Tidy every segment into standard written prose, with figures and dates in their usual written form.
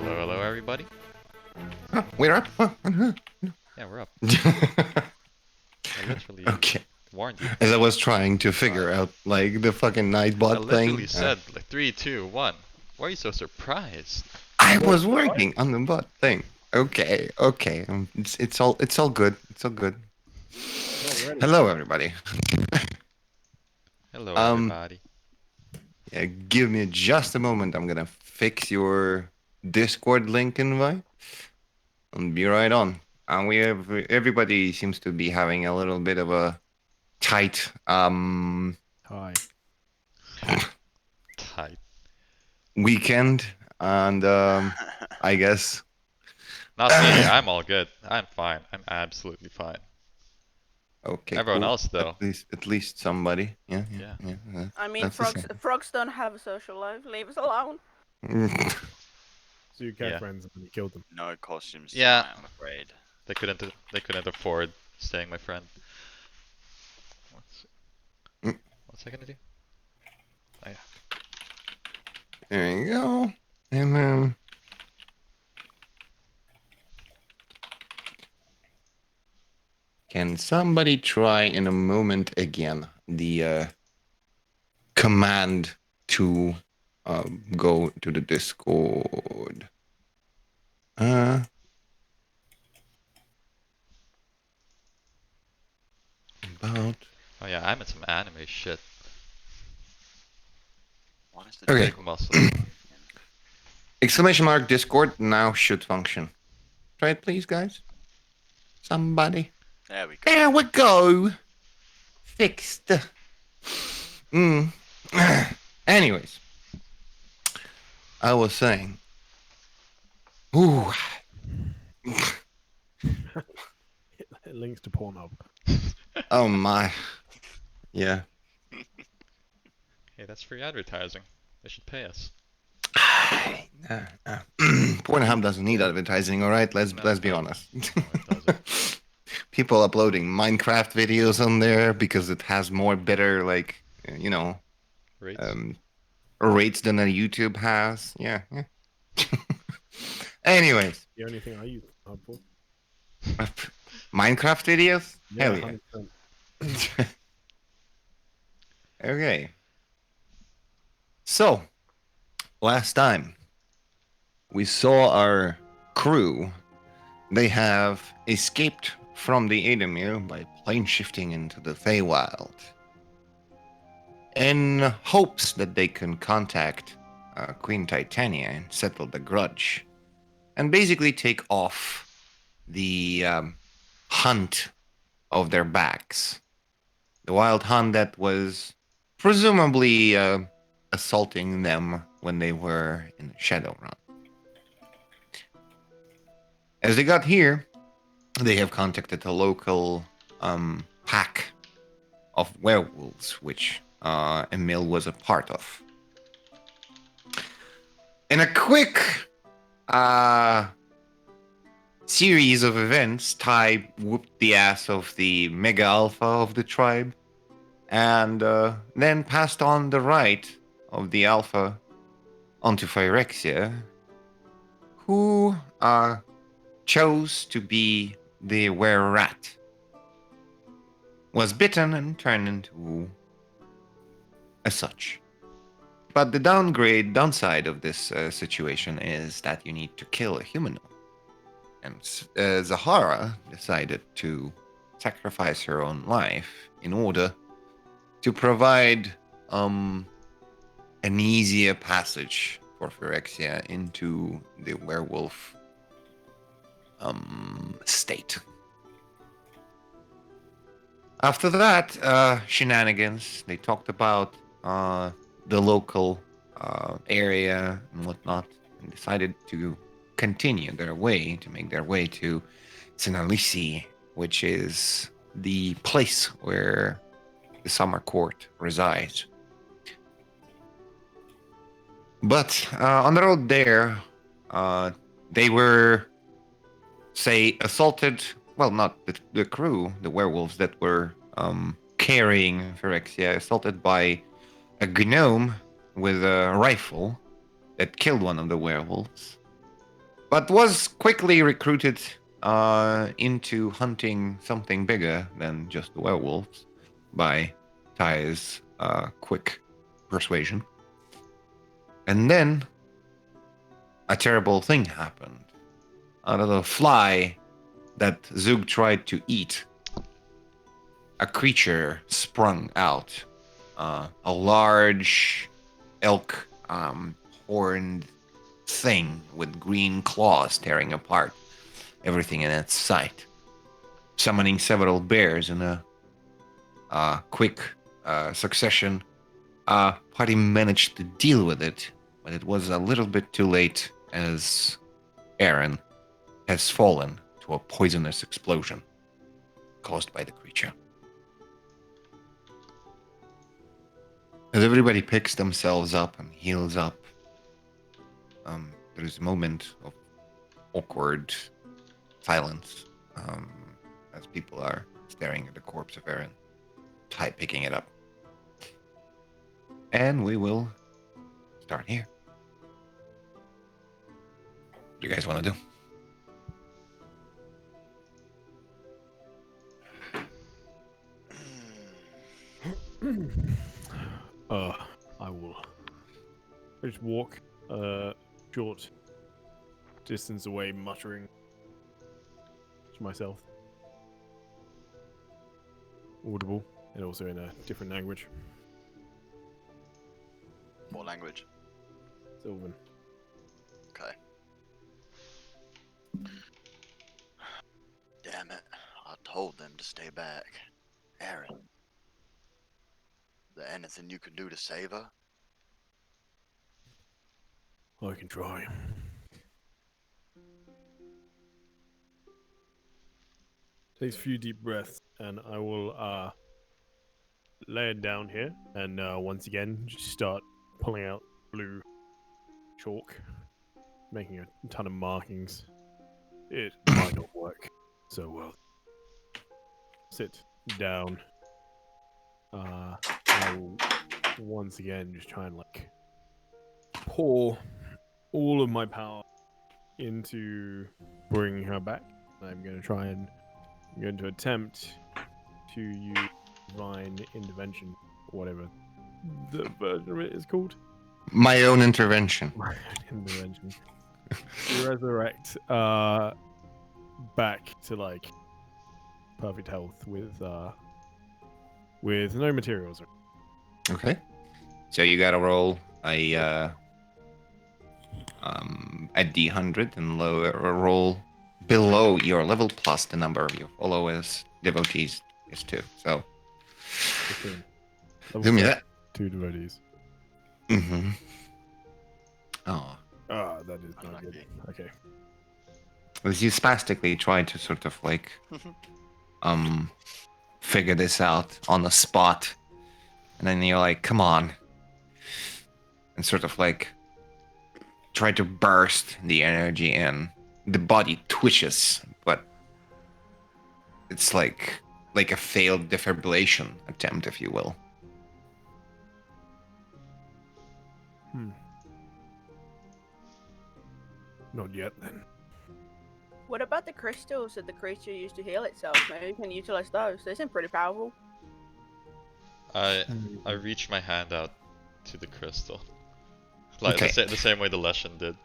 Hello, everybody. We're up. Yeah, we're up. I literally Okay. warned you. As I was trying to figure out like the fucking I Nightbot literally thing, said like 3, 2, 1. Why are you so surprised? I was working on the bot thing. Okay. It's all good. It's all good. Hello, everybody. Hello, Um, everybody. yeah, give me just a moment. I'm gonna fix your Discord link invite and be right on. And we have everybody seems to be having a little bit of a tight Hi. Type. weekend, and I guess Not me. I'm all good. I'm fine. I'm absolutely fine. okay, Everyone cool. else, though. At least somebody. Yeah. Yeah. I mean, That's the frogs don't have a social life. Leave us alone. same. So you had Yeah. friends and then you killed them. No costumes Yeah. tonight, I'm afraid. They couldn't afford staying my friend. What's I gonna do? Oh, yeah. There you go. And then can somebody try in a moment again the command to go to the Discord? About Oh yeah, I'm in some anime shit. What is the Okay. Big muscle. exclamation mark Discord now should function. Try it, please, guys. Somebody. There we go. There we go. Fixed. Anyways, I was saying. Ooh. It links to Pornhub. Oh my. Yeah. Hey, that's free advertising. They should pay us. Pornhub doesn't need advertising, all right? Let's No, it be doesn't. honest. No, it doesn't. People uploading Minecraft videos on there because it has more better, like, Rates? rates than a YouTube has. Yeah. Anyways, The only thing I use Pornhub for. Minecraft videos? Hell yeah. 100%. Okay. So, last time we saw our crew. They have escaped from the Eidamir by plane shifting into the Feywild in hopes that they can contact Queen Titania and settle the grudge and basically take off the hunt of their backs. The wild hunt that was presumably assaulting them when they were in Shadowrun. As they got here, they have contacted a local pack of werewolves, which Emil was a part of. In a quick series of events, Ty whooped the ass of the Mega Alpha of the tribe, and then passed on the right of the Alpha onto Phyrexia, who chose to be the were-rat. Was bitten and turned into as such. But the downside of this situation is that you need to kill a humanoid. And Zahara decided to sacrifice her own life in order to provide an easier passage for Phyrexia into the werewolf state. After that, shenanigans, they talked about the local area and whatnot, and decided to continue their way, to make their way to Sinalisi, which is the place where the Summer Court resides. But on the road there, they were, say, assaulted. Well, not the crew, the werewolves that were carrying Phyrexia, assaulted by a gnome with a rifle that killed one of the werewolves. but was quickly recruited into hunting something bigger than just the werewolves by Ty's quick persuasion. And then a terrible thing happened. Out of the fly that Zug tried to eat, a creature sprung out. A large elk horned thing with green claws tearing apart everything in its sight. Summoning several bears in a quick succession, party managed to deal with it, but it was a little bit too late as Aaron has fallen to a poisonous explosion caused by the creature. As everybody picks themselves up and heals up, there is a moment of awkward silence as people are staring at the corpse of Aaron, Ty picking it up. And we will start here. What do you guys want to do? I will just walk short distance away, muttering to myself. Audible, and also in a different language. What language? Sylvan. Okay. Damn it. I told them to stay back. Aaron. Is there anything you can do to save her? I can try. Takes a few deep breaths, and I will lay it down here, and once again just start pulling out blue chalk, making a ton of markings. It might not work so well. Sit down. I will once again just try and like pour all of my power into bringing her back. I'm going to attempt to use divine intervention, or whatever the version of it is called. My own intervention. Intervention. To resurrect back to like perfect health with no materials. Okay. So you gotta roll a D100 and roll below your level plus the number of your followers, devotees is 2. So 15. give me that. 2 devotees. Mm-hmm. Oh. Ah, that is not good. Unlucky. Okay. As you spastically try to sort of like figure this out on the spot, and then you're like, come on, and sort of like try to burst the energy in. The body twitches, but it's like a failed defibrillation attempt, if you will. Not yet, then. What about the crystals that the creature used to heal itself? Maybe we can utilize those. They seem pretty powerful. I reach my hand out to the crystal, like Okay. the same way the Leshen did.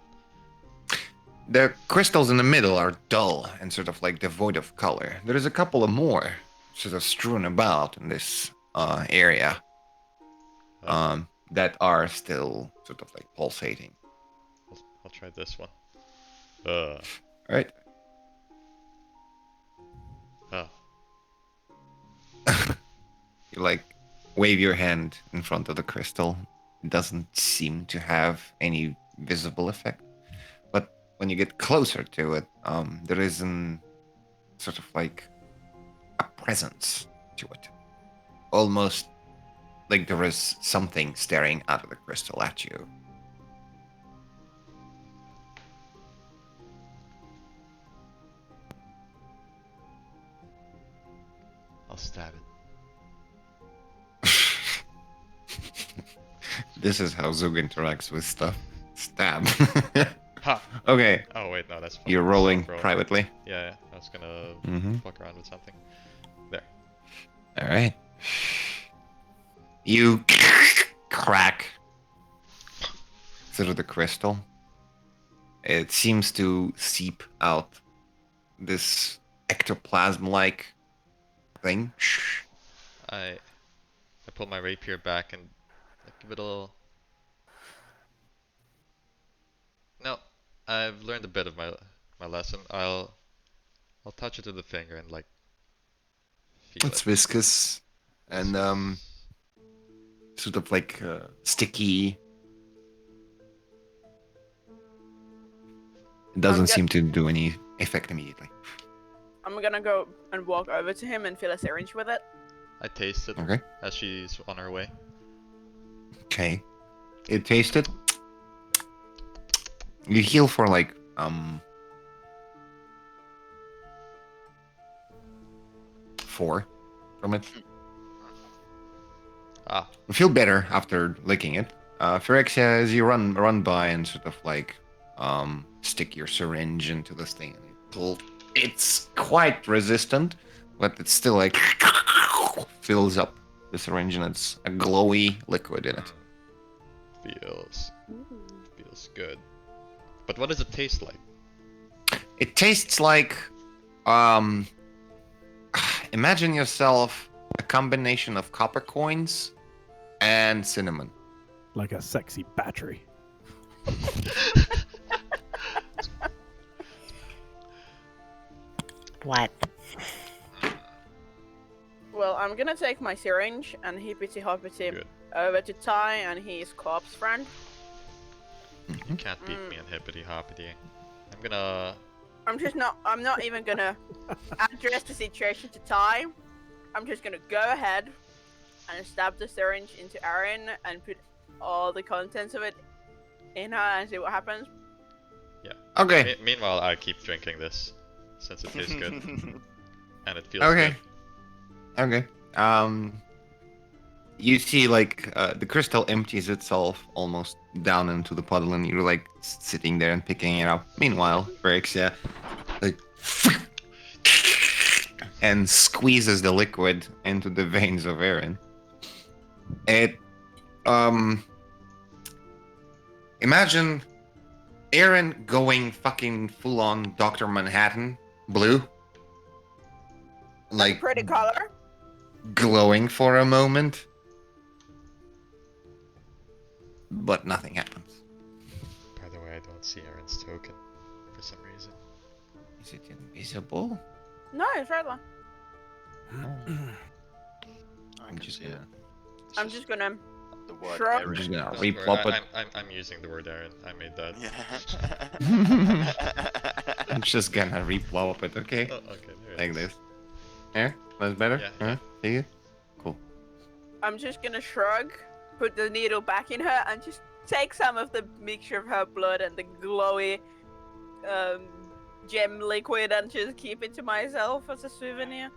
The crystals in the middle are dull and sort of like devoid of color. There is a couple of more sort of strewn about in this area that are still sort of like pulsating. I'll try this one. Right? Oh. You like wave your hand in front of the crystal. It doesn't seem to have any visible effect. But when you get closer to it, there is an sort of like a presence to it. Almost like there is something staring out of the crystal at you. I'll stab it. This is how Zug interacts with stuff. Stab. Ha! Okay, Oh wait, no, that's fine. you're rolling Roll. privately. Yeah, I was gonna Mhm. fuck around with something. There. All right. You crack through the crystal. It seems to seep out this ectoplasm-like thing. I pull my rapier back and give it a little. No, I've learned a bit of my lesson. I'll touch it with the finger and like feel It's it. viscous and sort of like sticky. It doesn't get- seem to do any effect immediately. I'm gonna go and walk over to him and fill a syringe with it. I taste it Okay. as she's on her way. Okay. It tasted. You heal for like 4 from it. Ah, You feel better after licking it. Phyrexia, as you run by and sort of like stick your syringe into this thing, and it's quite resistant, but it's still like fills up the syringe, and it's a glowy liquid in it. feels good. But what does it taste like? It tastes like imagine yourself a combination of copper coins and cinnamon. Like a sexy battery. What? Well, I'm gonna take my syringe and hippity hoppity Good. over to Ty and his corpse friend. You can't beat me in hippity hoppity. I'm not even gonna address the situation to Ty. I'm just gonna go ahead and stab the syringe into Aaron and put all the contents of it in her and see what happens. Okay. Meanwhile, I keep drinking this since it tastes good and it feels Okay. good. Okay. You see, like, the crystal empties itself almost down into the puddle, and you're like sitting there and picking it up. Meanwhile, Phyrexia, like, and squeezes the liquid into the veins of Aaron. It, imagine Aaron going fucking full on Dr. Manhattan blue. Like, Pretty color. glowing for a moment, but nothing happens. By the way, I don't see Aaron's token for some reason. Is it invisible? No, it's right there. I I'm can just see it. gonna, It's I'm just gonna the word shrug. I'm just Aaron. gonna Don't worry, replop it. I'm using the word Aaron. I made that. Yeah. I'm just gonna replop it, okay? Oh, okay, there it Like is. this. Yeah, that's better. Yeah, Huh? See it? Cool. I'm just gonna shrug, put the needle back in her, and just take some of the mixture of her blood and the glowy gem liquid and just keep it to myself as a souvenir.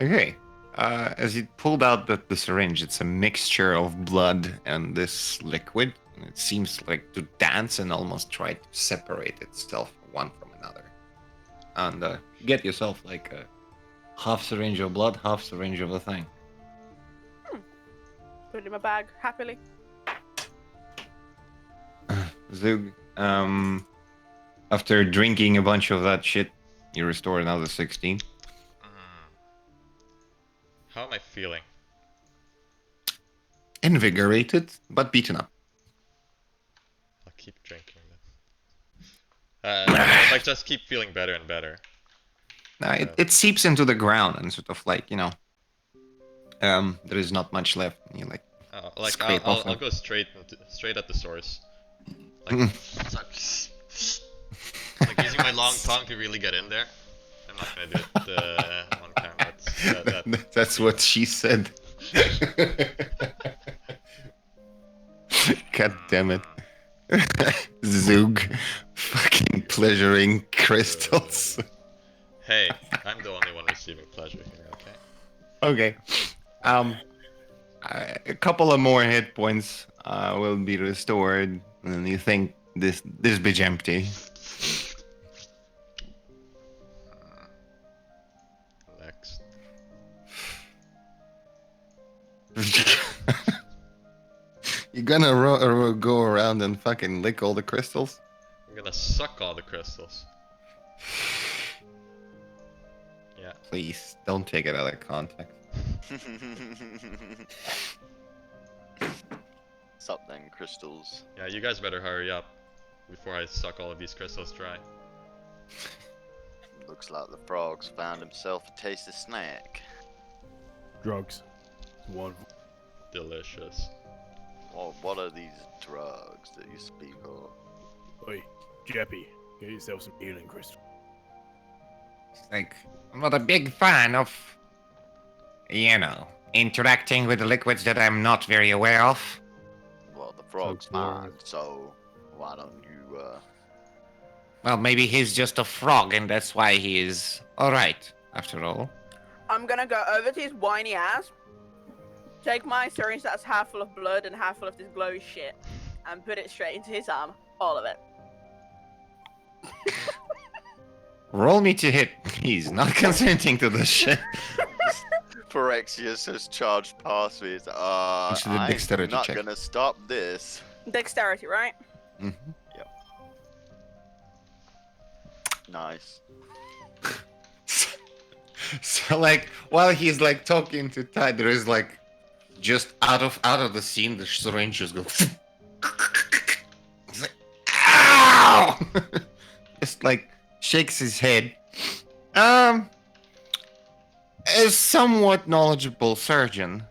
Okay. As you pulled out the syringe, it's a mixture of blood and this liquid. And it seems like to dance and almost try to separate itself one from another. And get yourself like a half syringe of blood, half syringe of a thing. Put it in my bag happily. Zug, after drinking a bunch of that shit, you restore another 16. How am I feeling? Invigorated, but beaten up. I'll keep drinking then. Like just keep feeling better and better. It seeps into the ground and sort of like, there is not much left. And you like, Like Scrape off I'll them. go straight at the source. Like, like using my long tongue to really get in there. I'm not gonna do it on camera. That's what she said. God damn it. Zug fucking pleasuring crystals. Hey, I'm the only one receiving pleasure here, okay? Okay. A couple of more hit points will be restored, and you think this bitch empty. Next. You gonna go around and fucking lick all the crystals? I'm gonna suck all the crystals. Yeah. Please, don't take it out of context. Stop them crystals. Yeah, you guys better hurry up before I suck all of these crystals dry. Looks like the frog's found himself a tasty snack. Drugs. One. Delicious. Well, what are these drugs that you speak of? Oi, Jeppy, get yourself some healing crystal. It's like, I'm not a big fan of, interacting with liquids that I'm not very aware of. Well, the frog's boring. fine, so why don't you, Well, maybe he's just a frog and that's why he is alright, after all. I'm gonna go over to his whiny ass, take my syringe that's half full of blood and half full of this glowy shit, and put it straight into his arm. All of it. Roll me to hit. He's not consenting to this shit. Phyrexius has charged past me. It's, It's the I'm dexterity not check. gonna stop this. Dexterity, right? Nice. So like while he's like talking to Ty, there is like just out of the scene the syringe just goes. He's like, ow! Just like shakes his head. As somewhat knowledgeable surgeon,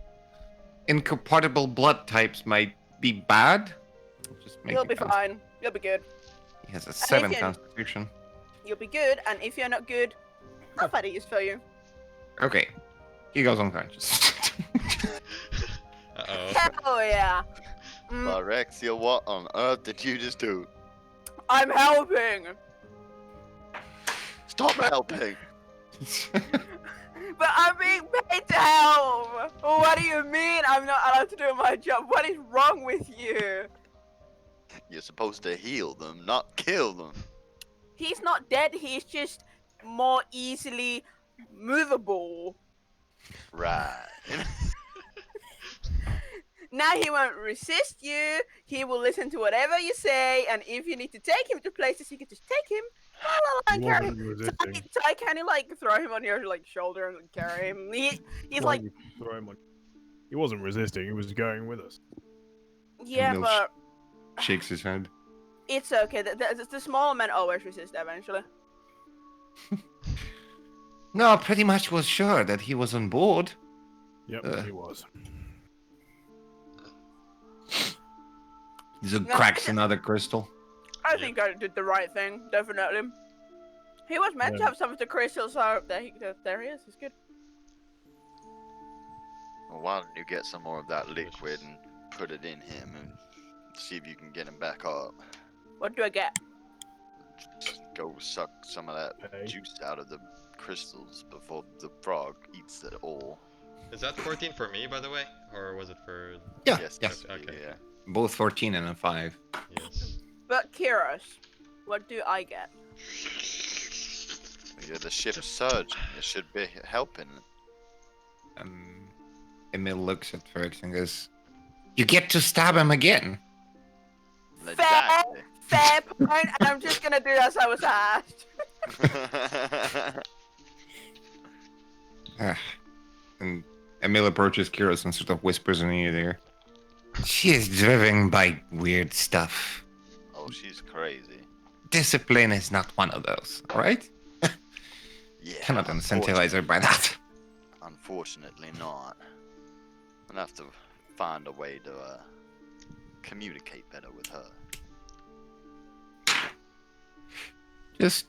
incompatible blood types might be bad. Just make You'll it be cons- fine. You'll be good. He has a 7 can- constitution. You'll be good, and if you're not good, I'll fight it for you. Okay, he goes unconscious. Uh-oh. Hell yeah. Phyrexia, what on earth did you just do? I'm helping. Stop helping! But I'm being paid to help. What do you mean I'm not allowed to do my job? What is wrong with you? You're supposed to heal them, not kill them. He's not dead. He's just more easily movable. Right. Now he won't resist you. He will listen to whatever you say, and if you need to take him to places, you can just take him. La, la, la, and He carry wasn't him. resisting. Ty, can you like throw him on your like shoulder and carry him? He's like, You throw him on. He wasn't resisting. He was going with us. yeah, Mills. but Shakes his head. it's okay. The small men always resist eventually. No, pretty much was sure that he was on board. Yep, he was. He No, cracks another crystal. I think I did the right thing, definitely. He was meant to Yeah. have some of the crystals, so there he is. He's good. Well, why don't you get some more of that liquid and put it in him and see if you can get him back up. What do I get? Just go suck some of that Okay. juice out of the crystals before the frog eats it all. Is that 14 for me, by the way? Or was it for... Yeah, Yes, yes. Okay. Yeah. Both 14 and a 5. Yes. But Kiros, what do I get? You're the ship's surgeon. You should be helping. Emil looks at Fergus and goes, "You get to stab him again." Exactly. Fair point, and I'm just gonna do as I was asked. And Emil approaches Kiros and sort of whispers in your ear. She is driven by weird stuff. Oh, she's crazy. Discipline is not one of those, alright? Yeah. Cannot incentivize her by that. Unfortunately not. I'll have to find a way to communicate better with her. Just,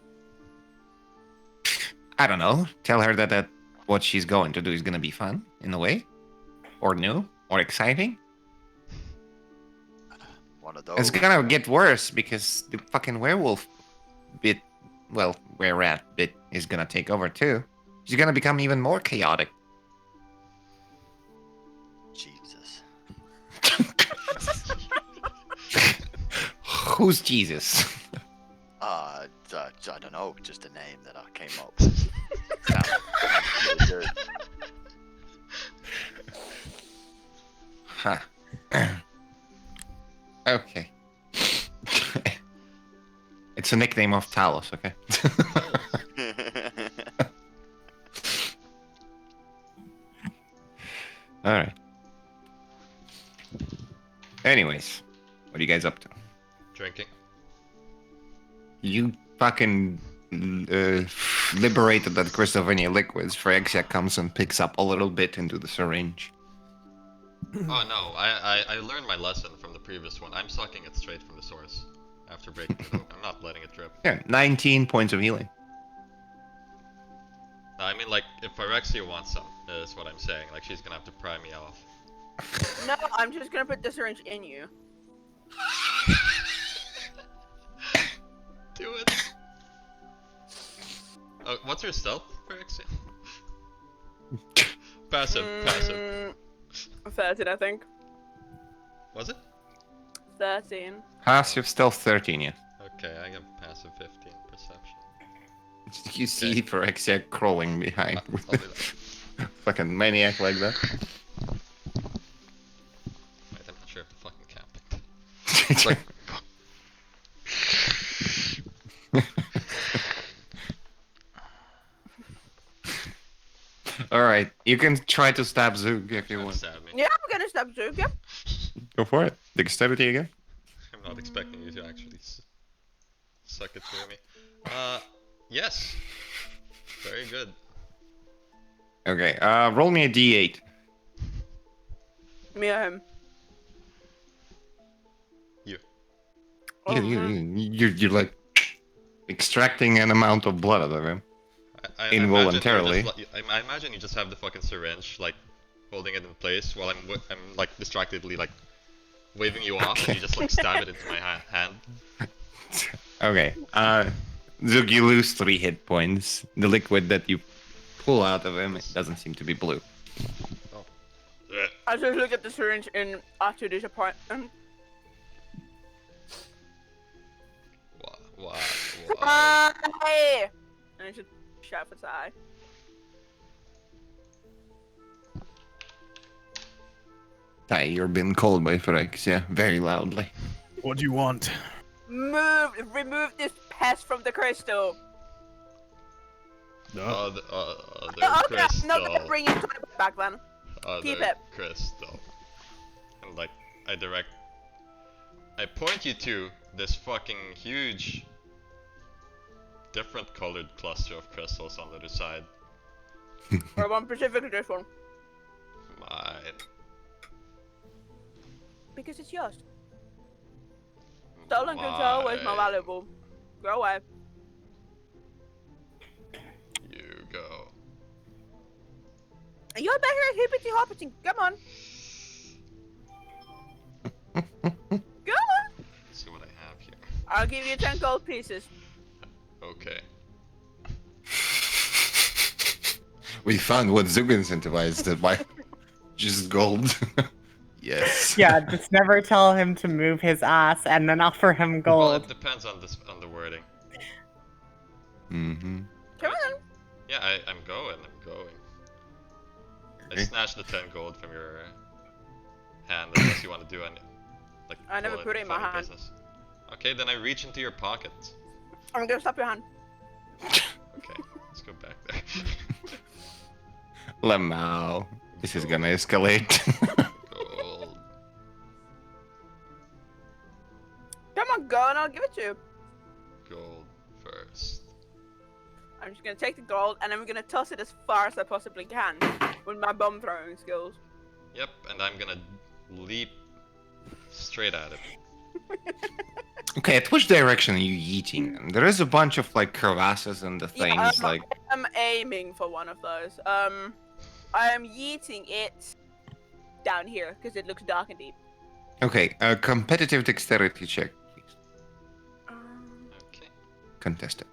I don't know, tell her that what she's going to do is going to be fun, in a way. Or new, or exciting. One of those. It's gonna get worse because the fucking werewolf bit, well, were-rat bit is gonna take over too. She's gonna become even more chaotic. Jesus. Who's Jesus? I don't know, just a name that I came up with. Sounds pretty good. Huh. Okay. It's a nickname of Talos, okay? Alright. Anyways, what are you guys up to? Drinking. You fucking liberated that crystal of any liquids. Phyrexia comes and picks up a little bit into the syringe. Oh no, I learned my lesson from the previous one. I'm sucking it straight from the source after breaking it open. I'm not letting it drip. Yeah, 19 points of healing. I mean, like, if Phyrexia wants some, is what I'm saying. Like, she's gonna have to pry me off. No, I'm just gonna put the syringe in you. Do it. Oh, what's your stealth, Phyrexia? Passive, passive. 13, I think. Was it? 13. Passive stealth 13, yeah. Okay, I got passive 15 perception. You see Phyrexia crawling behind I'll with do a that. fucking maniac like that. Wait, I'm not sure if the fucking cap picked it. It's like, alright, you can try to stab Zug if you Don't want. stab me. Yeah, I'm gonna stab Zook, yeah. Go for it. Dexterity again? I'm not expecting you to actually suck it through me. Yes. Very good. Okay, roll me a d8. Me or him. You. Oh, You're like extracting an amount of blood out of him. I Involuntarily. I imagine you just have the fucking syringe, like, holding it in place while I'm like, distractedly, like, waving you off, and you just, like, stab it into my hand. Okay, Zug, you lose 3 hit points. The liquid that you pull out of him, it doesn't seem to be blue. Oh. Ugh. I just look at the syringe in utter disappointment. Why? Hey! And I just shove its eye. Tai, you're being called by Phyrexia very loudly. What do you want? Remove this pest from the crystal. No. Other Okay, I'm not gonna crystal. bring it back then. Keep Other it. crystal. And, like, I point you to this fucking huge, different colored cluster of crystals on the other side. Or one specifically this one. Mine. Because it's yours. Stolen control is more valuable. Go away. You go. You're better at hippity hoppiting. Come on. Go on. Let's see what I have here. I'll give you 10 gold pieces. Okay. We found what Zug incentivized by just gold. Yes. Yeah, just never tell him to move his ass and then offer him Well, gold. it depends on the wording. Mm-hmm. Come on. Yeah, I'm going. I Okay. snatched the 10 gold from your hand unless you want to do any, like, I never pull put it in my funny hand. business. Okay, then I reach into your pocket. I'm gonna stop your hand. Okay, let's go back there. Lamau. This is gonna escalate. Gold. Come on, go and I'll give it to you. Gold first. I'm just gonna take the gold and I'm gonna toss it as far as I possibly can with my bomb throwing skills. Yep, and I'm gonna leap straight at it. Okay, at which direction are you yeeting them? There is a bunch of like crevasses and the things Yeah, like. I'm aiming for one of those. I am yeeting it down here because it looks dark and deep. Okay, a competitive dexterity check, please. Okay. Contested.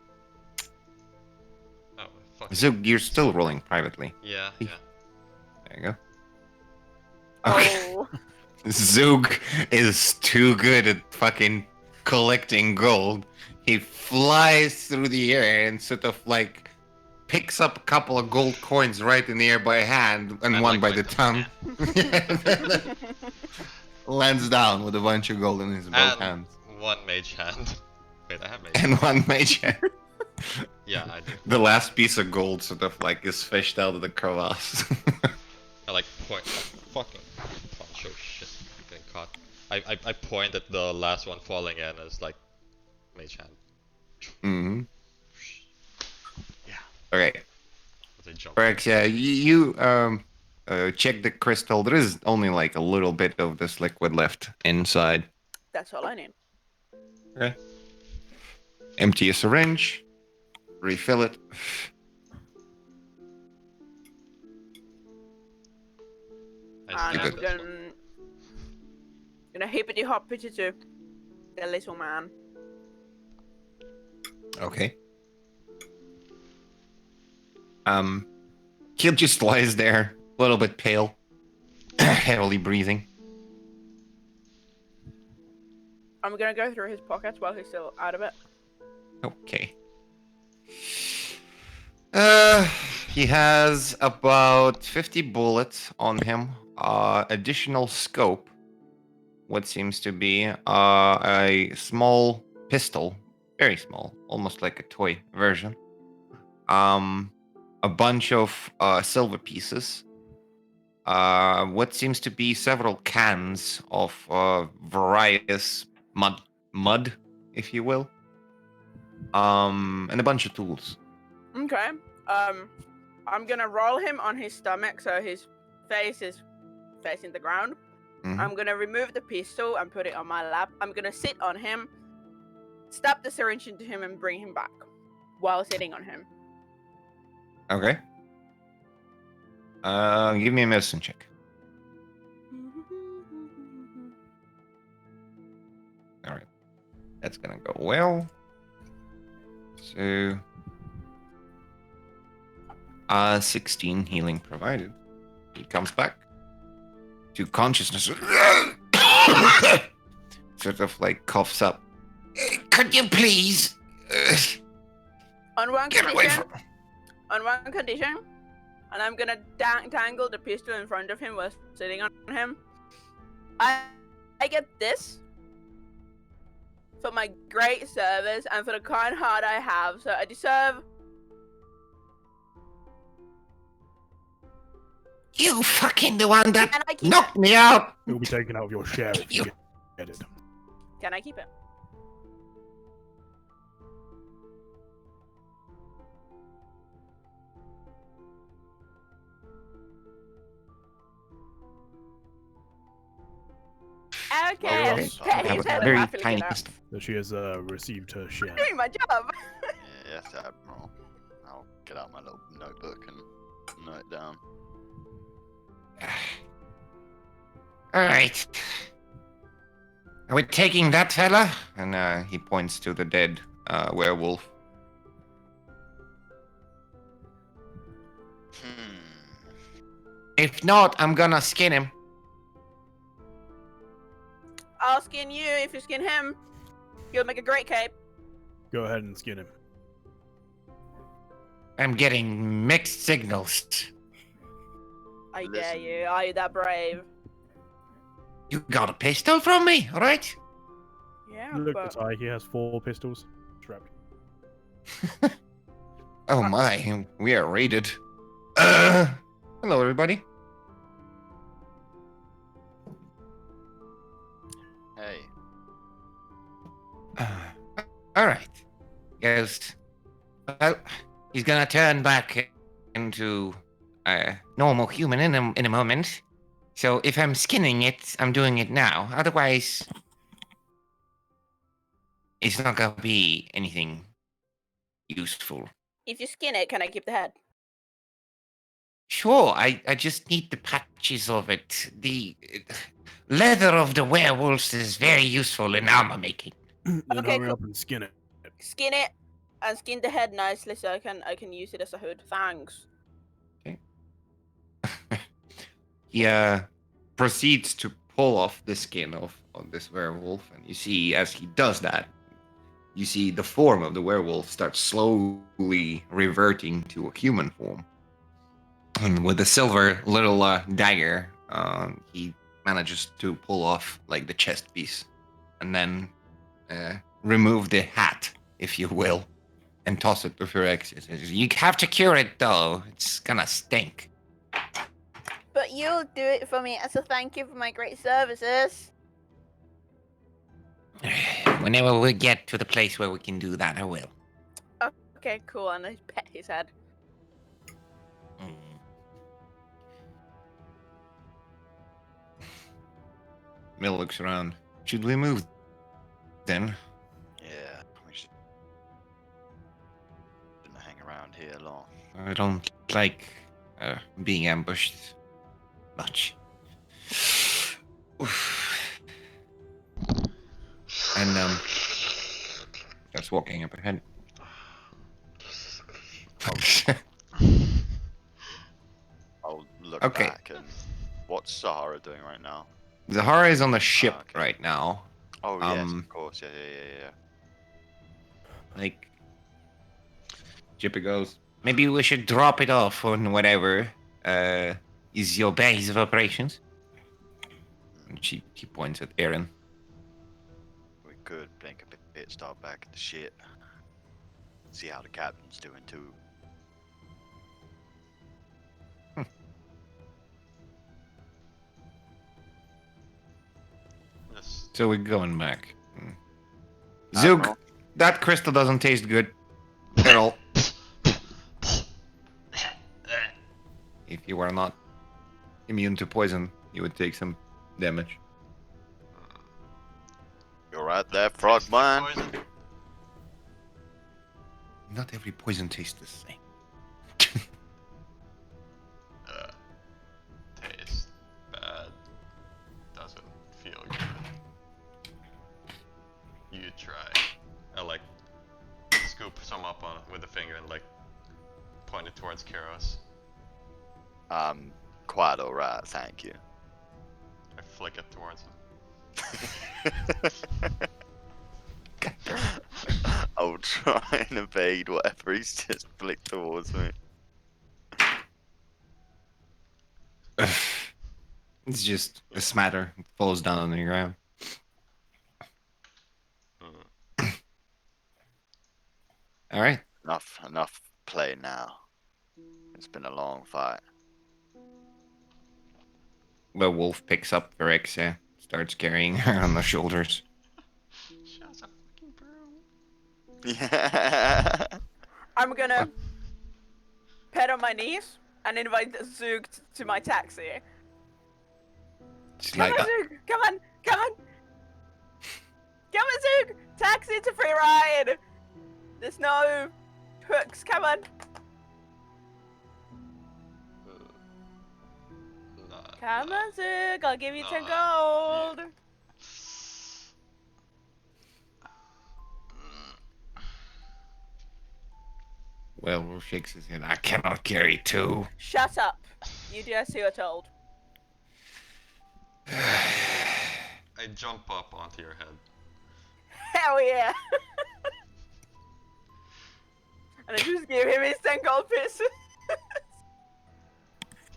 Oh, fuck. Zug, you're still rolling privately. Yeah. There you go. Okay. Oh. Zug is too good at fucking collecting gold, he flies through the air and sort of like picks up a couple of gold coins right in the air by hand and I one like by the tongue. Lands down with a bunch of gold in his both And hands. one mage hand. Wait, I have mage And hand. one mage hand. Yeah, I do. The last piece of gold sort of like is fished out of the crevasse. I like point. Fucking punch. Oh shit. Getting caught. I point at the last one falling in as like mage hand. Mm-hmm. Yeah. Okay. As I jump. Rex, yeah, you check the crystal. There is only like a little bit of this liquid left inside. That's all I need. Okay. Empty a syringe. Refill it. I And stab good. this one. gonna hippity hoppity to the little man. Okay. He just lies there, a little bit pale, heavily breathing. I'm gonna go through his pockets while he's still out of it. Okay. He has about 50 bullets on him. Additional scope. What seems to be a small pistol, very small, almost like a toy version. A bunch of silver pieces. What seems to be several cans of various mud, if you will. And a bunch of tools. Okay. I'm gonna roll him on his stomach so his face is facing the ground. Mhm. I'm gonna remove the pistol and put it on my lap. I'm gonna sit on him, stab the syringe into him, and bring him back while sitting on him. Okay. Give me a medicine check. All right. That's gonna go well. So, 16 healing provided. He comes back to consciousness. Sort of like coughs up. Could you please On one get away condition, from? on one condition, and I'm gonna dangle the pistol in front of him while sitting on him. I get this for my great service and for the kind heart I have, so I deserve. You fucking the one that Can I keep knocked me out. It will be taken out of your share if you You- get it. it? Can I keep it? Okay, Okay. his I have head a very happily tiny get up. pistol. That she has received her share. I'm doing my job. Yes, Admiral. I'll get out my little notebook and note it down. All right. Are we taking that fella? And he points to the dead werewolf. If not, I'm gonna skin him. I'll skin you if you skin him. You'll make a great cape. Go ahead and skin him. I'm getting mixed signals. I dare Listen. you. Are you that brave? You got a pistol from me, right? Yeah, Look but at Ty, he has 4 pistols strapped. Oh my, we are raided. Hello, everybody. Hey, All right. Yes. Well, he's gonna turn back into a normal human in a moment. So if I'm skinning it, I'm doing it now. Otherwise, it's not gonna be anything useful. if you skin it, can I keep the head? Sure, I just need the patches of it. The leather of the werewolves is very useful in armor making. Then Okay, hurry cool. up and skin it. Skin it and skin the head nicely so I can use it as a hood. Thanks. He proceeds to pull off the skin of this werewolf, and you see as he does that, you see the form of the werewolf start slowly reverting to a human form. And with a silver little dagger, he manages to pull off like the chest piece, and then remove the hat, if you will, and toss it to Phyrex. Says, you have to cure it though; it's gonna stink. But you'll do it for me as a thank you for my great services. Whenever we get to the place where we can do that, I will. Okay, cool. And I pet his head. Mm. Mill looks around. Should we move then? Yeah, we shouldn't hang around here long. I don't like being ambushed much. And starts walking up ahead. I'll look Okay. back and what's Sahara doing right now? Zahara is on the ship okay. right now. Oh yes, Um, of course. Yeah. Like, Jippy goes, maybe we should drop it off on whatever is your base of operations. And she points at Aaron. We could blink a bit, start back at the ship. See how the captain's doing too. Yes. So we're going back. Zug, Admiral? that crystal doesn't taste good at all. If you were not immune to poison, you would take some damage. You're right there, Frogman. Poison. Not every poison tastes the same. Tastes bad. Doesn't feel good. You try. I like scoop some up on with a finger and like point it towards Keros. Quite alright, thank you. I flick it towards him. I'll try and evade whatever he's just flicked towards me. It's just a smatter. It falls down on the ground. All right. Enough play now. It's been a long fight. The wolf picks up Phyrexia, starts carrying her on the shoulders. Shut up, fucking broom. Yeah. I'm gonna pet on my knees and invite Zug to my taxi. She's Come like, on, Zug! Come on! Come on! Come on, Zug! Taxi, it's a free ride! There's no hooks, come on! Come on, Zug! I'll give you 10 gold! Werewolf shakes his head. I cannot carry two. Shut up! You do as you're told. I jump up onto your head. Hell yeah! And I just give him his 10 gold pieces.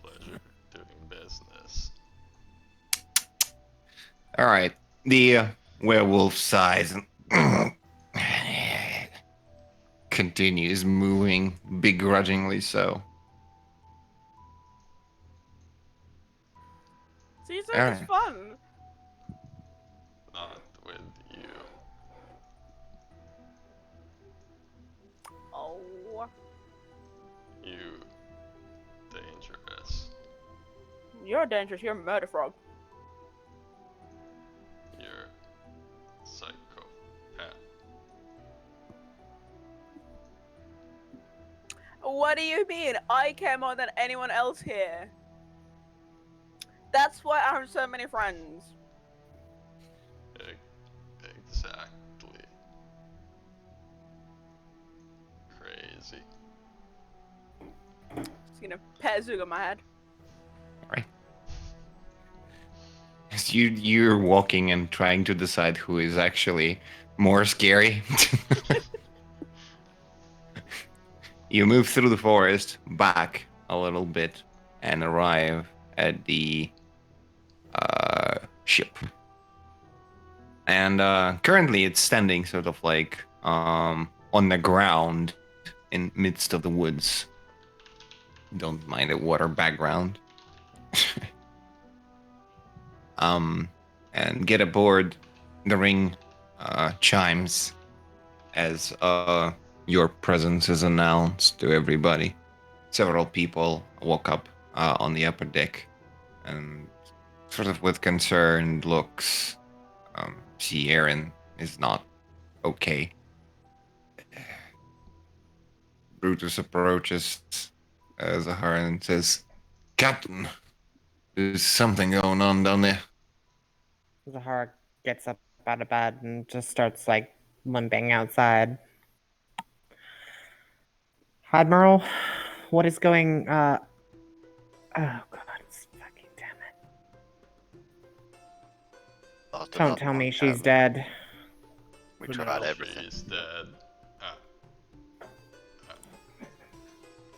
Pleasure doing business. All right. The werewolf sighs and continues moving begrudgingly so. See, so All it's right. fun. Not with you. Oh. You dangerous. You're dangerous, you're a murder frog. You're psychopath. What do you mean? I care more than anyone else here. That's why I have so many friends. Exactly. Crazy. Just gonna pet Zug on my head. All right. As you're walking and trying to decide who is actually more scary. You move through the forest back a little bit and arrive at the ship. And currently it's standing sort of like on the ground in midst of the woods. Don't mind the water background. And get aboard. The ring chimes as your presence is announced to everybody. Several people walk up on the upper deck and sort of with concerned looks see Aaron is not okay. Brutus approaches Zahara and says, Captain, there's something going on down there. Zahara gets up out of bed and just starts like limping outside. Admiral, what is going oh god, it's fucking damn it. Don't tell me she's dead. We For tried now, everything. She's dead.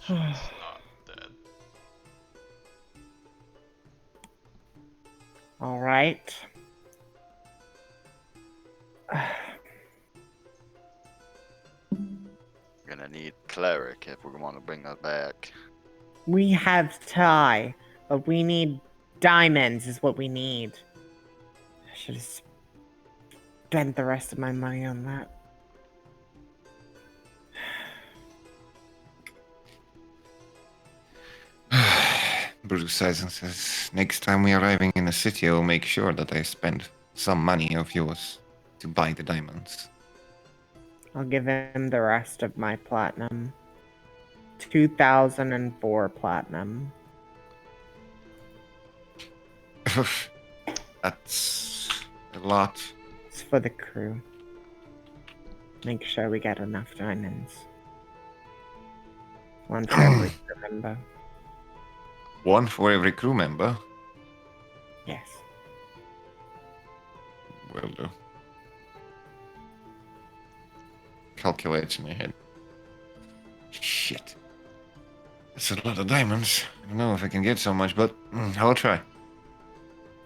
She's not dead. Alright. Gonna need cleric if we want to bring her back. We have Ty, but we need diamonds is what we need. I should have spent the rest of my money on that. Brutus sighs and says, next time we are arriving in the city, I will make sure that I spend some money of yours to buy the diamonds. I'll give him the rest of my platinum. 2004 platinum. That's a lot. It's for the crew. Make sure we get enough diamonds. One for every crew member. One for every crew member. Yes. Will do. Calculates in my head. Shit. That's a lot of diamonds. I don't know if I can get so much, but I'll try.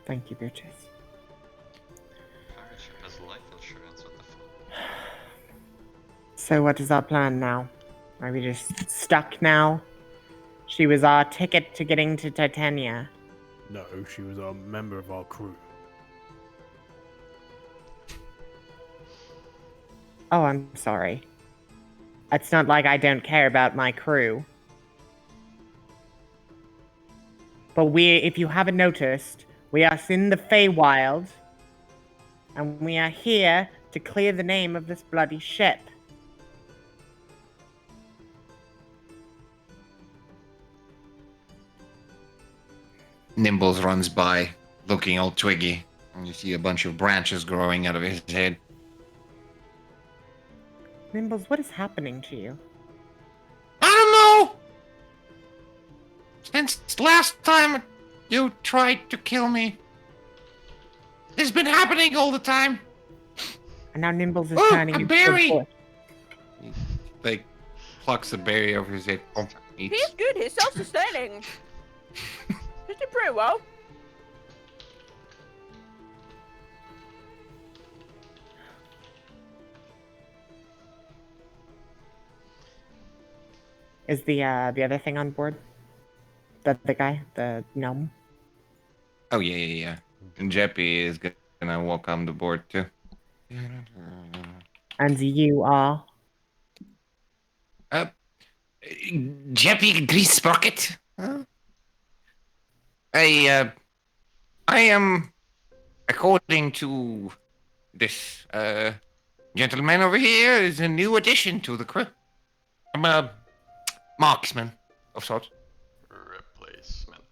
Thank you, Brutus. Pirate ship has life insurance, what the fuck? So what is our plan now? Are we just stuck now? She was our ticket to getting to Titania. No, she was a member of our crew. Oh, I'm sorry. It's not like I don't care about my crew. But if you haven't noticed, we are in the Feywild, and we are here to clear the name of this bloody ship. Nimbles runs by, looking all twiggy, and you see a bunch of branches growing out of his head. Nimbles, what is happening to you? I don't know! Since last time you tried to kill me, it's been happening all the time. And now Nimbles is Oh, turning a into berry! a bush. He, like, plucks a berry over his head. Oh, eats. He's good. He's self-sustaining. He's doing pretty well. Is the other thing on board? The guy, the gnome. Oh, yeah. And Jeppy is gonna walk on the board, too. And you are. Jeppy Grease Sprocket? Huh? I am, according to this gentleman over here, is a new addition to the crew. I'm a marksman of sorts. Replacement.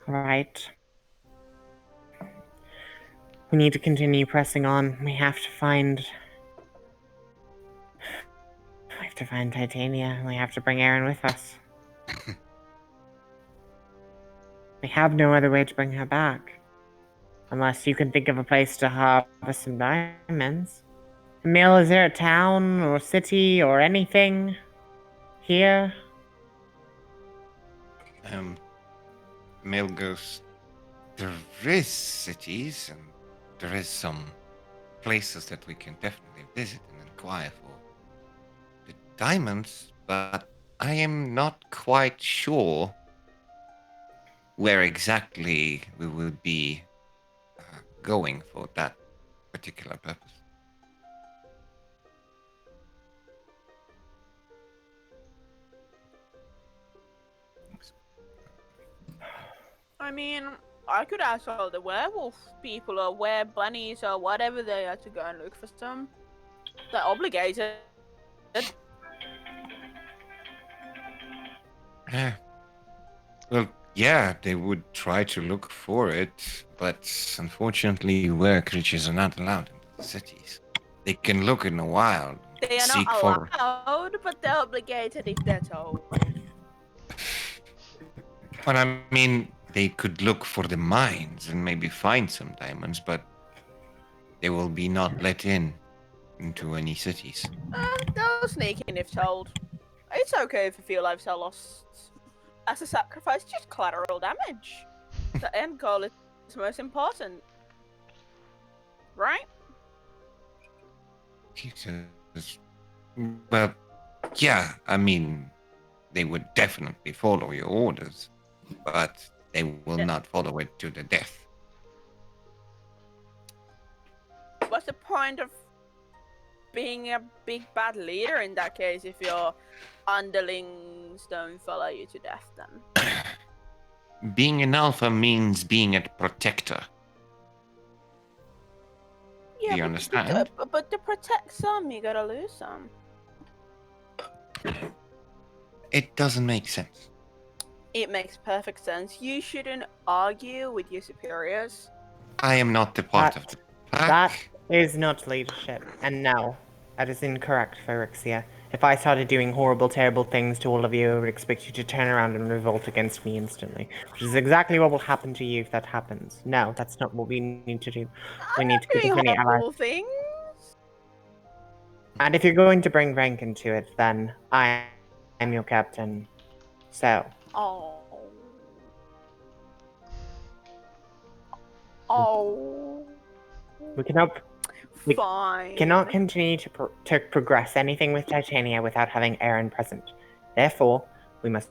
Alright. We need to continue pressing on. We have to find to find Titania, and we have to bring Erin with us. We have no other way to bring her back. Unless you can think of a place to harvest some diamonds. Emil, is there a town or city or anything here? Mel goes, there is cities and there is some places that we can definitely visit and inquire for the diamonds, but I am not quite sure where exactly we will be going for that particular purpose. I mean, I could ask all the werewolf people or were bunnies or whatever they are to go and look for some. They're obligated. Yeah. Well, yeah, they would try to look for it, but unfortunately, were creatures are not allowed in the cities. They can look in the wild, They are not seek for. allowed, but they're obligated if they're told. But I mean, they could look for the mines and maybe find some diamonds, but they will be not let in into any cities. They'll sneak in if told. It's okay if a few lives are lost. As a sacrifice, just collateral damage. The end goal is most important. Right? Jesus. Well, yeah, I mean, they would definitely follow your orders, but they will Yeah. not follow it to the death. What's the point of being a big bad leader in that case if your underlings don't follow you to death then? Being an alpha means being a protector. Yeah, Do you understand? But to protect some, you gotta lose some. It doesn't make sense. It makes perfect sense. You shouldn't argue with your superiors. I am not the part of the pack. That is not leadership. And no, that is incorrect, Phyrexia. If I started doing horrible, terrible things to all of you, I would expect you to turn around and revolt against me instantly. Which is exactly what will happen to you if that happens. No, that's not what we need to do. We I'm need not to get doing as many allies. horrible things. And if you're going to bring rank into it, then I am your captain. So, Oh. Oh. we cannot Fine. continue to progress anything with Titania without having Erin present. Therefore, we must.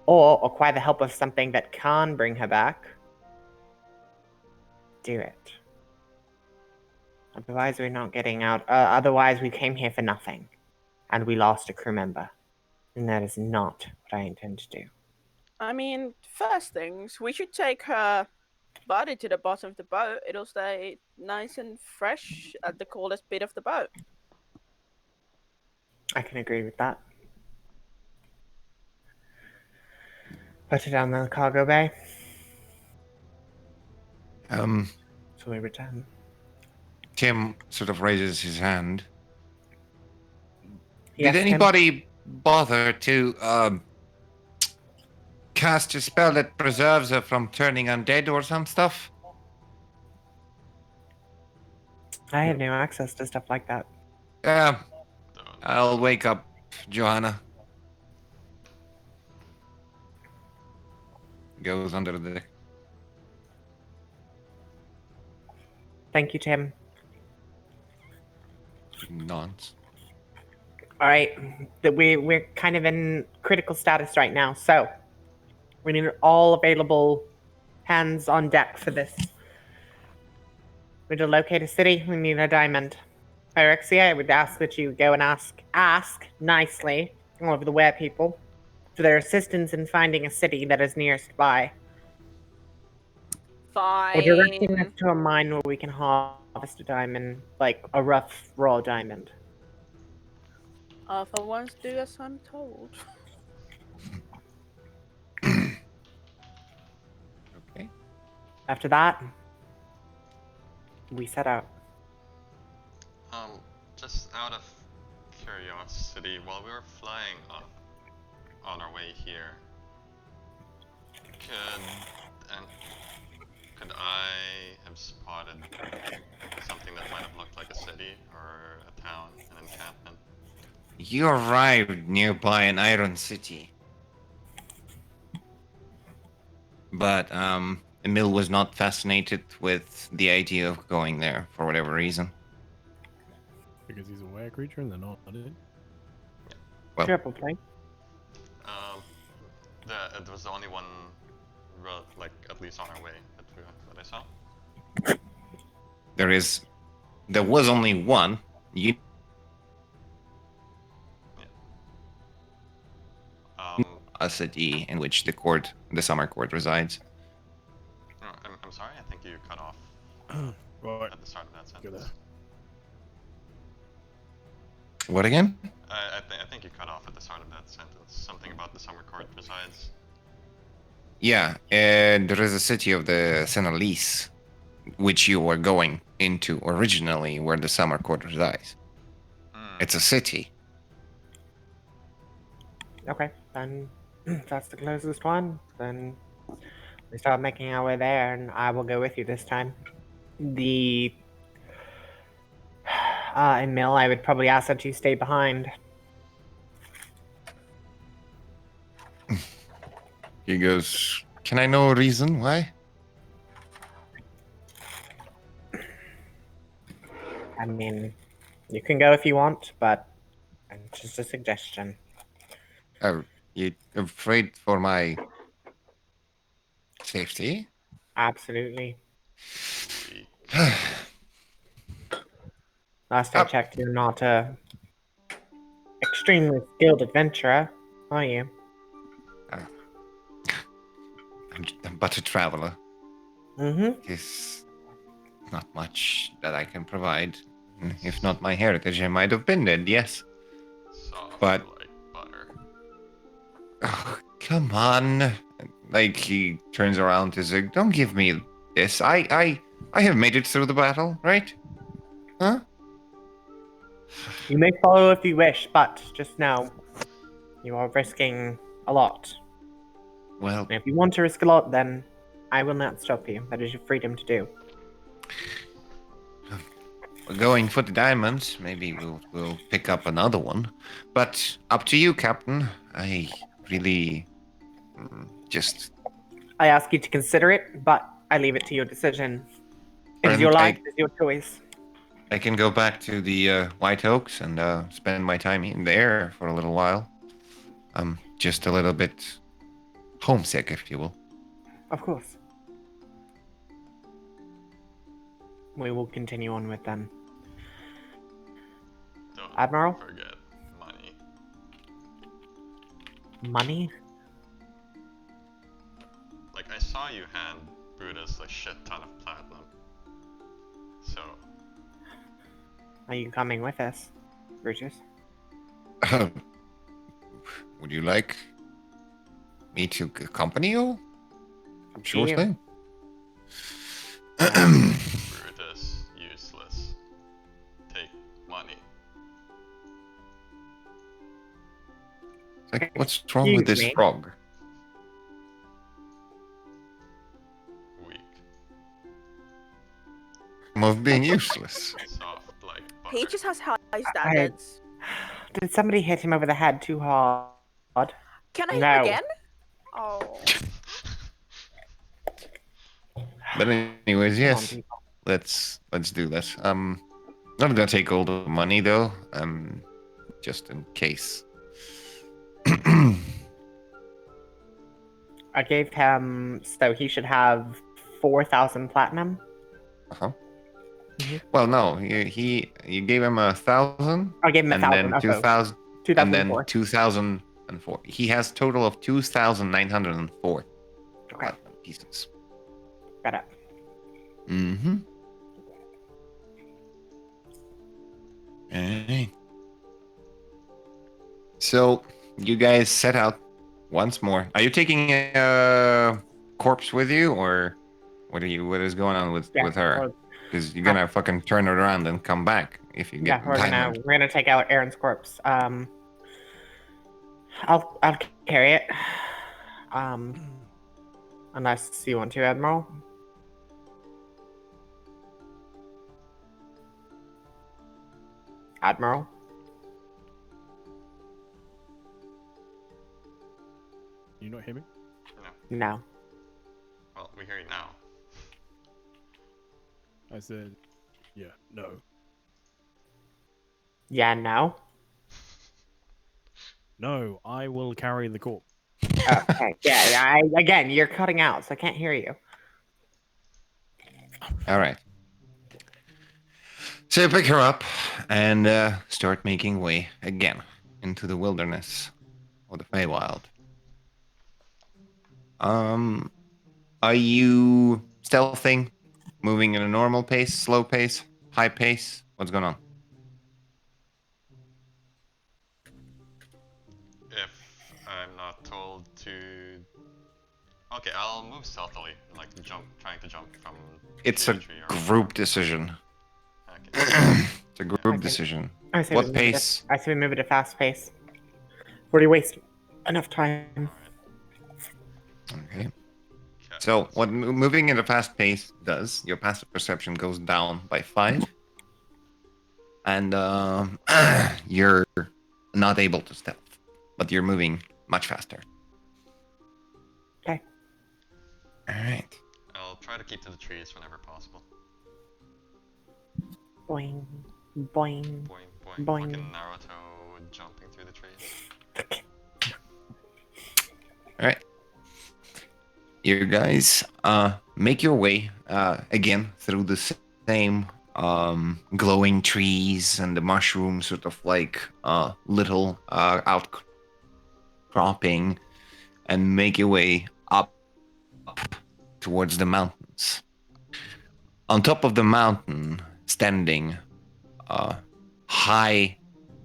Or acquire the help of something that can bring her back. Do it. Otherwise, we're not getting out. Otherwise, we came here for nothing. And we lost a crew member. And that is not what I intend to do. I mean, first things, we should take her body to the bottom of the boat. It'll stay nice and fresh at the coldest bit of the boat. I can agree with that. Put it down in the cargo bay. So we return. Tim sort of raises his hand. Yes, Did Tim? anybody bother to cast a spell that preserves her from turning undead or some stuff? I have no access to stuff like that. Yeah. I'll wake up Johanna. Goes under the deck. Thank you, Tim. Nods. All right, we're kind of in critical status right now, so we need all available hands on deck for this. We need to locate a city. We need a diamond. Phyrexia, I would ask that you go and ask nicely all of the were people for their assistance in finding a city that is nearest by, Fine. or directing us to a mine where we can harvest a diamond, like a rough raw diamond. For once, do as I'm told. Okay. After that, we set out. just out of curiosity, while we were flying up on our way here, and could I have spotted something that might have looked like a city or a town, an encampment? You arrived nearby an iron city. But Emil was not fascinated with the idea of going there for whatever reason. Because he's a were creature and they're not it. Well, Triple play. It was the only one, like at least on our way that I saw. there was only one. You a city in which the summer court resides. No, I'm sorry. I think you cut off Right. at the start of that Go sentence. there. What again? I think you cut off at the start of that sentence. Something about the summer court resides. Yeah, and there is a city of the Senalis, which you were going into originally, where the summer court resides. It's a city. Okay, then that's the closest one. Then we start making our way there, and I will go with you this time. Emil, I would probably ask that you stay behind. He goes, "Can I know a reason why?" I mean, you can go if you want, but it's just a suggestion. Are you afraid for my safety? Absolutely. We Last I checked, you're not a extremely skilled adventurer, are you? I'm but a traveler. Mm-hmm. There's not much that I can provide. If not my heritage, I might have been dead, yes. soft But- like butter. Oh, come on. Like, he turns around to Zig. Don't give me this. I have made it through the battle, right? Huh? You may follow if you wish, but just know you are risking a lot. Well, And if you want to risk a lot, then I will not stop you. That is your freedom to do. we're going for the diamonds. Maybe we'll pick up another one. But up to you, Captain. I really just I ask you to consider it, but I leave it to your decision. It is Friend, your life, it is your choice. I can go back to the White Oaks and spend my time in there for a little while. I'm just a little bit homesick, if you will. Of course. We will continue on with them. Don't Admiral? forget money. Money? Like I saw you hand Brutus a shit ton of platinum. So Are you coming with us, Brutus? Would you like me to accompany you? Up to Sure you. thing. Brutus, useless. Take money. Like, what's wrong with this Excuse me? frog? Weak. Of being useless. Soft like butter. He just has high standards. Did somebody hit him over the head too hard? Can I hit No. him again? Oh. But anyways, Come on, yes, people. let's do this. Not gonna take all the money though. Just in case. I gave him, so he should have 4,000 platinum. Uh-huh. Mhm. Well, no, you gave him 1,000, I gave him and 1,000. then 2,000, and then 2,004. 2,004. He has total of 2,904 Okay, platinum pieces. got it. Mm-hmm. Alright. So you guys set out once more. Are you taking a corpse with you, or what is going on with Yeah, her? because you're gonna fucking turn around and come back if you Yeah, get we're diamond. gonna take out Aaron's corpse. I'll carry it. Unless you want to, Admiral. Admiral. You not hear me? No. Well, we hear you now. I said, yeah, no. Yeah, no. No, I will carry the corpse. Okay. Yeah. Again, you're cutting out, so I can't hear you. All right. So you pick her up and start making way again into the wilderness or the Feywild. Are you stealthing, moving in a normal pace, slow pace, high pace? What's going on? If I'm not told to... Okay, I'll move stealthily, like trying to jump from It's tree a to tree or group decision. Okay. It's a group Okay. decision. I say What we move it pace? I say we move it at a fast pace. Already wasted enough time. Okay. Okay, So let's what see. moving at a fast pace does, your passive perception goes down by 5. And you're not able to stealth, but you're moving much faster. Okay. All right. I'll try to keep to the trees whenever possible. Boing, boing. Boing, boing, Boing. fucking Naruto jumping through the trees. All right. You guys make your way again through the same glowing trees and the mushrooms, sort of like little outcropping, and make your way up towards the mountains. On top of the mountain, standing a high,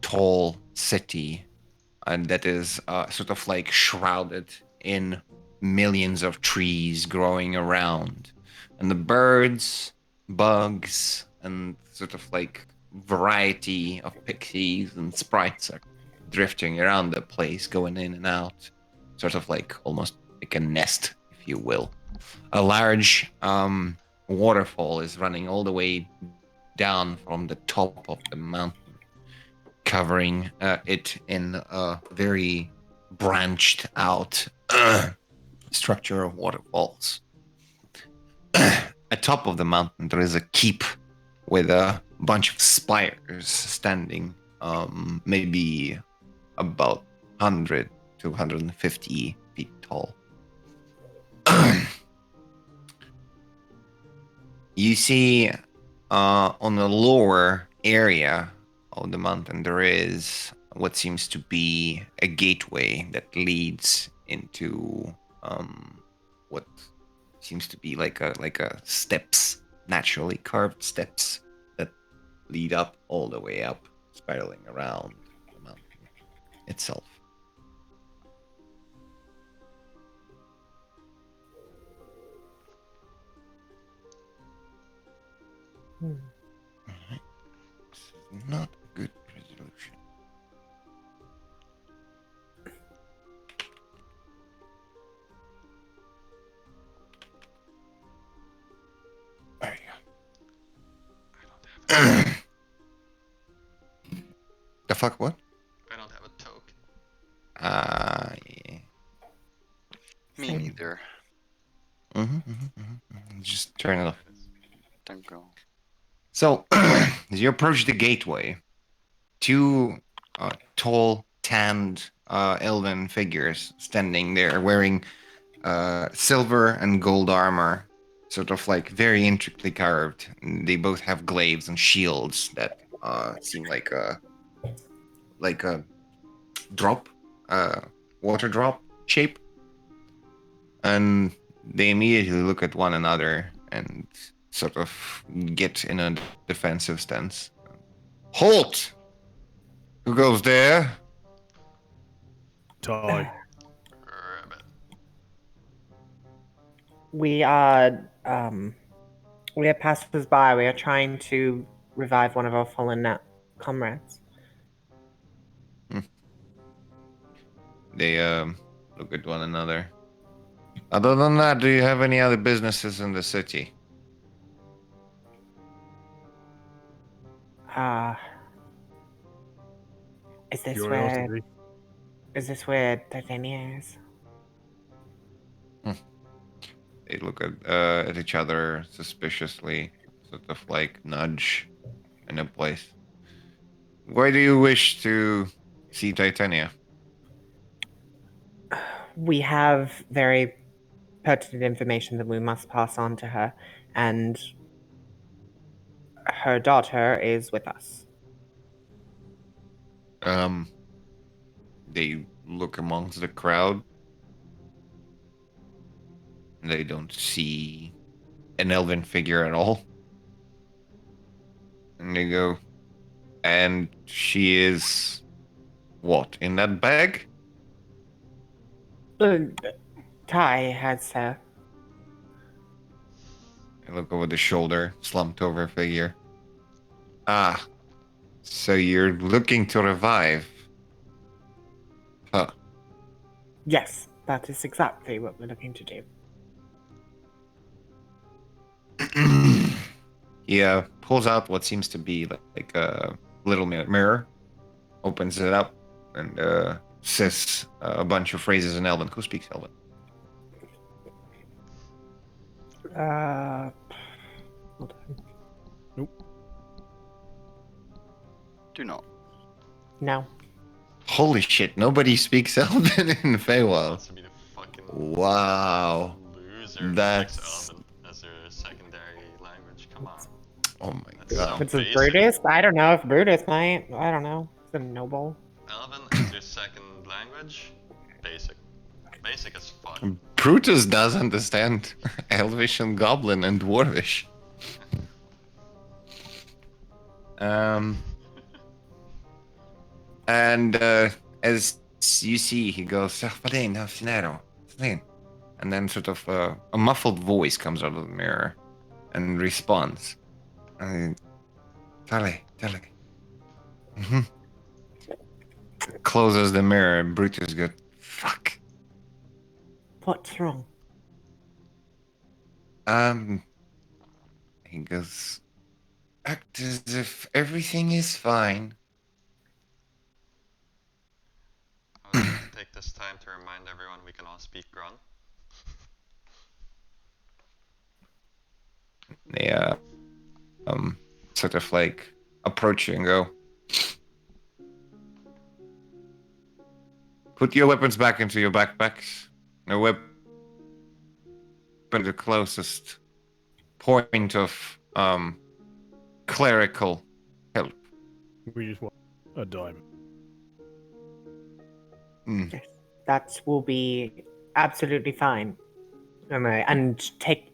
tall city, and that is sort of like shrouded in millions of trees growing around, and the birds, bugs, and sort of like variety of pixies and sprites are drifting around the place, going in and out, sort of like almost like a nest, if you will. A large waterfall is running all the way down from the top of the mountain, covering it in a very branched out structure of waterfalls. Atop of the mountain, there is a keep with a bunch of spires standing, maybe about 100 to 150 feet tall. You see on the lower area of the mountain, there is what seems to be a gateway that leads into what seems to be like a steps, naturally carved steps that lead up all the way up, spiraling around the mountain itself. This is not a good resolution. There you go. The fuck what? I don't have a token. Yeah. Me Same. neither. Just turn it off. Don't go. So, as you approach the gateway, 2 tall, tanned elven figures standing there wearing silver and gold armor, sort of like very intricately carved. They both have glaives and shields that seem like a drop, water drop shape. And they immediately look at one another and sort of get in a defensive stance. Halt! Who goes there? Ty. Rabbit. We We are passers-by. We are trying to revive one of our fallen comrades. They look at one another. Other than that, do you have any other businesses in the city? Is this Curiosity. where Titania is? They look at each other suspiciously, sort of like nudge in a place. Why do you wish to see Titania? We have very pertinent information that we must pass on to her, and her daughter is with us. They look amongst the crowd. They don't see an elven figure at all. And they go, and she is what, in that bag? Ty has her. I look over the shoulder, slumped over figure. Ah, so you're looking to revive. Huh. Yes, that is exactly what we're looking to do. He pulls out what seems to be like a little mirror, opens it up, and says a bunch of phrases in Elven. Who speaks Elven? Hold on. Do not. No. Holy shit, nobody speaks Elven in Feywild. Wants to be the fucking Wow. loser who That's- picks Elven as their secondary language. Come on. Oh my That's god. so If it's basic. Brutus, I don't know if Brutus might. I don't know. It's a noble. Elven as your second language? Basic. Basic as fuck. Brutus does understand Elvish and Goblin and Dwarvish. And as you see, he goes, and then sort of a muffled voice comes out of the mirror and responds. Tale. Mm-hmm. Closes the mirror, and Brutus goes, fuck. What's wrong? He goes, act as if everything is fine. I would like to take this time to remind everyone we can all speak Grun. They sort of like approach you and go, put your weapons back into your backpacks. No weapon, the closest point of clerical help. We just want a diamond. Mm. That will be absolutely fine. And take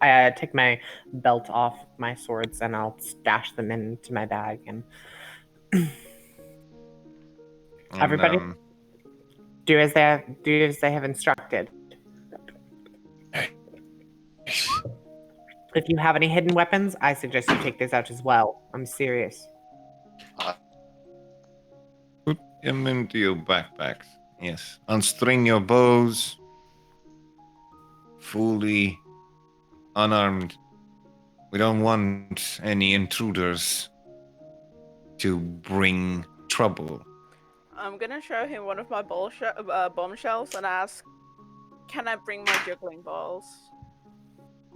my belt off my swords and I'll stash them into my bag and everybody And, do as they have instructed. If you have any hidden weapons, I suggest you take those out as well. I'm serious. put them into your backpacks. Yes. Unstring your bows. Fully unarmed. We don't want any intruders to bring trouble. I'm gonna show him one of my bombshells and ask, can I bring my juggling balls?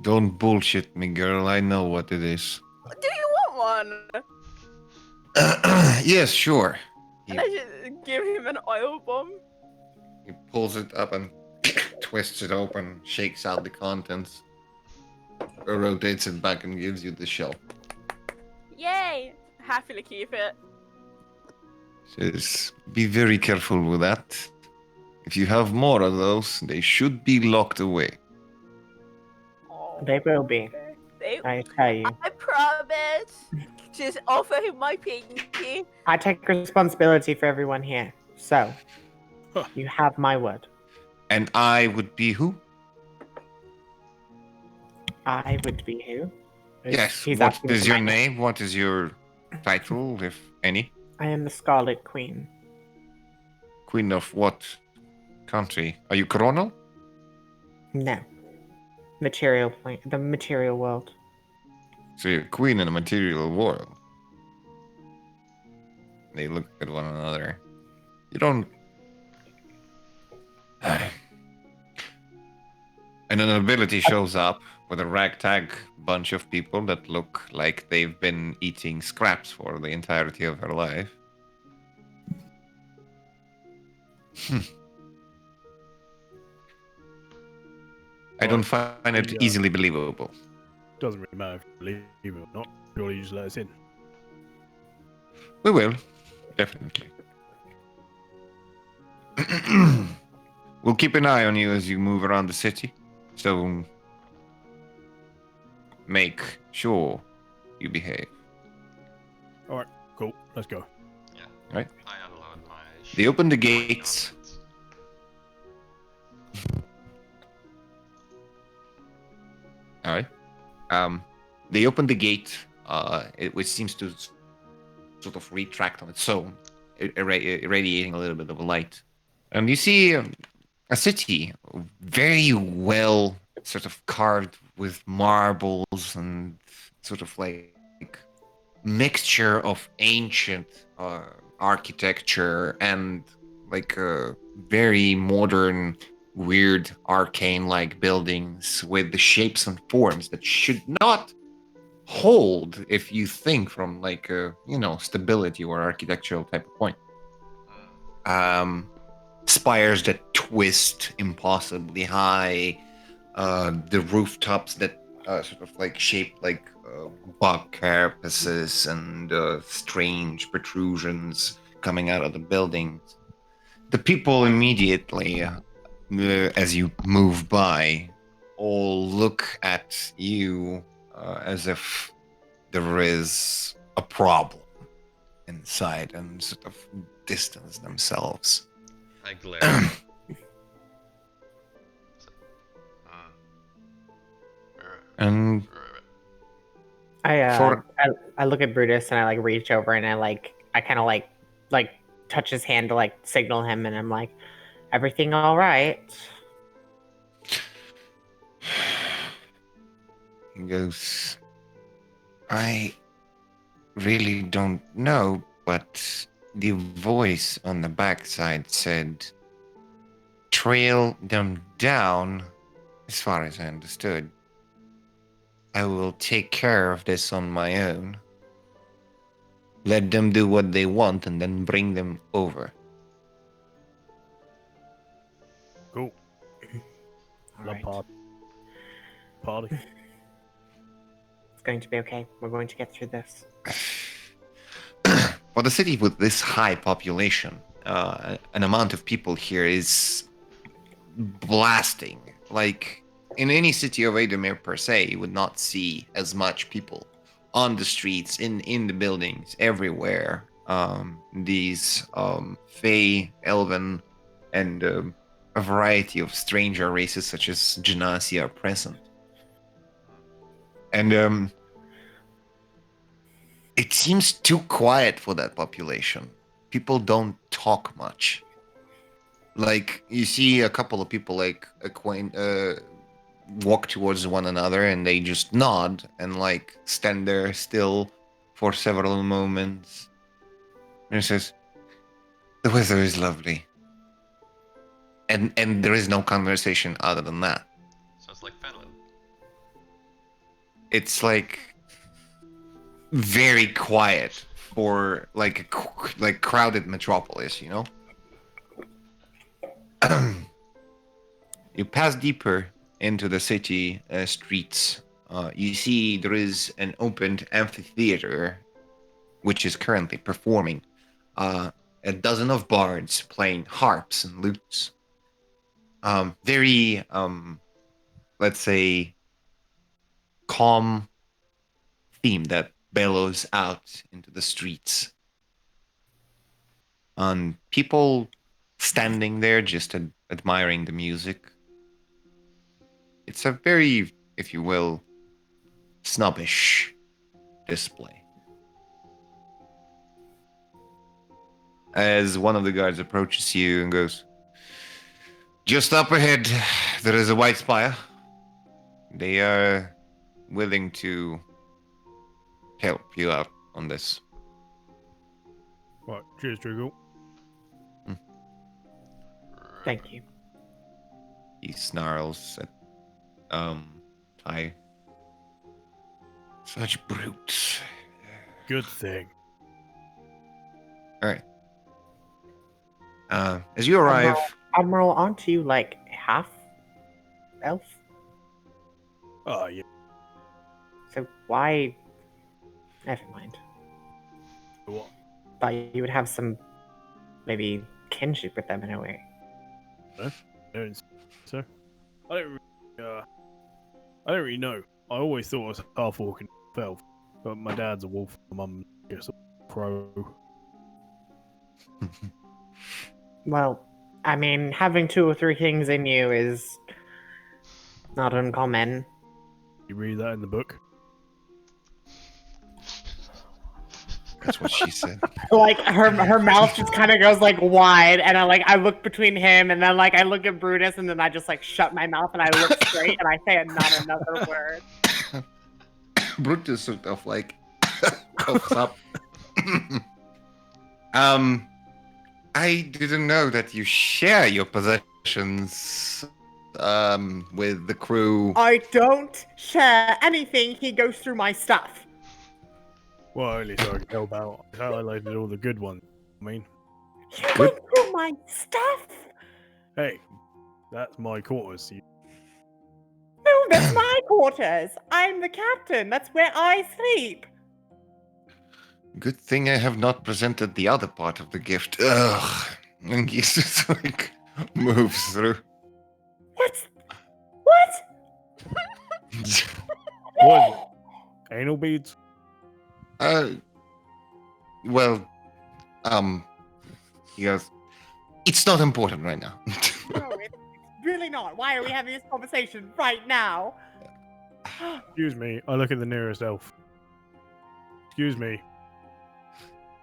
Don't bullshit me, girl. I know what it is. Do you want one? Yes, sure. And I just give him an oil bomb. He pulls it up and twists it open, shakes out the contents, rotates it back, and gives you the shell. Yay! Happily keep it. Says, be very careful with that. If you have more of those, they should be locked away. Oh, They will be. they- I tell you. I promise. Just offer him my pinky. I take responsibility for everyone here. So, you have my word. And I would be who? I would be who? Yes. He's What asking is for your my name? What is your title, if any? I am the Scarlet Queen. Queen of what country? Are you Coronel? No. The material world. So you're queen in the material world. They look at one another. You don't. And an ability shows up with a ragtag bunch of people that look like they've been eating scraps for the entirety of their life. I don't find it easily believable. Doesn't really matter if you believe it or not. Purely you just let us in. We will, definitely. We'll keep an eye on you as you move around the city. So make sure you behave. Alright, cool. Let's go. Yeah. Right. I unload my. They open the 20 gates. gauntlets. All right. They open the gate, which seems to sort of retract on its own, irradiating a little bit of light. And you see a city very well sort of carved with marbles and sort of like mixture of ancient architecture and like very modern weird arcane-like buildings with the shapes and forms that should not hold if you think from like a stability or architectural type of point. Spires that twist impossibly high, the rooftops that sort of like shaped like bog carapaces and strange protrusions coming out of the buildings. The people immediately, as you move by, all look at you as if there is a problem inside and sort of distance themselves. I glare. And I look at Brutus and I like reach over and I kind of like touch his hand to like signal him, and I'm like, everything all right? he goes, I really don't know, but the voice on the backside said, trail them down, as far as I understood. I will take care of this on my own. Let them do what they want and then bring them over. Cool. All Love right. Party. It's going to be okay. We're going to get through this. For the city with this high population, an amount of people here is blasting. Like, in any city of Eidamir per se, you would not see as much people on the streets, in the buildings, everywhere. These Fey, Elven, and a variety of stranger races such as Genasi are present. And it seems too quiet for that population. People don't talk much. Like, you see a couple of people like walk towards one another and they just nod and like stand there still for several moments. And it says, the weather is lovely. And there is no conversation other than that. Sounds like Finland. It's like very quiet for like crowded metropolis, you know? You pass deeper into the city streets. You see there is an opened amphitheater, which is currently performing. A dozen of bards playing harps and lutes. Very, let's say, calm theme that bellows out into the streets. People standing there just admiring the music. It's a very, if you will, snobbish display. As one of the guards approaches you and goes, "Just up ahead, there is a white spire. They are willing to help you out on this." Right, cheers, Trigle. Thank you. He snarls at Ty. Such brutes. Good thing. All right. As you arrive, Admiral, aren't you like half elf? Oh, yeah. So why? Never mind. What? Thought you would have some maybe kinship with them in a way. No, sir. I don't really know. I always thought I was half orc and half elf, but my dad's a wolf, my mum's a crow. Well, I mean, having 2 or 3 things in you is not uncommon. You read that in the book? that's what she said. Like her mouth just kind of goes like wide, and I look between him, and then like I look at Brutus, and then I just like shut my mouth and I look straight, and I say not another word. Brutus sort of like coughs up. I didn't know that you share your possessions with the crew. I don't share anything. He goes through my stuff. Well, at least I can help out. I highlighted all the good ones. I mean, You went through my stuff. hey, that's my quarters. No, that's my quarters. I'm the captain. That's where I sleep. Good thing I have not presented the other part of the gift. Ugh. And he just like moves through. What? What? What is it? Anal beads? Well, he goes, "It's not important right now." No, it's really not. Why are we having this conversation right now? Excuse me. I look at the nearest elf. Excuse me.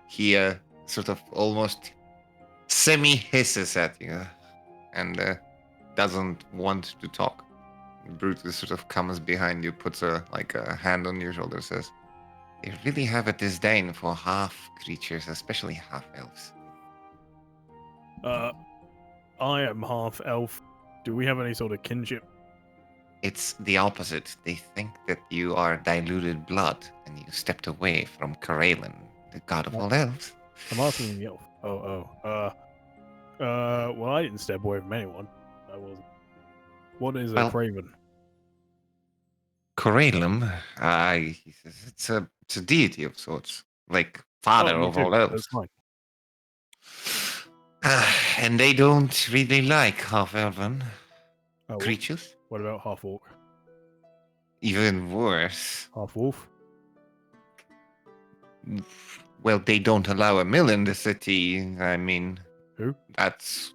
He sort of almost semi-hisses at you and doesn't want to talk. Brutus sort of comes behind you, puts a hand on your shoulder, says, "They really have a disdain for half creatures, especially half elves." I am half elf. Do we have any sort of kinship? It's the opposite. They think that you are diluted blood and you stepped away from Karelen, the god of all elves. I'm asking the elf. Well, I didn't step away from anyone. I wasn't. What is a Well- craven? Karelen, he says it's a deity of sorts, like father me of too. all That's elves. fine. And they don't really like half-elven What creatures. about half orc? Even worse. Half wolf? Well, they don't allow a mill in the city. I mean, Who? that's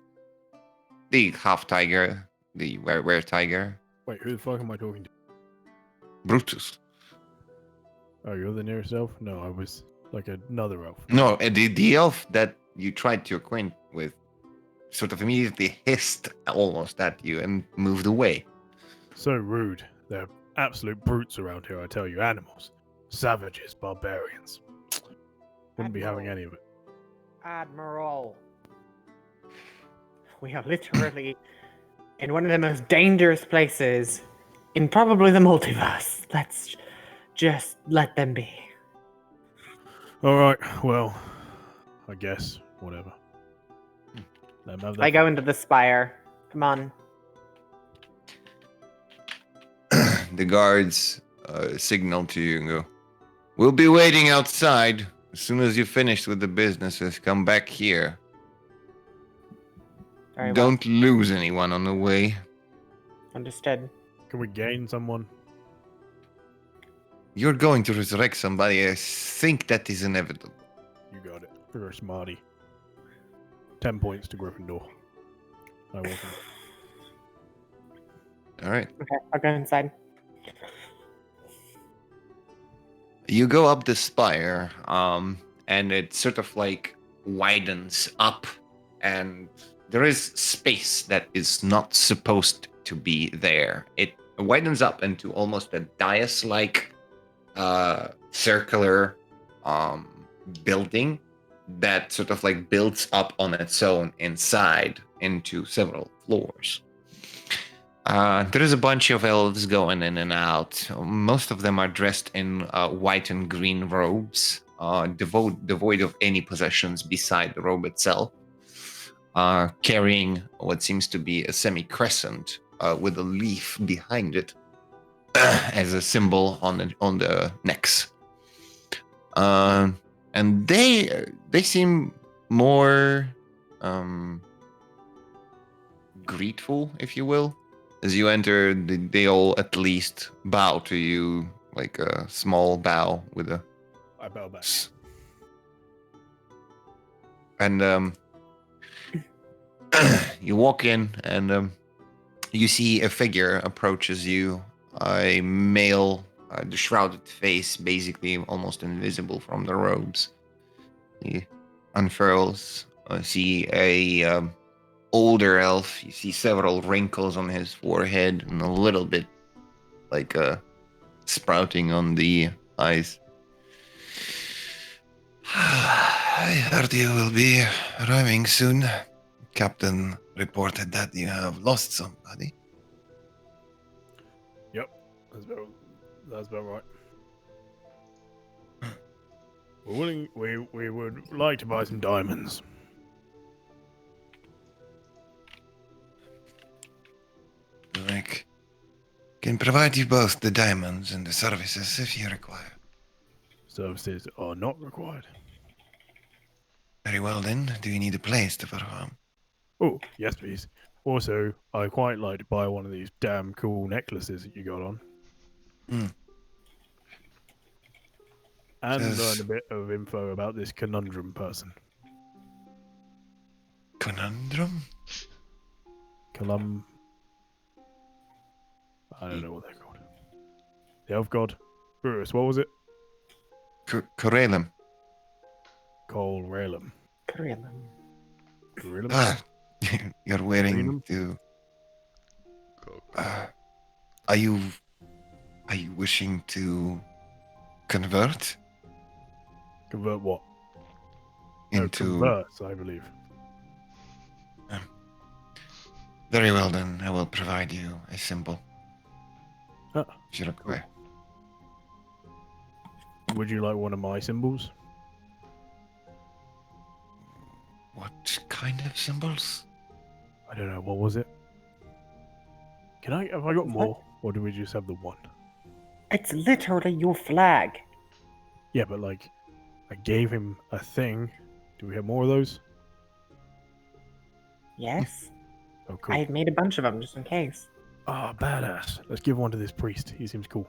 the half-tiger, the were-tiger, Wait, who the fuck am I talking to? Brutus. Oh, you're the nearest elf? No, I was like another elf. No, the elf that you tried to acquaint with sort of immediately hissed almost at you and moved away. So rude. They're absolute brutes around here, I tell you. Animals. Savages. Barbarians. Wouldn't be having any of it. Admiral. We are literally in one of the most dangerous places in probably the multiverse. Let's just let them be. Alright, well, I guess. Whatever. Let 'em have their I go fun. into the spire. Come on. The guards signal to you and go, "We'll be waiting outside. As soon as you're finished with the businesses, come back here. Very well. Don't lose anyone on the way." Understood. Can we gain someone? You're going to resurrect somebody. I think that is inevitable. You got it. You're a smarty. 10 points to Gryffindor. I wasn't. All right. Okay, I'll go inside. You go up the spire, and it sort of like widens up, and there is space that is not supposed to be there. It widens up into almost a dais-like circular building that sort of like builds up on its own inside into several floors. There is a bunch of elves going in and out. Most of them are dressed in white and green robes, devoid of any possessions beside the robe itself, carrying what seems to be a semi-crescent with a leaf behind it as a symbol on the necks. And they seem more grateful, if you will. As you enter, they all at least bow to you, like a small bow with a. I bow back. And you walk in, and you see a figure approaches you. A male, the shrouded face, basically almost invisible from the robes. He unfurls. See a older elf. You see several wrinkles on his forehead and a little bit like sprouting on the eyes. I heard you will be arriving soon. Captain reported that you have lost somebody. That's about right. We would like to buy some diamonds. Like, can provide you both the diamonds and the services if you require. Services are not required. Very well then. Do you need a place to perform? Oh, yes, please. Also, I quite like to buy one of these damn cool necklaces that you got on. Hmm. And Says- learn a bit of info about this conundrum person. Conundrum? I don't know what they're called. The elf god. Bruce, what was it? Corellum. Cole Raylam. Krillin. Raylam? Ah, you're wearing Freedom? to. Go. Are you wishing to convert Convert what? No, into? converse, I believe. Very well then. I will provide you a symbol Ah, if you require. would you like one of my symbols? What kind of symbols? I don't know. What was it? Have I got more? Or do we just have the one? It's literally your flag. Yeah, but like, I gave him a thing. Do we have more of those? Yes. Oh, cool. I made a bunch of them just in case. Ah, badass. Let's give one to this priest. He seems cool.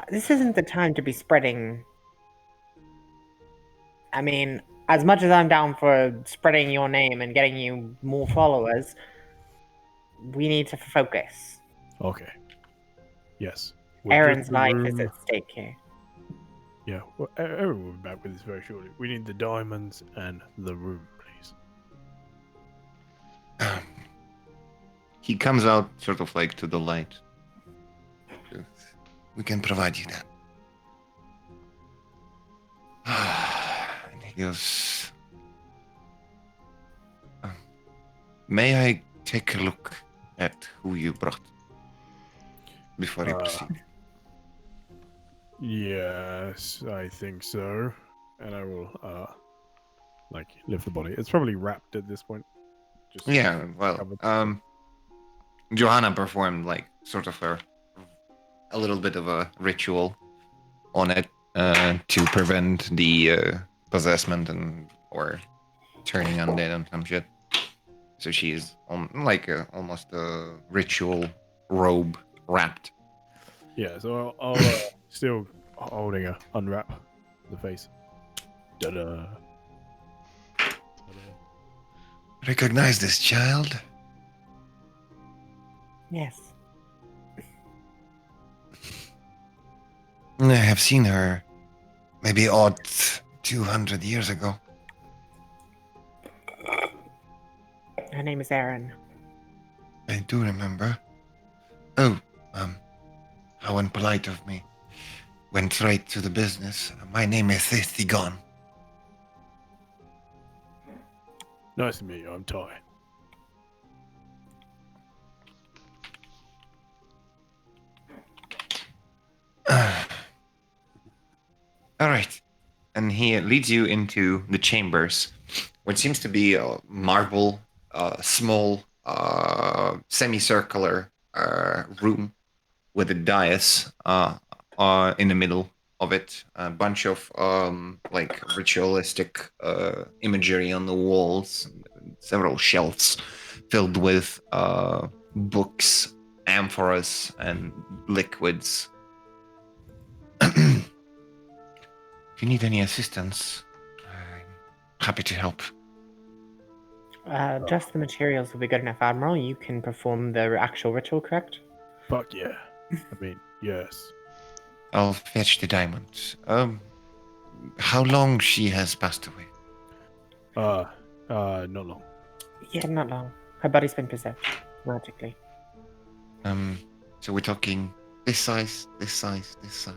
This isn't the time to be spreading. I mean, as much as I'm down for spreading your name and getting you more followers, we need to focus. Okay. Yes. With Aaron's just the life is room- at stake here. Yeah, well, Aaron will be back with this very shortly. We need the diamonds and the room, please. He comes out sort of like to the light. We can provide you that. And he goes, may I take a look at who you brought before you proceed? Yes, I think so. And I will, like, lift the body. It's probably wrapped at this point. Just Yeah, well, covered. Johanna performed like sort of a little bit of a ritual on it to prevent the possessment and or turning undead and some shit. So she's on like almost a ritual robe wrapped. Yeah, so I'll still holding a unwrap the face. Da-da. Recognize this child? Yes. I have seen her maybe odd 200 years ago. Her name is Erin. I do remember. Oh, how unpolite of me. Went right to the business. My name is Thigon. Nice to meet you. I'm Ty. All right. And he leads you into the chambers, which seems to be a marble, small, semicircular room with a dais in the middle of it. A bunch of like ritualistic imagery on the walls, several shelves filled with books, amphoras, and liquids. If you need any assistance, I'm happy to help. Just the materials will be good enough, Admiral. You can perform the actual ritual, correct? Fuck yeah. I mean, yes. I'll fetch the diamonds. How long she has passed away? Not long. Yeah, not long. Her body's been preserved magically. So we're talking this size, this size, this size.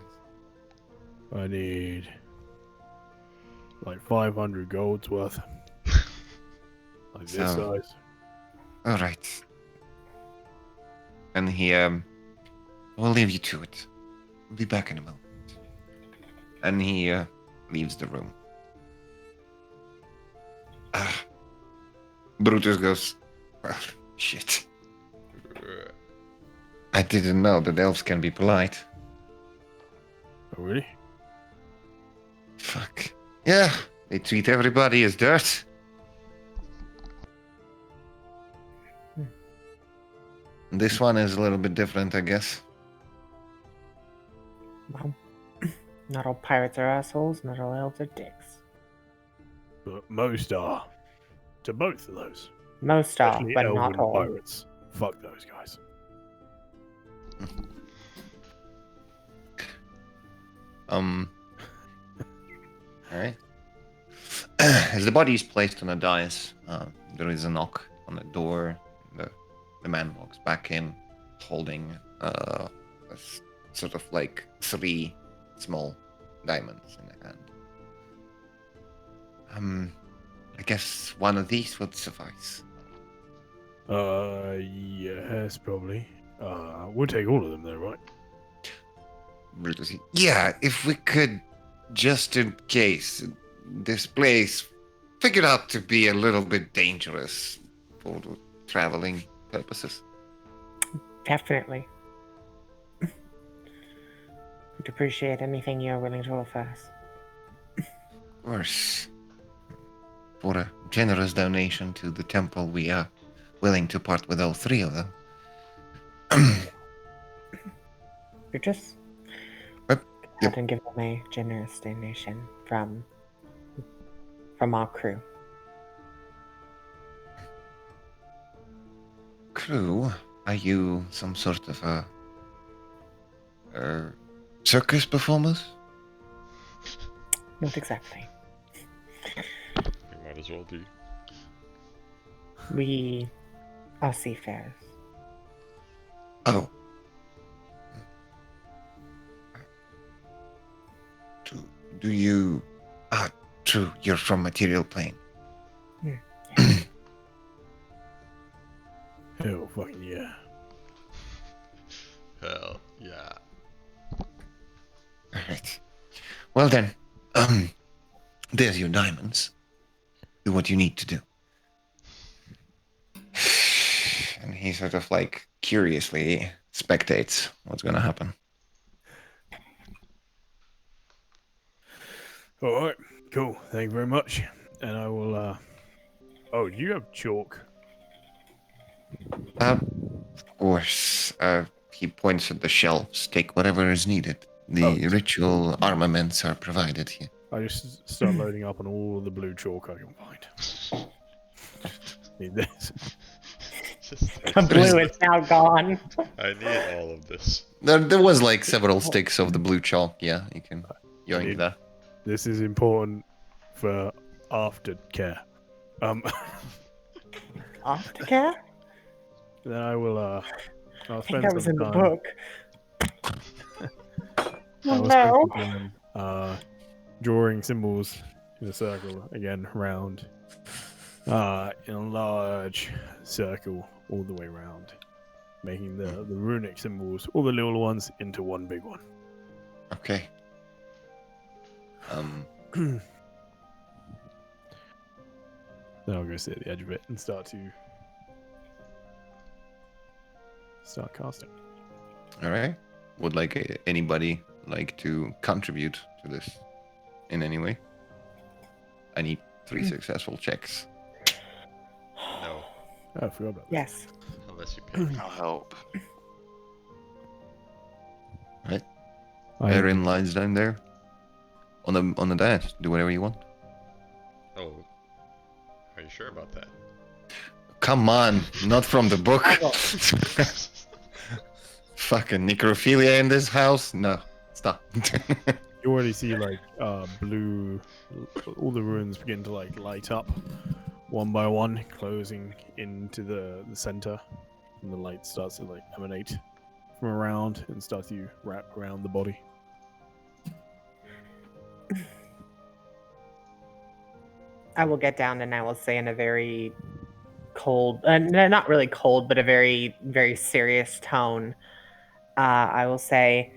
I need like 500 golds worth. Like this So- size. All right. And he, we'll leave you to it. We'll be back in a moment. And he, leaves the room. Brutus goes, well, shit. I didn't know that elves can be polite. Oh, really? Fuck. Yeah, they treat everybody as dirt. This one is a little bit different, I guess. Well, not all pirates are assholes, not all elves are dicks. But most are. To both of those. Most are, Especially but elven not all. pirates. Fuck those guys. Alright. As the body is placed on a dais, there is a knock on the door. The man walks back in, holding sort of like 3 small diamonds in the hand. I guess one of these would suffice. Yes, probably. We'll take all of them though, right? Brutus, yeah, if we could, just in case, this place figured out to be a little bit dangerous for traveling purposes. Definitely. Would appreciate anything you're willing to offer us. Of course. For a generous donation to the temple, we are willing to part with all 3 of them. You're just Yep. go ahead and give them a generous donation from our crew. Crew, are you some sort of circus performers? Not exactly. You might as well be. We are seafarers. Oh. Do you... Ah, true, you're from Material Plane. Hell fucking yeah. Hell yeah. Alright. Well then, there's your diamonds. Do what you need to do. And he sort of like curiously spectates what's gonna happen. Alright, cool. Thank you very much. And I will, Oh, do you have chalk? Of course, he points at the shelves. Take whatever is needed. The ritual armaments are provided here. I just start loading up on all the blue chalk I can find. Need this. The blue is now gone. I need all of this. There was like several sticks of the blue chalk. Yeah, you can yoink need- that. This is important for aftercare. Aftercare? Then I will. I'll I think spend that was some in the time. book. I Oh will spend no. some time drawing symbols in a circle again, round, in a large circle all the way around, making the runic symbols, all the little ones, into one big one. Okay. Then I'll go sit at the edge of it and start casting. All right. Would anybody like to contribute to this in any way? I need 3 successful checks. No, Oh, I forgot about that. Yes. unless you pay me. I'll help. Erin lies down there on the dais. Do whatever you want. Oh, are you sure about that? Come on, not from the book. I will. Fucking necrophilia in this house? No, stop. You already see like blue, all the runes begin to like light up one by one, closing into the center, and the light starts to like emanate from around and start to wrap around the body. I will get down and I will say in a very cold, no, not really cold, but a very, very serious tone. I will say,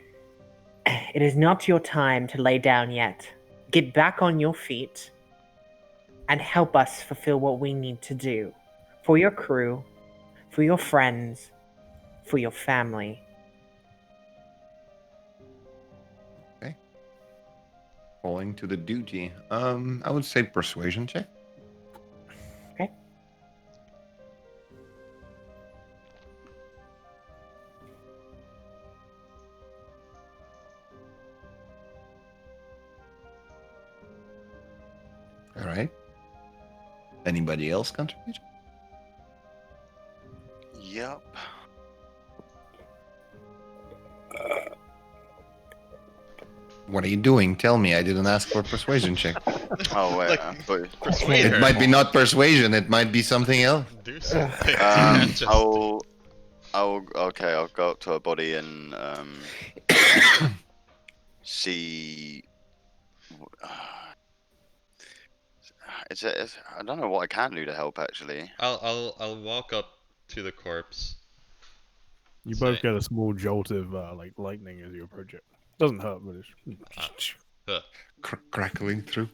it is not your time to lay down yet. Get back on your feet and help us fulfill what we need to do for your crew, for your friends, for your family. Falling to the duty. I would say persuasion check. Okay. All right. Anybody else contribute? Yep. What are you doing? Tell me. I didn't ask for a persuasion check. Oh wait, Like, but Persuade her. It might be not persuasion. It might be something else. Do something. You can't just- I'll go up to her body and see. I don't know what I can do to help actually. I'll walk up to the corpse. You Say- both get a small jolt of like lightning as you approach it. Doesn't hurt, but it's Crackling through.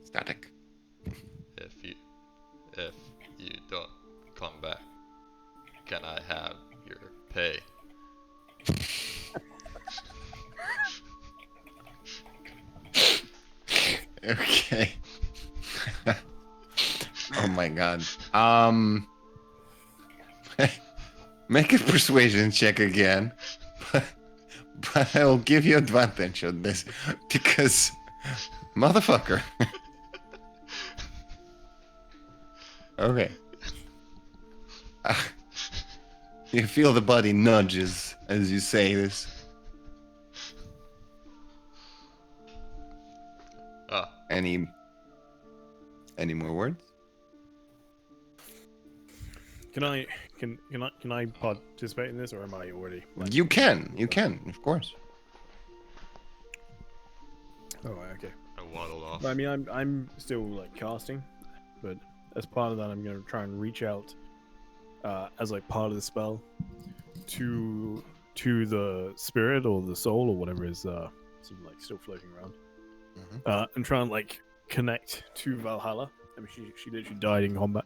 Static. If you don't come back, can I have your pay? Okay. Oh my god. Make a persuasion check again. But I will give you advantage on this because motherfucker. Okay. You feel the body nudges as you say this. Ah, Any more words? Can I participate in this, or am I already? Like, You can, of course. oh, okay. I waddle off. I mean, I'm still like casting, but as part of that, I'm gonna try and reach out, as like part of the spell, to the spirit or the soul or whatever is sort of like still floating around, and try and like connect to Valhalla. I mean, she literally died in combat.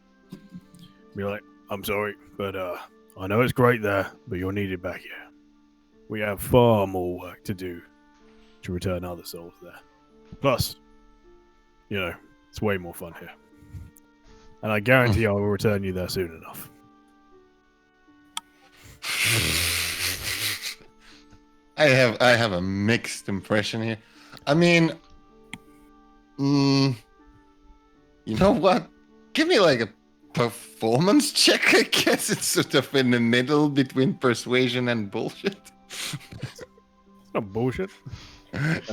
Be like, I'm sorry, but I know it's great there, but you're needed back here. We have far more work to do to return other souls there. Plus, you know, it's way more fun here. And I guarantee I will return you there soon enough. I have a mixed impression here. I mean, you know what? Give me like a performance check, I guess. It's sort of in the middle between persuasion and bullshit. It's not bullshit.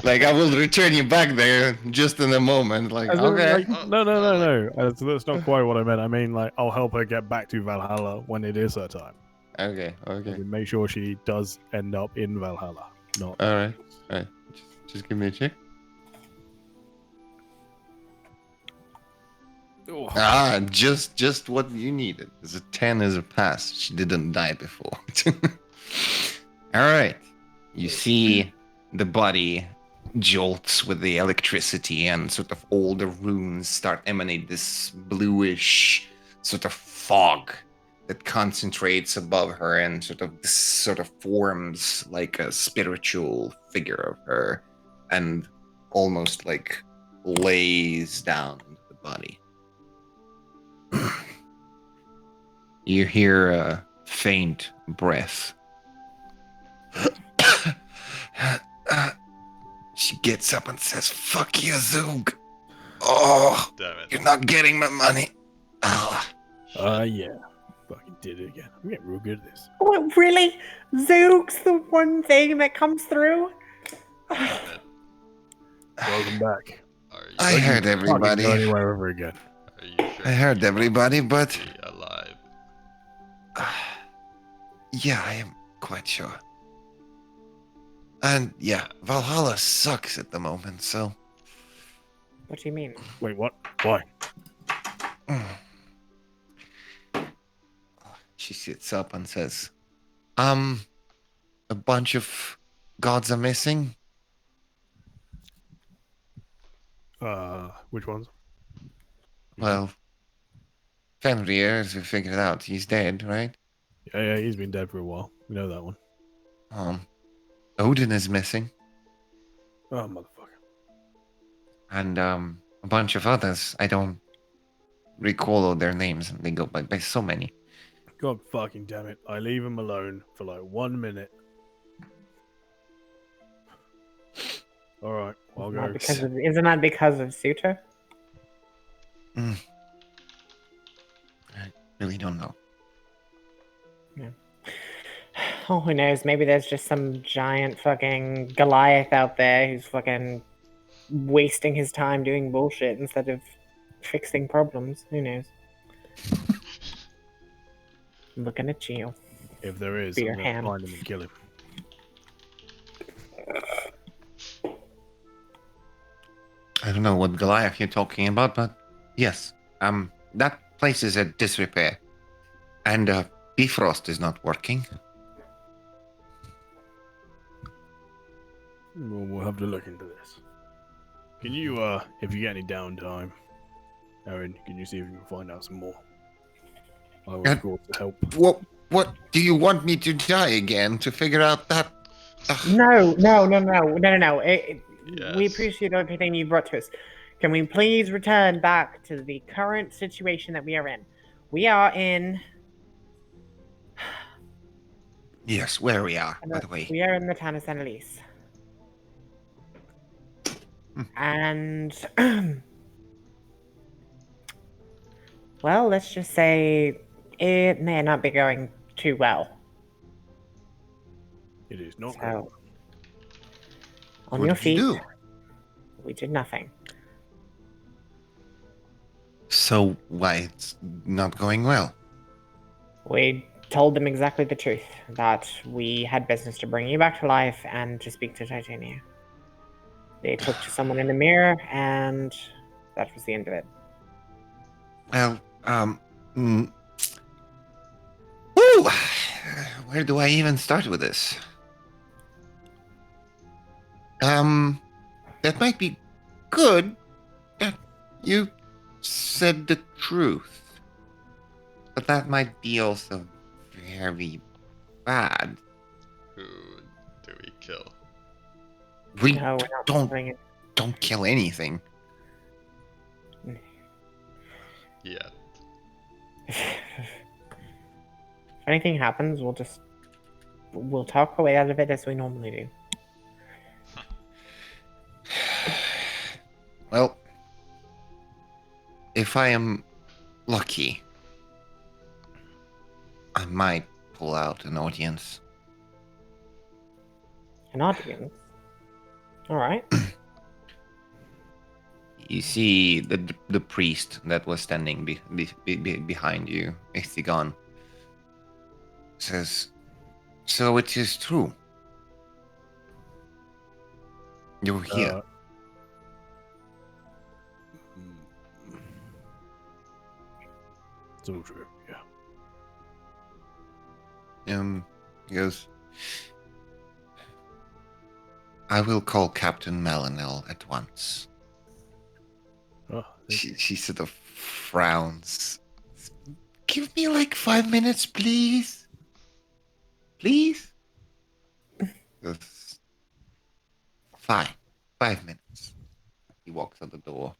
Like, I will return you back there just in a moment. Like, As in, okay. like, Oh, no, no, that's not quite what I meant. I mean, like, I'll help her get back to Valhalla when it is her time. Okay, I okay. mean, make sure she does end up in Valhalla. Not. Alright. Just give me a check. Oh, Ah, just what you needed. It's a 10 is a pass. She didn't die before. Alright. You see the body jolts with the electricity, and sort of all the runes start emanate this bluish sort of fog that concentrates above her and sort of forms like a spiritual figure of her and almost like lays down the body. You hear a faint breath. She gets up and says, "Fuck you, Zoog. Oh, damn it. you're not getting my money." Oh. yeah. Fucking did it again. I'm getting real good at this. What, really? Zoog's the one thing that comes through? Damn it. Welcome back. Are you, I heard Fucking everybody. go anywhere ever again. are you sure I heard you everybody, want but to be alive? yeah, I am quite sure. And yeah, Valhalla sucks at the moment, so. What do you mean? Wait, what? Why? She sits up and says, a bunch of gods are missing. Which ones? Well, Fenrir, as we figured out, he's dead, right? Yeah, he's been dead for a while. We know that one. Odin is missing, Oh, motherfucker. and a bunch of others. I don't recall all their names. They go by so many. God fucking damn it. I leave him alone for like 1 minute. Alright, I'll go. Isn't that because of Suta? I really don't know. Oh, who knows? Maybe there's just some giant fucking Goliath out there who's fucking wasting his time doing bullshit instead of fixing problems. Who knows? I'm looking at you. If there is, Be I'm your gonna hand. find him and kill him. I don't know what Goliath you're talking about, but yes, that place is at disrepair, and Bifrost is not working. Well, we'll have to look into this. Can you, if you get any downtime, Aaron, can you see if you can find out some more? I will, of course, help. What do you want me to die again to figure out that? No. We Yes. appreciate everything you brought to us. Can we please return back to the current situation that we are in? We are in. Yes, where we are, by the way. We are in the town of San Elise. And. Well, let's just say it may not be going too well. It is not. So, on What your did you feet, do? we did nothing. So why it's not going well? We told them exactly the truth, that we had business to bring you back to life and to speak to Titania. They took to someone in the mirror, and that was the end of it. Well, woo! Where do I even start with this? That might be good. You said the truth, but that might be also very bad. Who do we kill? We No, we're not don't doing it. don't kill anything. Yeah. If anything happens, we'll talk our way out of it as we normally do. Well, if I am lucky, I might pull out an audience. An audience. All right. You see the priest that was standing behind you, Ichthigon, says, "So it is true. You're here." Uh, it's all true. Yeah. He goes, "I will call Captain Melanel at once." Oh, thank you. She sort of frowns. "Give me like 5 minutes, please. Please?" Goes, "Fine. 5 minutes." He walks out the door.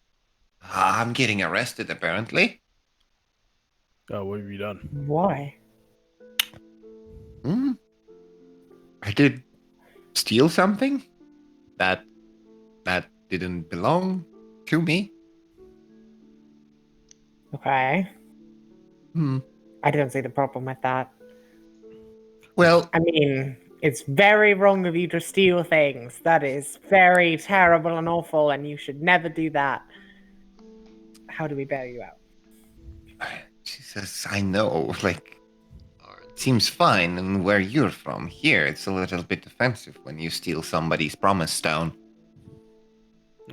"I'm getting arrested, apparently." Oh, what have you done? Why? Hmm? I did steal something that didn't belong to me. Okay. Hmm. I don't see the problem with that. Well, I mean, it's very wrong of you to steal things. That is very terrible and awful, and you should never do that. How do we bail you out? she says, "I know, like, Alright. seems fine, and where you're from, here, it's a little bit offensive when you steal somebody's promise stone."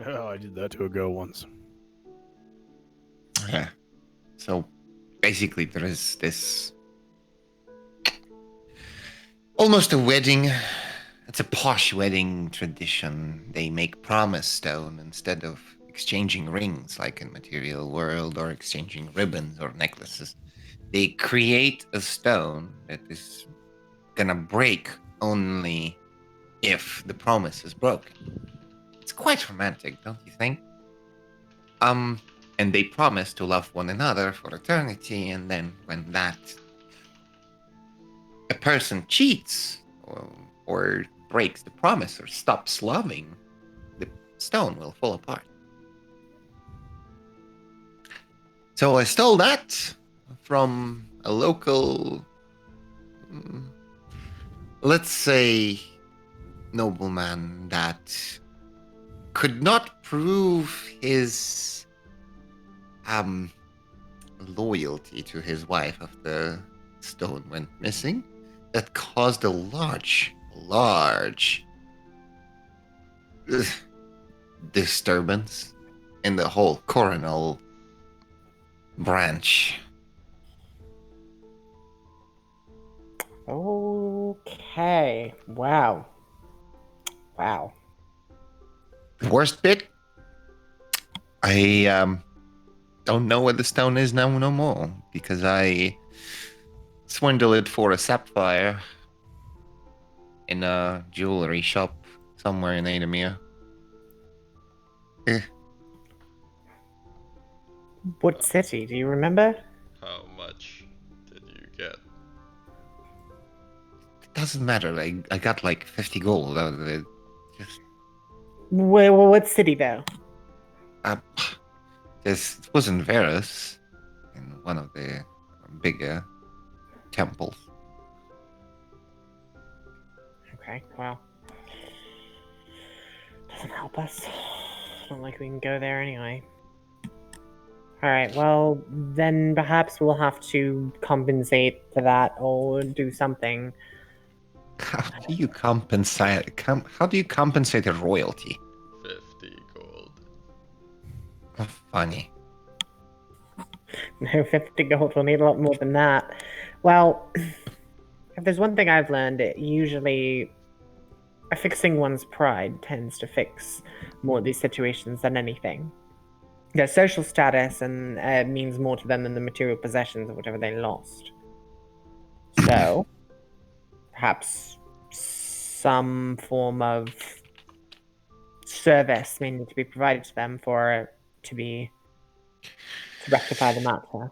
Oh, I did that to a girl once. Yeah. So basically, there is this almost a wedding. It's a posh wedding tradition. They make promise stone instead of exchanging rings like in material world or exchanging ribbons or necklaces. They create a stone that is gonna break only if the promise is broken. It's quite romantic, don't you think? And they promise to love one another for eternity, and then when that a person cheats or breaks the promise or stops loving, the stone will fall apart. So I stole that from a local, let's say, nobleman that could not prove his loyalty to his wife after the stone went missing. That caused a large disturbance in the whole coronal branch. Okay. Wow. Wow. Worst bit, I don't know where the stone is now no more because I swindled it for a sapphire in a jewelry shop somewhere in Eidamir. What city? Do you remember? How much did you get? It doesn't matter. I got like 50 gold out of it. Just What city, though? uh, this it was in Varus, in one of the bigger temples. Okay, well. Doesn't help us. Not like we can go there anyway. Alright, well, then perhaps we'll have to compensate for that or do something. How do you compensate? How do you compensate a royalty? 50 gold. Oh, funny. No, 50 gold, we'll need a lot more than that. Well, if there's one thing I've learned, it usually fixing one's pride tends to fix more of these situations than anything. Their social status and means more to them than the material possessions of whatever they lost. So, perhaps some form of service may need to be provided to them for to rectify the matter.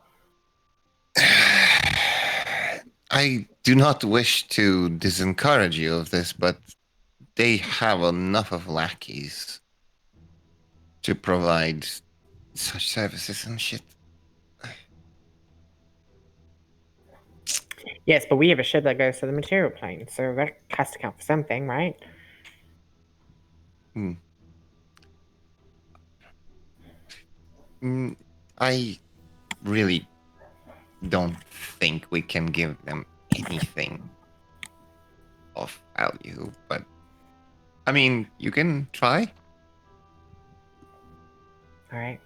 I do not wish to disencourage you of this, but they have enough of lackeys to provide such services and shit. Yes, but we have a ship that goes to the material plane, so that has to count for something, right? Hmm. I really don't think we can give them anything of value, but I mean, you can try. All right.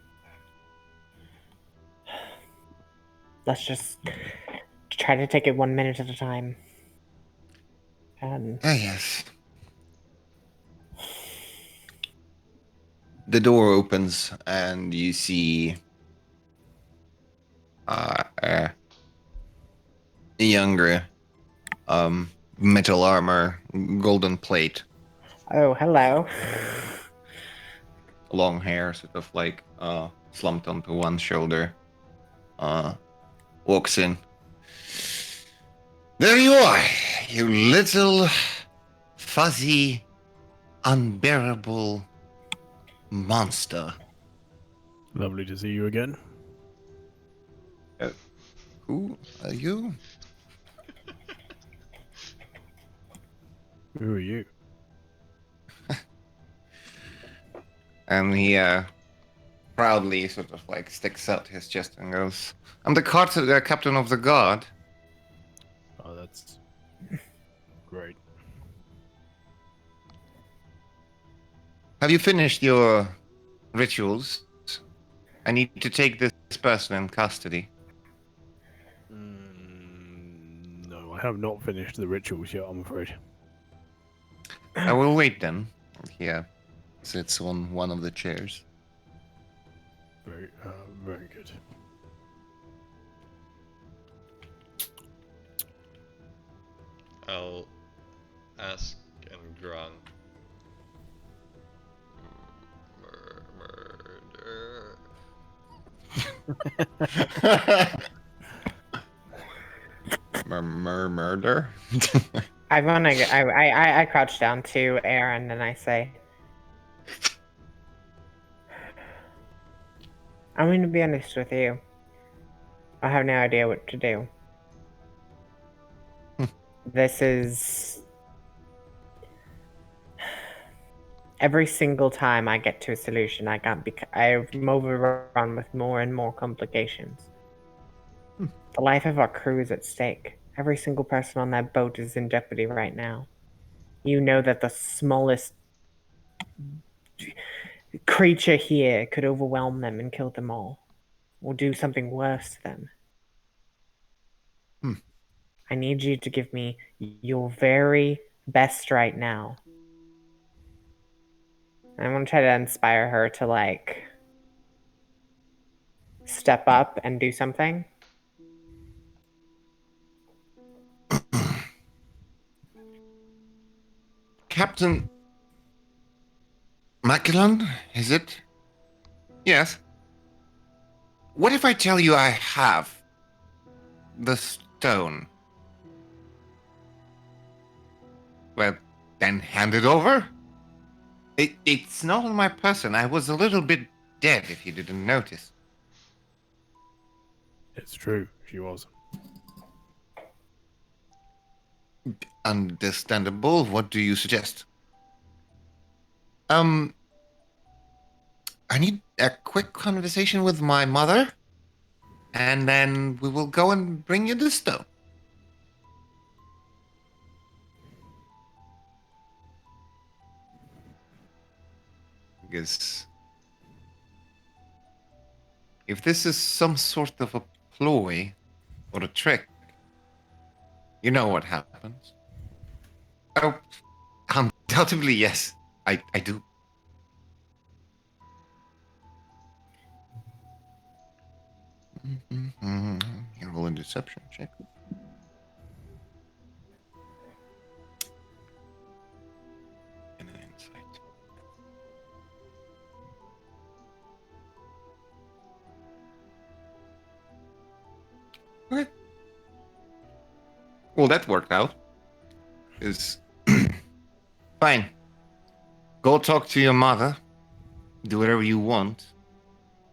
Let's just try to take it 1 minute at a time. And Ah, yes. The door opens and you see a younger, metal armor, golden plate, oh, hello. long hair, sort of like slumped onto one shoulder. Walks in. There you are, you little fuzzy, unbearable monster. Lovely to see you again. Who are you? Who are you? And he proudly sort of like sticks out his chest and goes, I'm the captain of the guard. Oh, that's great. Have you finished your rituals? I need to take this person in custody. No, I have not finished the rituals yet, I'm afraid. I will wait then. He sits on one of the chairs. Very good. I'll ask and grunt. Murder. Murder? I crouch down to Aaron and I say, I'm going to be honest with you. I have no idea what to do. This is... Every single time I get to a solution, I'm overrun with more and more complications. The life of our crew is at stake. Every single person on that boat is in jeopardy right now. You know that the smallest creature here could overwhelm them and kill them all, or do something worse to them. I need you to give me your very best right now. I'm gonna try to inspire her to like step up and do something. Captain Macklin, is it? Yes. What if I tell you I have the stone? Well, then hand it over. It's not on my person. I was a little bit dead if you didn't notice. It's true, she was. Understandable. What do you suggest? I need a quick conversation with my mother, and then we will go and bring you the stone. Because if this is some sort of a ploy or a trick, you know what happens. Oh, undoubtedly, yes. I do. You roll a deception check. And an insight. Okay. Well, that worked out. Is fine. Go talk to your mother. Do whatever you want.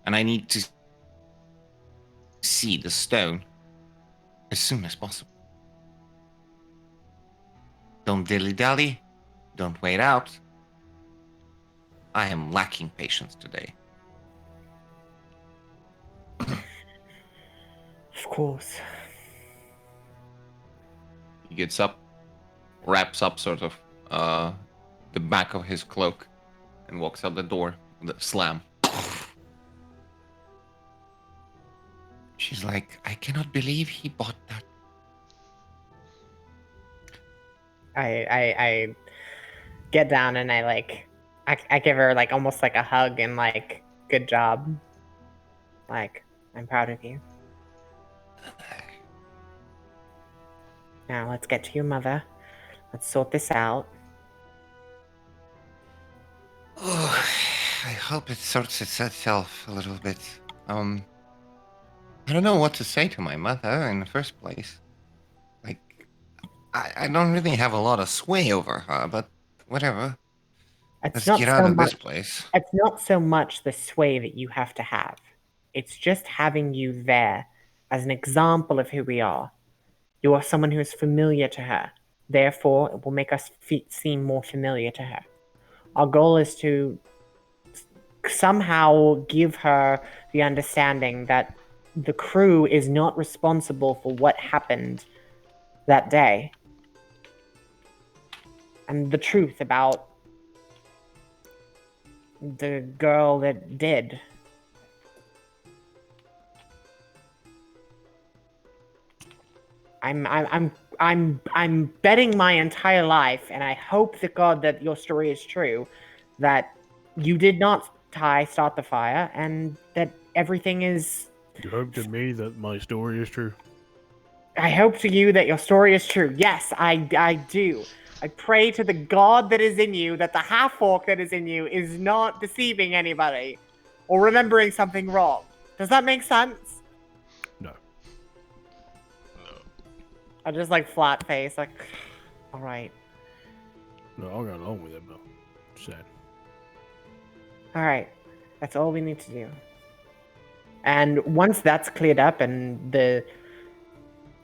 And I need to see the stone as soon as possible. Don't dilly-dally. Don't wait out. I am lacking patience today. Of course. He gets up, wraps up sort of the back of his cloak, and walks out the door with a slam. She's like, I cannot believe he bought that. I get down and I give her like almost like a hug and like good job. Like, I'm proud of you. Now let's get to your mother. Let's sort this out. Oh, I hope it sorts itself a little bit. I don't know what to say to my mother in the first place. Like, I don't really have a lot of sway over her, but whatever. It's Let's not get so out of much. this place. It's not so much the sway that you have to have. It's just having you there as an example of who we are. You are someone who is familiar to her. Therefore, it will make us seem more familiar to her. Our goal is to somehow give her the understanding that the crew is not responsible for what happened that day. And the truth about the girl that did. I'm betting my entire life, and I hope to God that your story is true, that you did not start the fire, and that everything is. You hope to me that my story is true. I hope to you that your story is true. Yes, I do. I pray to the God that is in you that the half-orc that is in you is not deceiving anybody or remembering something wrong. Does that make sense? No. I just like flat face, like, all right. No, I'll go along with him though. Sad. All right, that's all we need to do. And once that's cleared up and the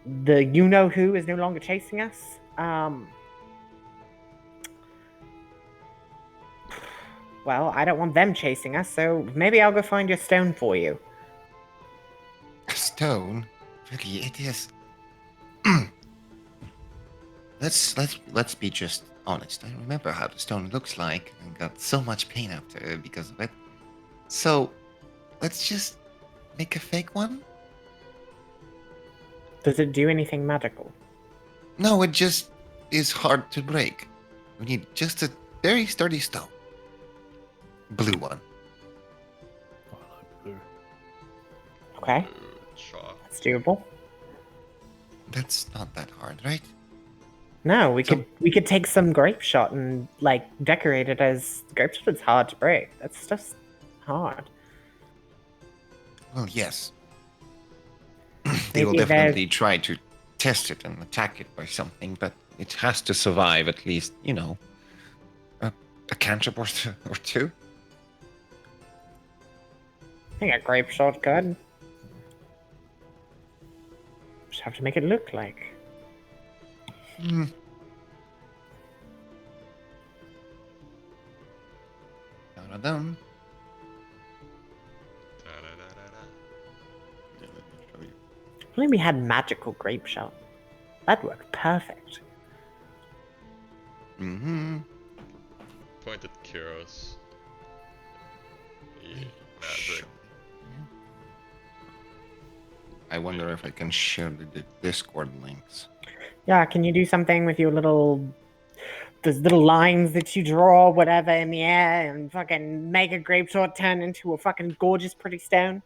you know who is no longer chasing us, well, I don't want them chasing us, so maybe I'll go find your stone for you. A stone? Really, it is. Let's be just honest. I remember how the stone looks like and got so much pain after because of it. So, let's just make a fake one? Does it do anything magical? No, it just is hard to break. We need just a very sturdy stone. Blue one. I like blue. Okay, Chalk. that's doable. That's not that hard, right? No, we So- could take some grape shot and like decorate it as grape shot is hard to break. That stuff's hard. Well, yes. They will Maybe there's- definitely try to test it and attack it by something, but it has to survive at least, a cantrip or two. I think a grape shot could. Just have to make it look like. Hmm. Dun-dun-dun. Da-da-da-da-da. Yeah, let me show you. If only we had magical grape shot. That'd work perfect. Mm-hmm. Point at Kyros. Yeah, magic. I wonder if I can share the Discord links. Yeah, can you do something with your those little lines that you draw, whatever, in the air, and fucking make a grape shot turn into a fucking gorgeous, pretty stone?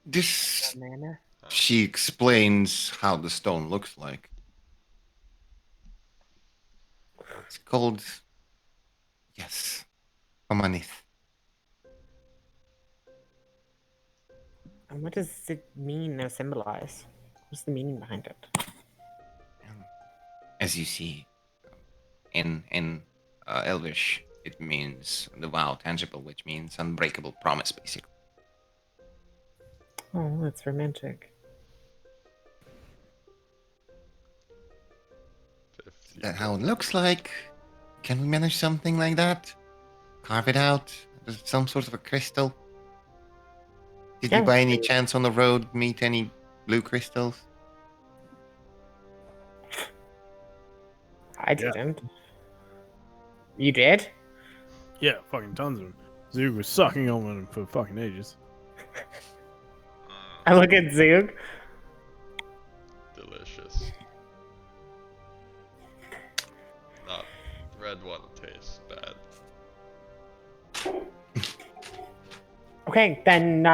This Mana. she explains how the stone looks like. It's called Amanith. And what does it mean or symbolize? What's the meaning behind it? As you see, in Elvish, it means the vow tangible, which means unbreakable promise, basically. Oh, that's romantic. that how it looks like? Can we manage something like that? Carve it out? Is it some sort of a crystal? Did you Yeah. by any chance on the road meet any blue crystals? I didn't. You did? Yeah, fucking tons of them. Zug was sucking on them for fucking ages. I look at Zug. Delicious. Not red one tastes bad. Okay, then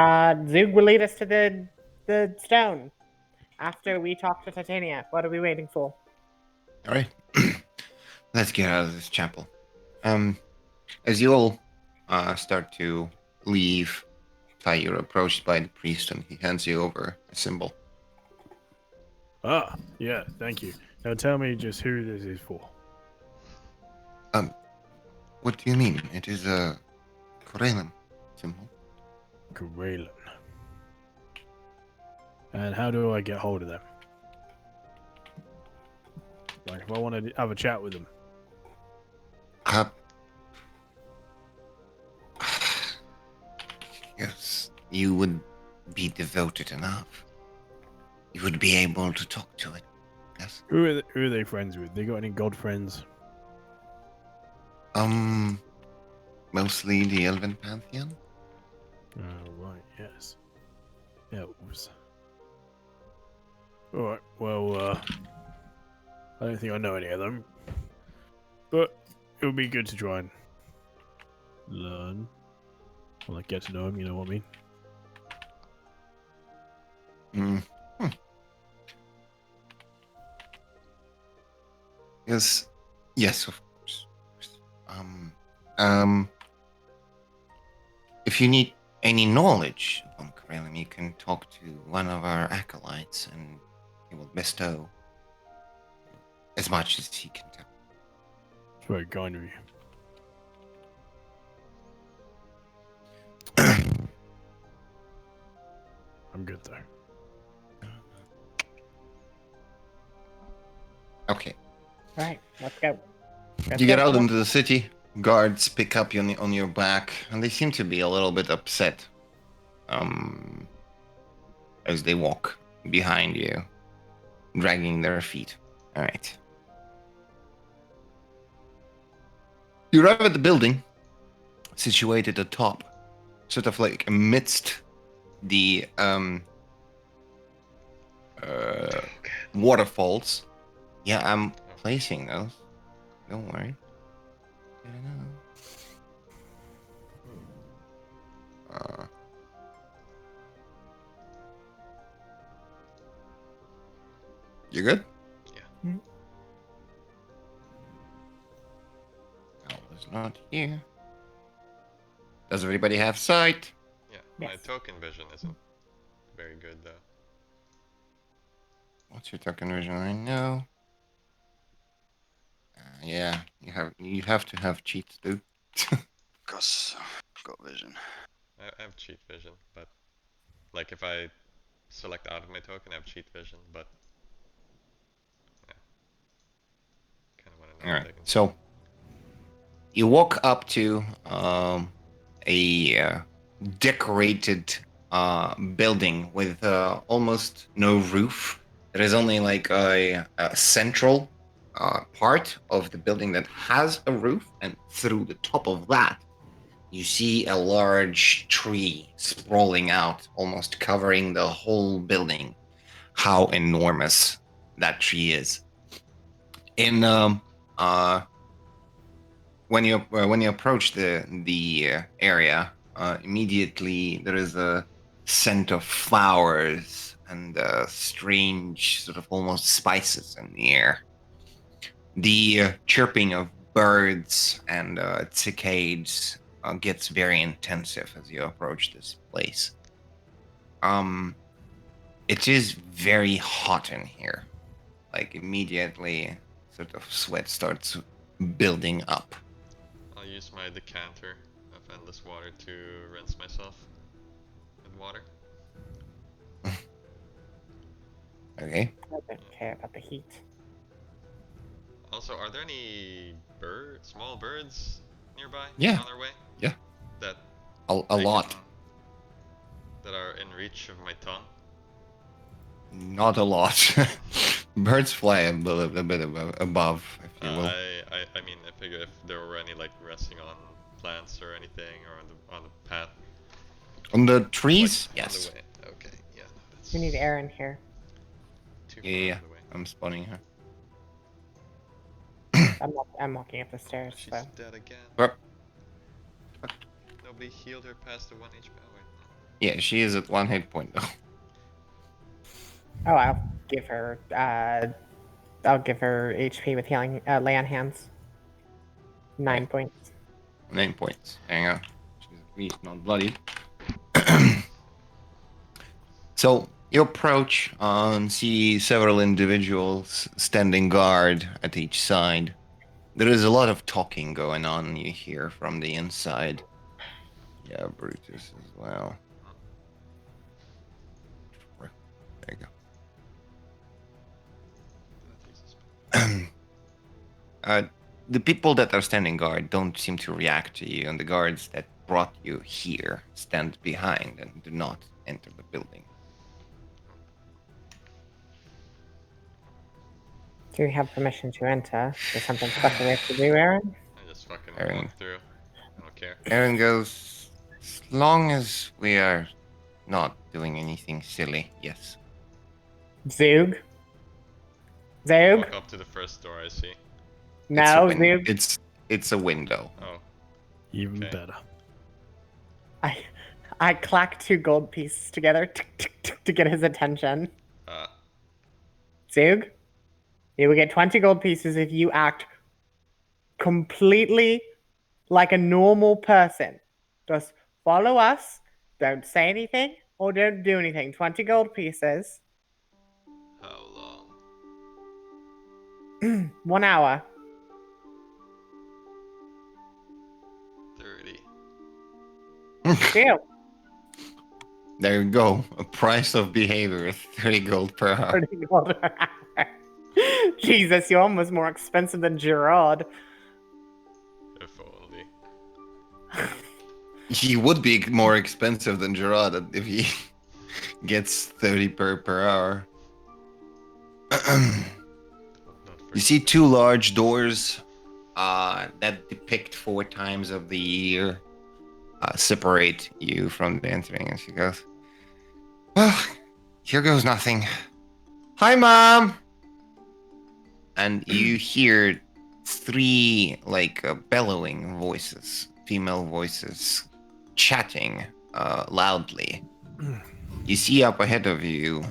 Zug will lead us to the stone. After we talk to Titania, what are we waiting for? All right. Let's get out of this chapel. As you all start to leave, you're approached by the priest, and he hands you over a symbol. Ah, yeah, thank you. Now tell me just who this is for. What do you mean? It is a Corellum symbol. Corellon. And how do I get hold of them? Like, if I want to have a chat with them. Uh, yes, you would be devoted enough. You would be able to talk to it. Yes. Who are they friends with? They got any god friends? Mostly the Elven Pantheon. Oh, right, yes. Elves. Alright, well, I don't think I know any of them. But it would be good to try and learn. Or like get to know them, you know what I mean? Yes, yes, of course. Um, if you need any knowledge on Corellum, you can talk to one of our acolytes, and he will bestow as much as he can tell. It's very kind of you. I'm good though. Okay. All right, let's go. You get out into the city. Guards pick up you on your back, and they seem to be a little bit upset. As they walk behind you, dragging their feet. All right. You arrive at the building, situated atop, sort of like amidst the waterfalls. Yeah, I'm placing those. Don't worry. You good? Yeah. Alva's not here. Does everybody have sight? Yeah, my Yes. token vision isn't very good though. What's your token vision right now? Yeah, you have to have cheats, dude. Got vision. I have cheat vision, but like if I select out of my token, I have cheat vision, but yeah, kind of want to know All what right. I can. So you walk up to a decorated building with almost no roof. There is only like a central part of the building that has a roof, and through the top of that, you see a large tree sprawling out, almost covering the whole building. How enormous that tree is! In when you approach the area, immediately there is a scent of flowers and strange, sort of almost spices in the air. The chirping of birds and cicadas gets very intensive as you approach this place. It is very hot in here. Like immediately, sort of sweat starts building up. I'll use my decanter of endless water to rinse myself with water. Okay. I don't care about the heat. Also, are there any small birds nearby? Yeah. On their way? Yeah. That A I lot. can- that are in reach of my tongue. Not a lot. Birds fly a bit above, if you will. I mean, I figure if there were any like resting on plants or anything, or on the path. On the Like, trees? On Yes. the way. Okay. Yeah. No, that's We need Aaron here. too Yeah, far yeah. out of the way. I'm spawning her. I'm walking up the stairs. She's So. dead again. Well, Nobody healed her past the 1 HP. Oh, wait, no. yeah, she is at 1 hit point though. Oh, I'll give her. I'll give her HP with healing. Lay on hands. 9 points. 9 points. Hang on. She's at least not bloodied. So you approach and see several individuals standing guard at each side. There is a lot of talking going on, you hear from the inside. Yeah, Brutus as well. There you go. The people that are standing guard don't seem to react to you, and the guards that brought you here stand behind and do not enter the building. Do you have permission to enter? There's something special we have to do, Aaron? I just fucking Aaron. walk through. I don't care. Aaron goes, as long as we are not doing anything silly, yes. Zoog? Zoog? Walk up to the first door I see. No, it's a Zoog. it's a window. Oh, Even Okay. better. I clack 2 gold pieces together to get his attention. uh, Zoog, you will get 20 gold pieces if you act completely like a normal person. Just follow us, don't say anything, or don't do anything. 20 gold pieces, how long? 1 hour. 30. Deal. There you go. A price of behavior, 30 gold per hour. 30 gold per hour. Jesus, you're almost more expensive than Gerard. If only. He would be more expensive than Gerard if he gets 30 per hour. Not for You see 2 large doors that depict 4 times of the year separate you from the entering. And she goes, well, here goes nothing. Hi, Mom! And you hear 3 bellowing voices, female voices, chatting loudly. You see up ahead of you,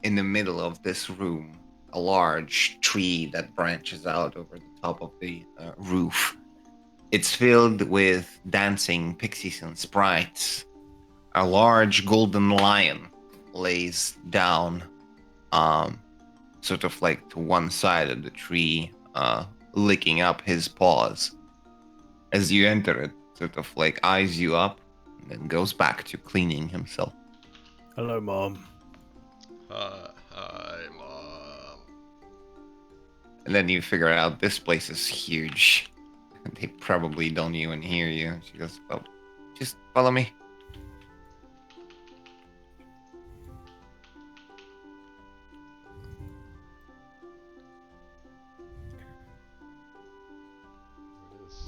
in the middle of this room, a large tree that branches out over the top of the roof. It's filled with dancing pixies and sprites. A large golden lion lays down, sort of like to one side of the tree, licking up his paws. As you enter it, sort of like eyes you up, and then goes back to cleaning himself. Hello, Mom. Hi, Mom. And then you figure out this place is huge. They probably don't even hear you. She goes, well, just follow me.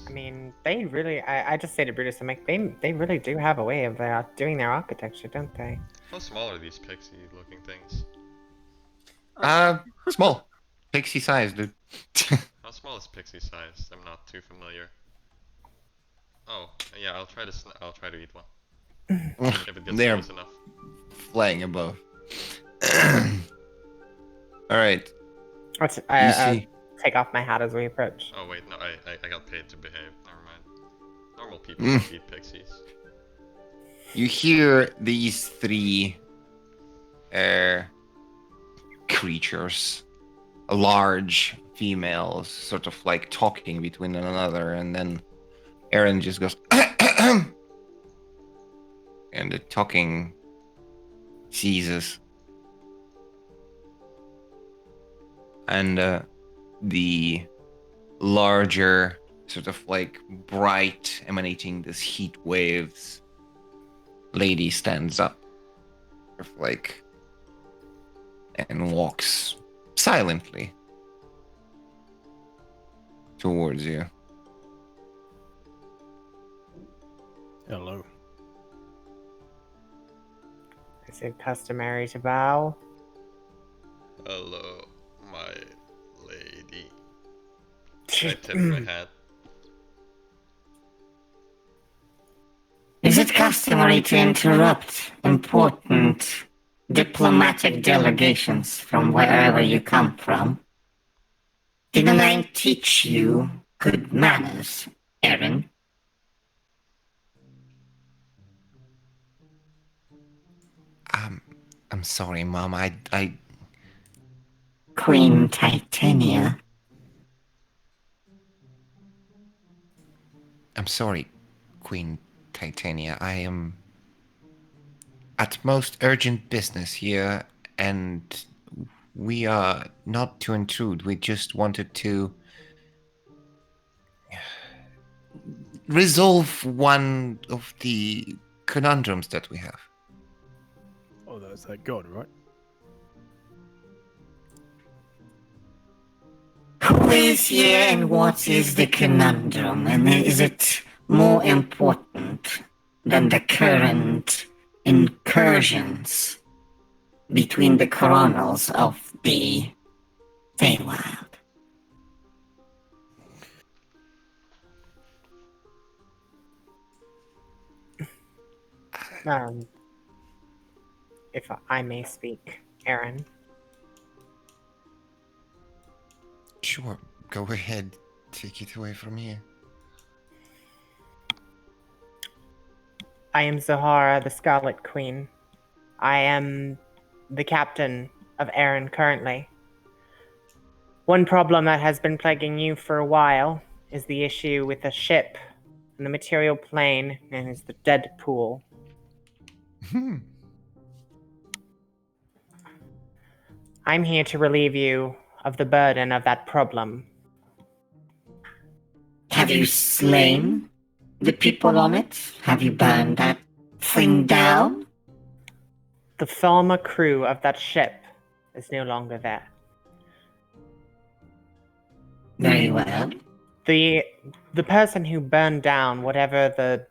I mean, they really. I just say to Brutus, I'm like, they really do have a way of doing their architecture, don't they? How small are these pixie-looking things? Small. Pixie size, dude. How small is pixie size? I'm not too familiar. Oh, yeah. I'll try to. I'll try to eat one if it gets They're close enough. flying above. All right. Let's, You see, take off my hat as we approach. Oh wait, no. I got paid to behave. Never mind. Normal people Mm. don't eat pixies. you hear these 3 creatures, large females, sort of like talking between one another, and then Aaron just goes, and the talking ceases. And the larger, sort of like bright, emanating this heat waves, lady stands up, sort of like, and walks silently towards you. Hello. Is it customary to bow? Hello, my lady. I tip my hat. Is it customary to interrupt important diplomatic delegations from wherever you come from? Didn't I teach you good manners, Erin? I'm sorry, Mom. I Queen Titania. I'm sorry, Queen Titania. I am at most urgent business here, and we are not to intrude. We just wanted to resolve one of the conundrums that we have. Oh, that's that god, right? Who is here and what is the conundrum? And is it more important than the current incursions between the coronals of the Feywild? If I may speak, Aaron. Sure, go ahead. Take it away from here. I am Zahara, the Scarlet Queen. I am the captain of Aaron currently. One problem that has been plaguing you for a while is the issue with the ship and the material plane, and is the dead pool. I'm here to relieve you of the burden of that problem. Have you slain the people on it? Have you burned that thing down? The former crew of that ship is no longer there. Very well. The person who burned down whatever the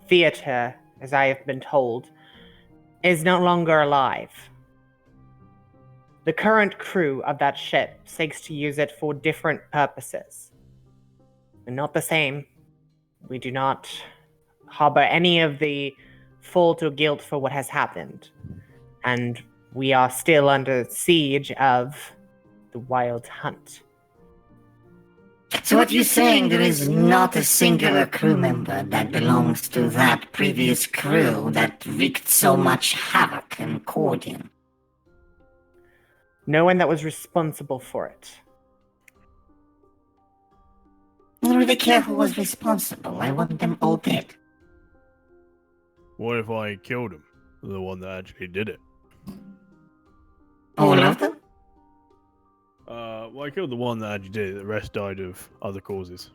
theater, as I have been told, is no longer alive. The current crew of that ship seeks to use it for different purposes. They're not the same. We do not harbor any of the fault or guilt for what has happened. And we are still under siege of the Wild Hunt. So what you're saying, there is not a singular crew member that belongs to that previous crew that wreaked so much havoc and cordian? No one that was responsible for it. I don't really care who was responsible. I want them all dead. What if I killed him? The one that actually did it. All of them? Well, I killed the one that actually did it. The rest died of other causes.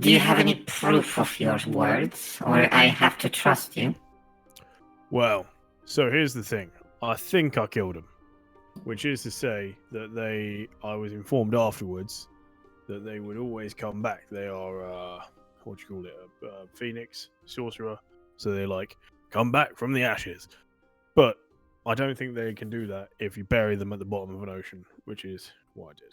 Do you have any proof of your words, or I have to trust you? Well, so here's the thing. I think I killed him. Which is to say that I was informed afterwards that they would always come back. They are, what do you call it, a phoenix, sorcerer. So they're like, come back from the ashes. But I don't think they can do that if you bury them at the bottom of an ocean, which is what I did.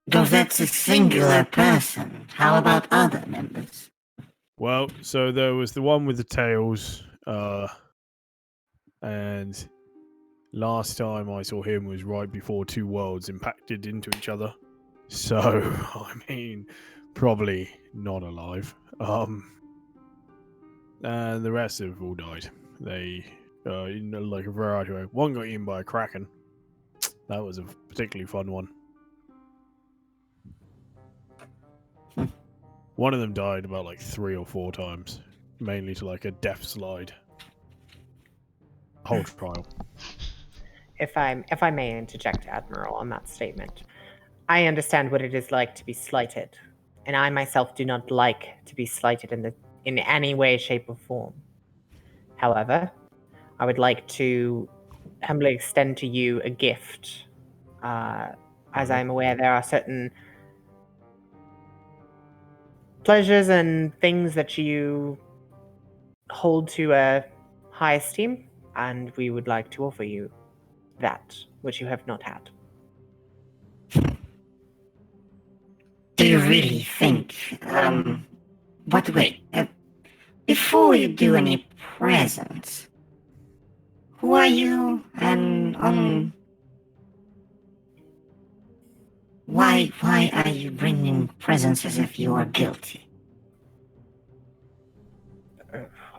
Though that's a singular person, how about other members? Well, so there was the one with the tails, and last time I saw him was right before two worlds impacted into each other. So, I mean, probably not alive. And the rest have all died. They, like a variety of ways. One got eaten by a kraken. That was a particularly fun one. One of them died about like 3 or 4 times, mainly to like a death slide. Whole trial. if I may interject, Admiral, on that statement, I understand what it is like to be slighted, and I myself do not like to be slighted in any way, shape, or form. However, I would like to humbly extend to you a gift. As I'm aware, there are certain pleasures and things that you hold to a high esteem, and we would like to offer you that which you have not had. Do you really think, but wait, before you do any presents, who are you and, why are you bringing presents as if you are guilty?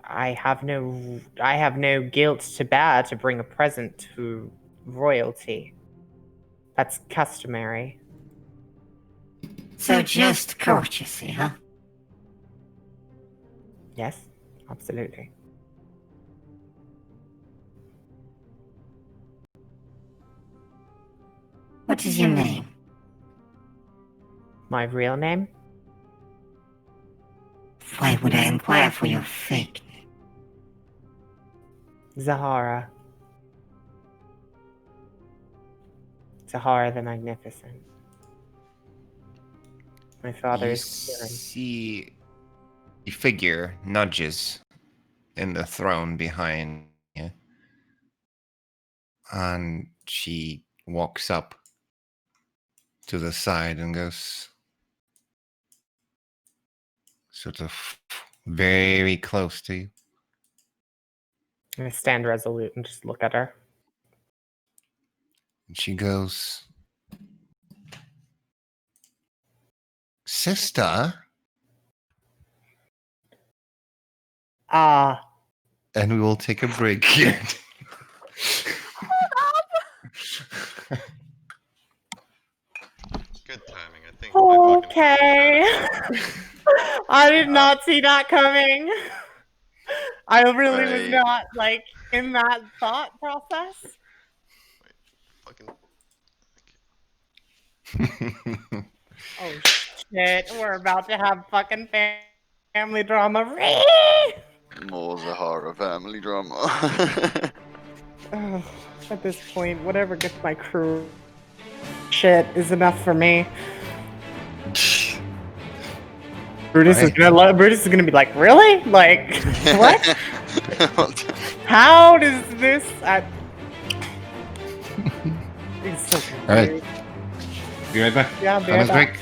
I have no guilt to bear to bring a present to royalty. That's customary. So just courtesy, huh? Yes, absolutely. What is your name? My real name? Why would I inquire for your fake name? Zahara. Zahara the Magnificent. My father You is Kieran. see a figure nudges in the throne behind you, and she walks up to the side and goes sort of very close to you. I stand resolute and just look at her. And she goes, "Sister," Ah, and we will take a break here. Good timing, I think. my fucking okay. I did not see that coming. I really was Right. not like in that thought process. fucking Oh shit, we're about to have fucking family drama. More Zahara family drama. Ugh, at this point, whatever gets my crew shit is enough for me. Brutus is gonna be like, really? Like, what? How does this? He's so confused. All right. Be right back. Yeah, I'll be Thomas right break.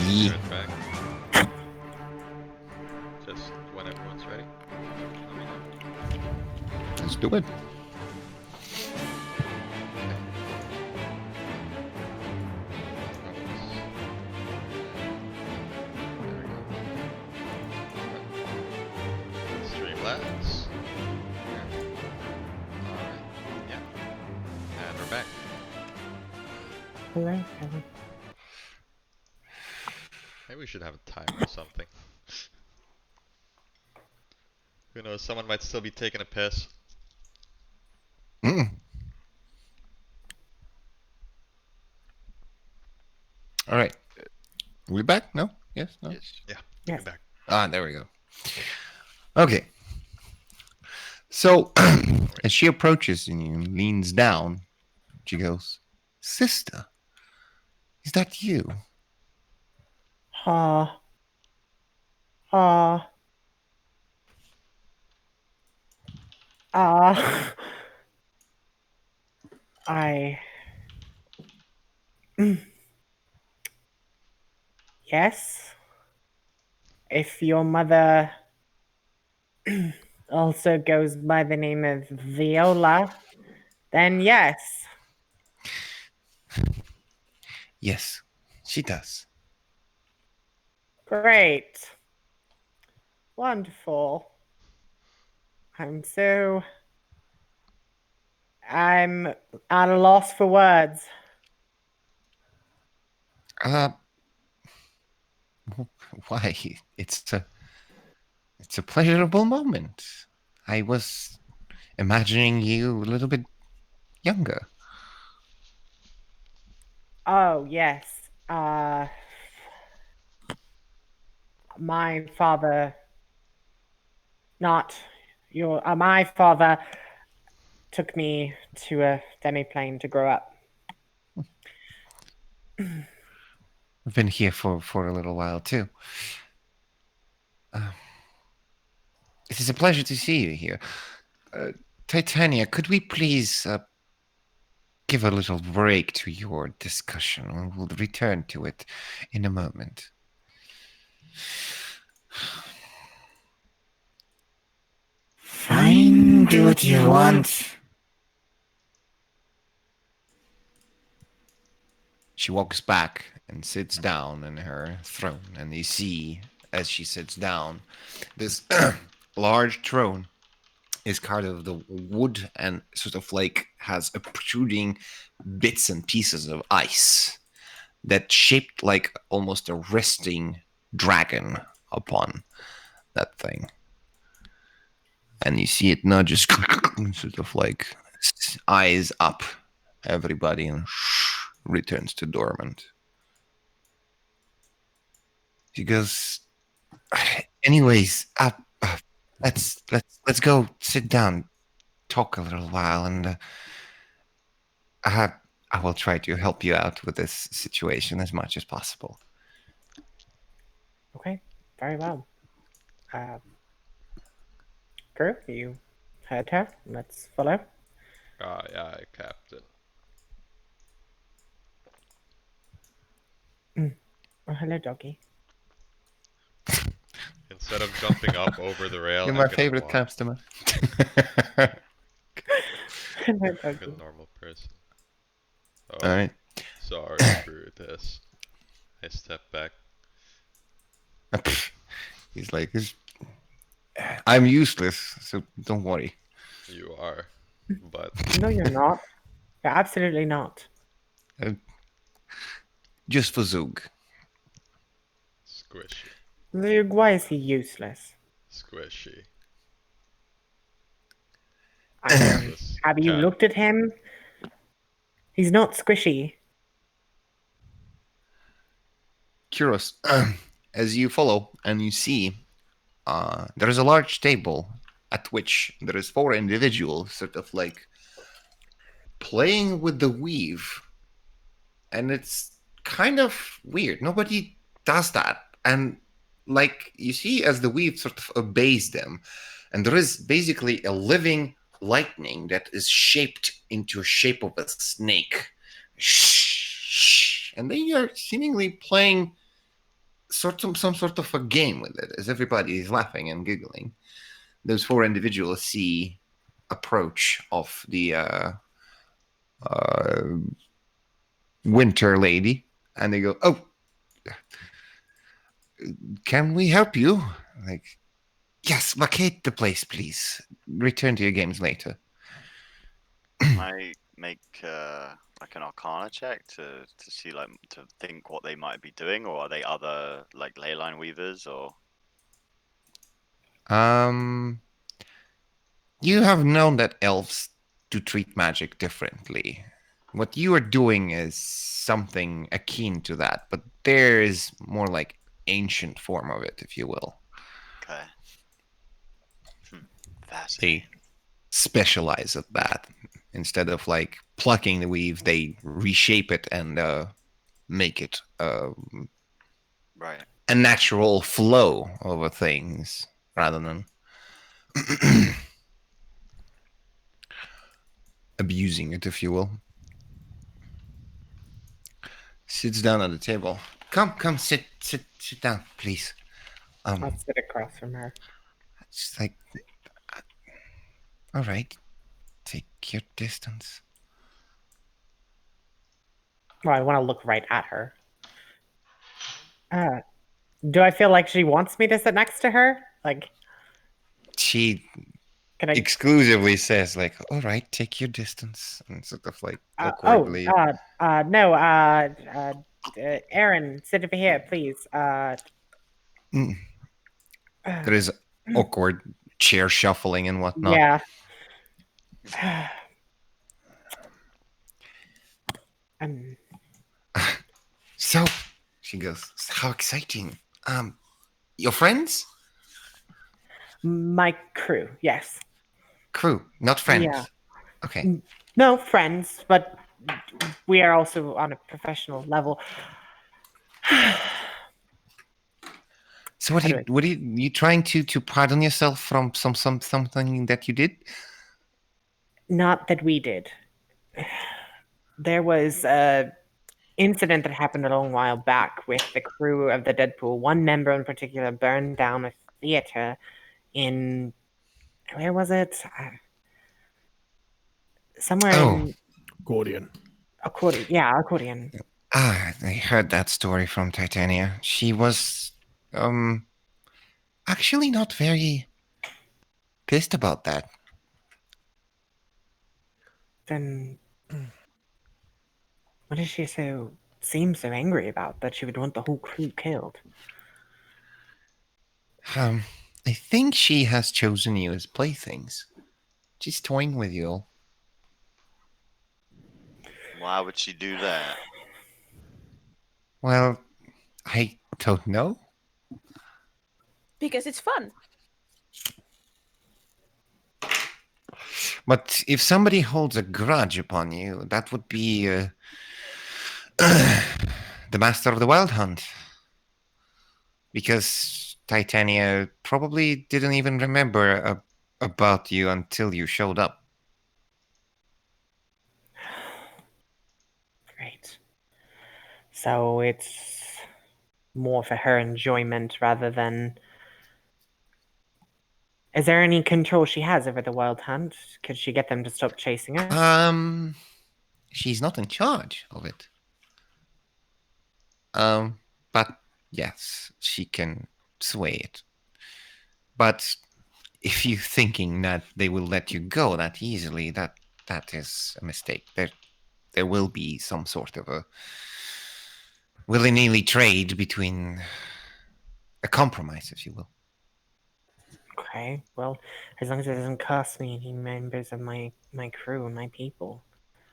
Yeah. Turn back. Just when everyone's ready. Let me know. Let's do it. Streamlabs. Alright. Yeah. And we're back. Hooray. Maybe we should have a timer or something. Who knows, someone might still be taking a piss. Mm. All right. We back? No? Yes? No? Yes. Yeah, Yes. we're back. Ah, there we go. Okay. So, as she approaches and you leans down, she goes, "Sister, is that you?" Ah. Ah. Ah. I. Yes. If your mother also goes by the name of Viola, then yes. Yes, she does. Great. Wonderful. I'm at a loss for words. Uh, why? It's a pleasurable moment. I was imagining you a little bit younger. Oh, yes. My father, not your, my father took me to a demiplane to grow up. I've been here for a little while too. It is a pleasure to see you here. Titania, could we please give a little break to your discussion? We'll return to it in a moment. Fine, do what you want. She walks back and sits down in her throne, and you see, as she sits down, this large throne is carved of the wood and sort of like has a protruding bits and pieces of ice that shaped like almost a resting dragon upon that thing. And you see it not just sort of like eyes up everybody and returns to dormant. She goes, anyways, let's go sit down, talk a little while, and I will try to help you out with this situation as much as possible. Okay, very well. Drew, you heard her. Let's follow. Aye, aye, Captain. Oh, hello, doggy. Instead of jumping up over the rail, You're I'm my gonna favorite walk customer. Hello, like a doggy. normal person. Oh, All right. sorry, Brutus. I step back. He's like, I'm useless, so don't worry. You are, but No, you're not. You're absolutely not. Just for Zug. squishy, Luke, why is he useless? squishy. I mean, This have you cat. looked at him? He's not squishy. Curious, as you follow and you see, there is a large table at which there is 4 individuals sort of like playing with the weave, and it's kind of weird. Nobody does that, and like you see, as the weave sort of obeys them, and there is basically a living lightning that is shaped into a shape of a snake, and they are seemingly playing some sort of a game with it, as everybody is laughing and giggling. Those 4 individuals see approach of the uh, winter lady, and they go, "Oh, can we help you?" Like, yes, vacate the place, please. Return to your games later. I make like an Arcana check to see like to think what they might be doing, or are they other like leyline weavers or? You have known that elves do treat magic differently. What you are doing is something akin to that, but there is more like ancient form of it, if you will. Okay. They Fascinating. specialize at that. Instead of like plucking the weave, they reshape it and make it Right. a natural flow over things rather than abusing it, if you will. Sits down at the table. Come, sit down, please. I'll sit across from her. It's like, all right, take your distance. Well, I want to look right at her. Do I feel like she wants me to sit next to her? Like, She can I? exclusively says like, all right, take your distance, and sort of like Oh, awkwardly. no. Aaron, sit over here, please. Mm. There is awkward chair shuffling and whatnot. Yeah. um, So she goes, how exciting. Your friends? my crew, yes. Crew, not friends. Yeah. Okay. No, friends, but we are also on a professional level. So what are you trying to pardon yourself from something that you did? Not that we did. There was a incident that happened a long while back with the crew of the Deadpool. One member in particular burned down a theater in where was it? Somewhere Oh. in Gordian. Accordion. Yeah, Accordion. I heard that story from Titania. She was actually not very pissed about that. Then what did she seem so angry about that she would want the whole crew killed? I think she has chosen you as playthings. She's toying with you all. Why would she do that? Well, I don't know. Because it's fun. But if somebody holds a grudge upon you, that would be the master of the Wild Hunt. Because Titania probably didn't even remember about you until you showed up. Great. So it's more for her enjoyment rather than. Is there any control she has over the Wild Hunt? Could she get them to stop chasing us? She's not in charge of it. But yes, she can sway it. But if you're thinking that they will let you go that easily, that is a mistake. There will be some sort of a willy-nilly trade between a compromise, if you will. Okay, well, as long as it doesn't cost me any members of my crew and my people.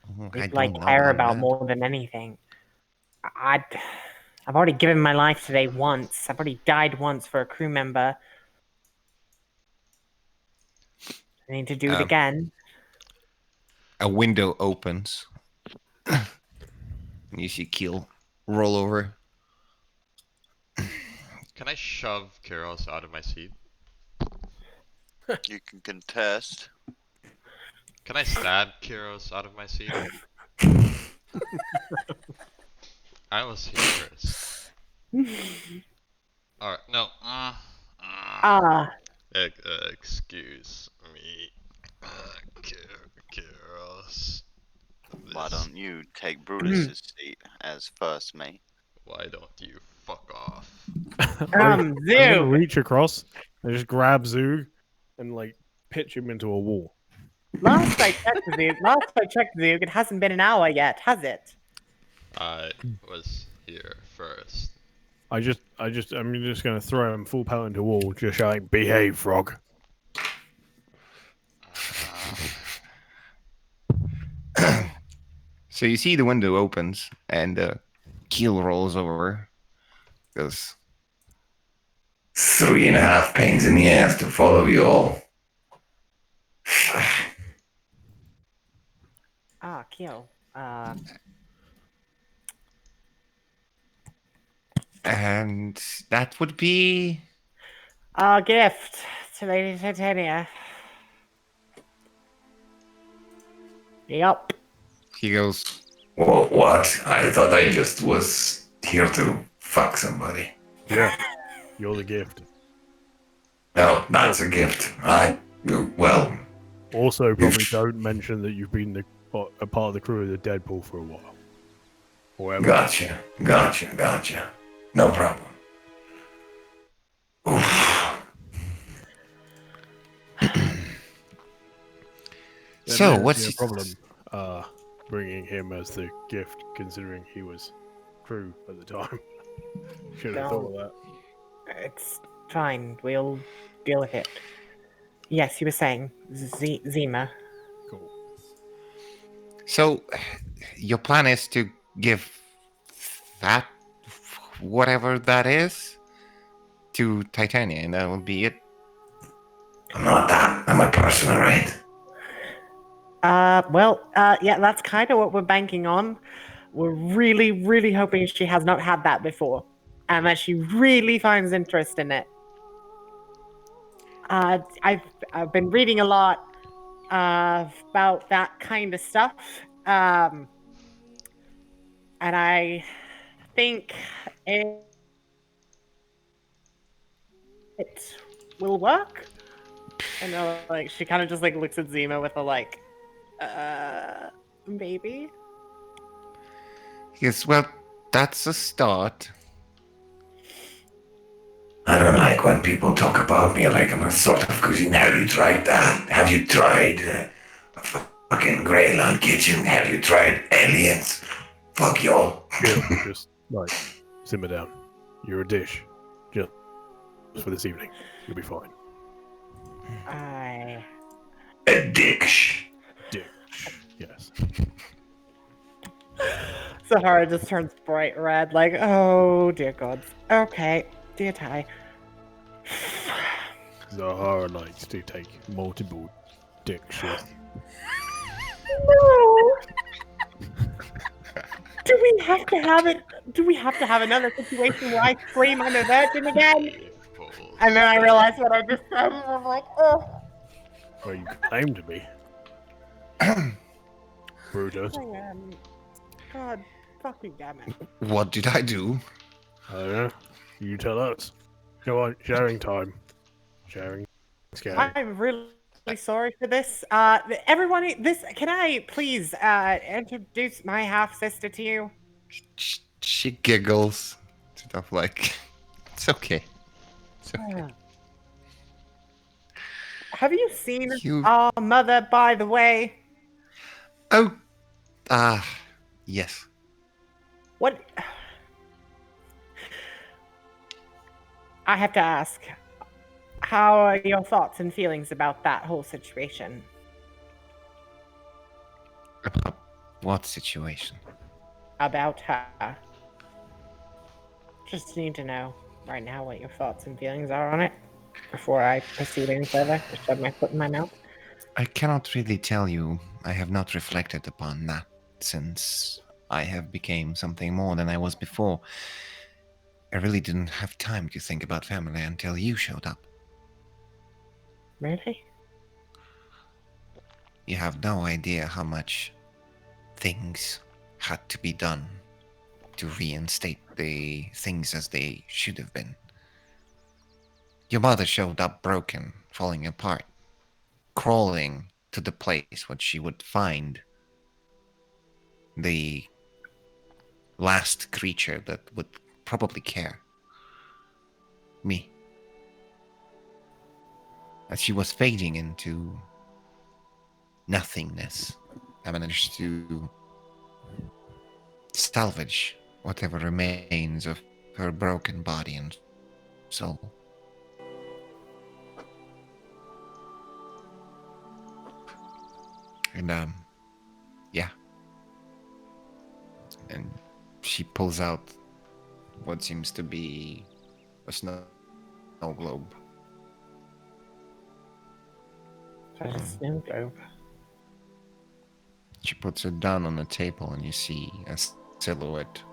I People I don't know care about that. more than anything. I've already given my life today once. I've already died once for a crew member. I need to do it again. A window opens. You see Keel roll over. Can I shove Kiros out of my seat? You can contest. Can I stab Kiros out of my seat? I was here first. Alright, no. Ah, Excuse me. Girls. Why This. don't you take Brutus's seat as first mate? Why don't you fuck off? I'm gonna Zoog. reach across and just grab Zoog and like pitch him into a wall. Last I checked, Zoog, it hasn't been an hour yet, has it? I was here first. I'm just gonna throw him full power into a wall, just shouting, "Behave, frog!" So you see the window opens and Keel rolls over. Goes 3.5 pains in the ass to follow you all. Ah, Keel. And that would be A gift to Lady Titania. Yup. he goes, well, what? I thought I just was here to fuck somebody. Yeah, you're the gift. No, that's a gift. Well, Also, probably don't mention that you've been a part of the crew of the Deadpool for a while. Or ever. Gotcha. No problem. There So, may be what's a problem bringing him as the gift, considering he was crew at the time? Should have thought of that. It's fine. We'll deal with it. Yes, you were saying Zima. Cool. So, your plan is to give that, whatever that is, to Titania, and that will be it? I'm not that. I'm a person, right? Yeah, that's kind of what we're banking on. We're really, really hoping she has not had that before, and that she really finds interest in it. I've been reading a lot about that kind of stuff, and I think it will work. And like she kind of just like looks at Zima with a like, maybe. Yes, well, that's a start. I don't like when people talk about me like I'm a sort of cuisine. Have you tried that? Have you tried a fucking Greyland kitchen? Have you tried aliens? Fuck y'all. Just like simmer down. You're a dish. Just for this evening. You'll be fine. A dish. Dick. Yes. Sahara just turns bright red, like, oh dear gods. Okay, dear Ty. Zahara likes to take multiple dick shits. No. Do we have to have it? Do we have to have another situation where I scream I'm a virgin again? And then I realized what I just said, and I'm like, oh. Well, you claim to be. Brutus. I am. God fucking damn it. What did I do? I don't know. You tell us. Come on, sharing time. Sharing. Scaring. I'm really sorry for this. Everyone, can I please introduce my half sister to you? She giggles. Stuff like, it's okay. It's okay. Have you seen You- our mother, by the way? Oh, yes. What? I have to ask, how are your thoughts and feelings about that whole situation? About what situation? About her? Just need to know right now what your thoughts and feelings are on it before I proceed any further to shove my foot in my mouth. I cannot really tell you. I have not reflected upon that since I have became something more than I was before. I really didn't have time to think about family until you showed up. Really? You have no idea how much things had to be done to reinstate the things as they should have been. Your mother showed up broken, falling apart, crawling to the place where she would find the last creature that would probably care. Me. As she was fading into nothingness, I managed to salvage whatever remains of her broken body and soul. And, yeah. And she pulls out what seems to be a snow globe. A snow globe. She puts it down on the table, and you see a silhouette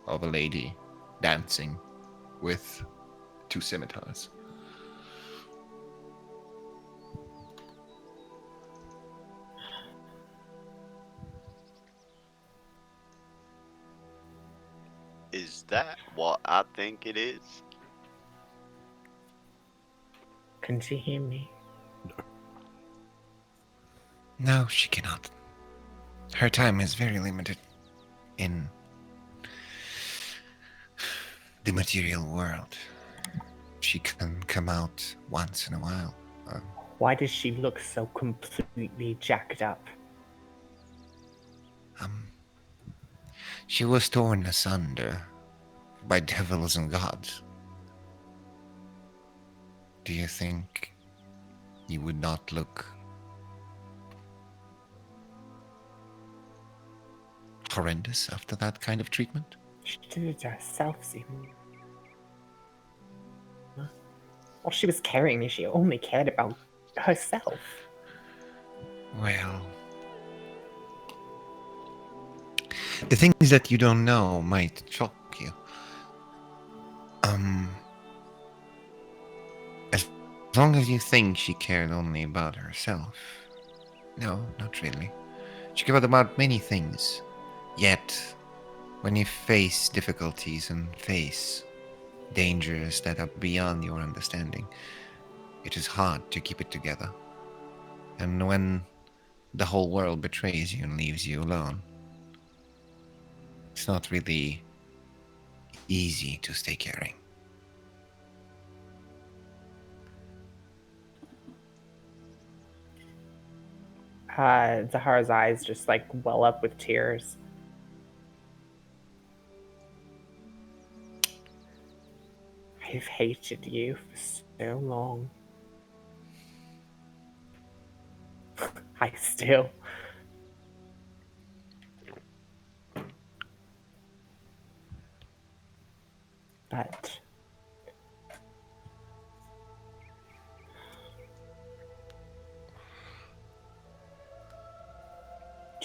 of a lady dancing with 2 scimitars. Is that what I think it is? Can she hear me? No, she cannot. Her time is very limited in the material world. She can come out once in a while. Why does she look so completely jacked up? She was torn asunder by devils and gods. Do you think you would not look horrendous after that kind of treatment? She did it to herself, Stephen. While she was carrying me, she only cared about herself. Well, the things that you don't know might shock you. As long as you think she cared only about herself. No, not really. She cared about many things. Yet, when you face difficulties and face dangers that are beyond your understanding, it is hard to keep it together. And when the whole world betrays you and leaves you alone, it's not really easy to stay caring. Zahara's eyes just like well up with tears. I've hated you for so long. I still. But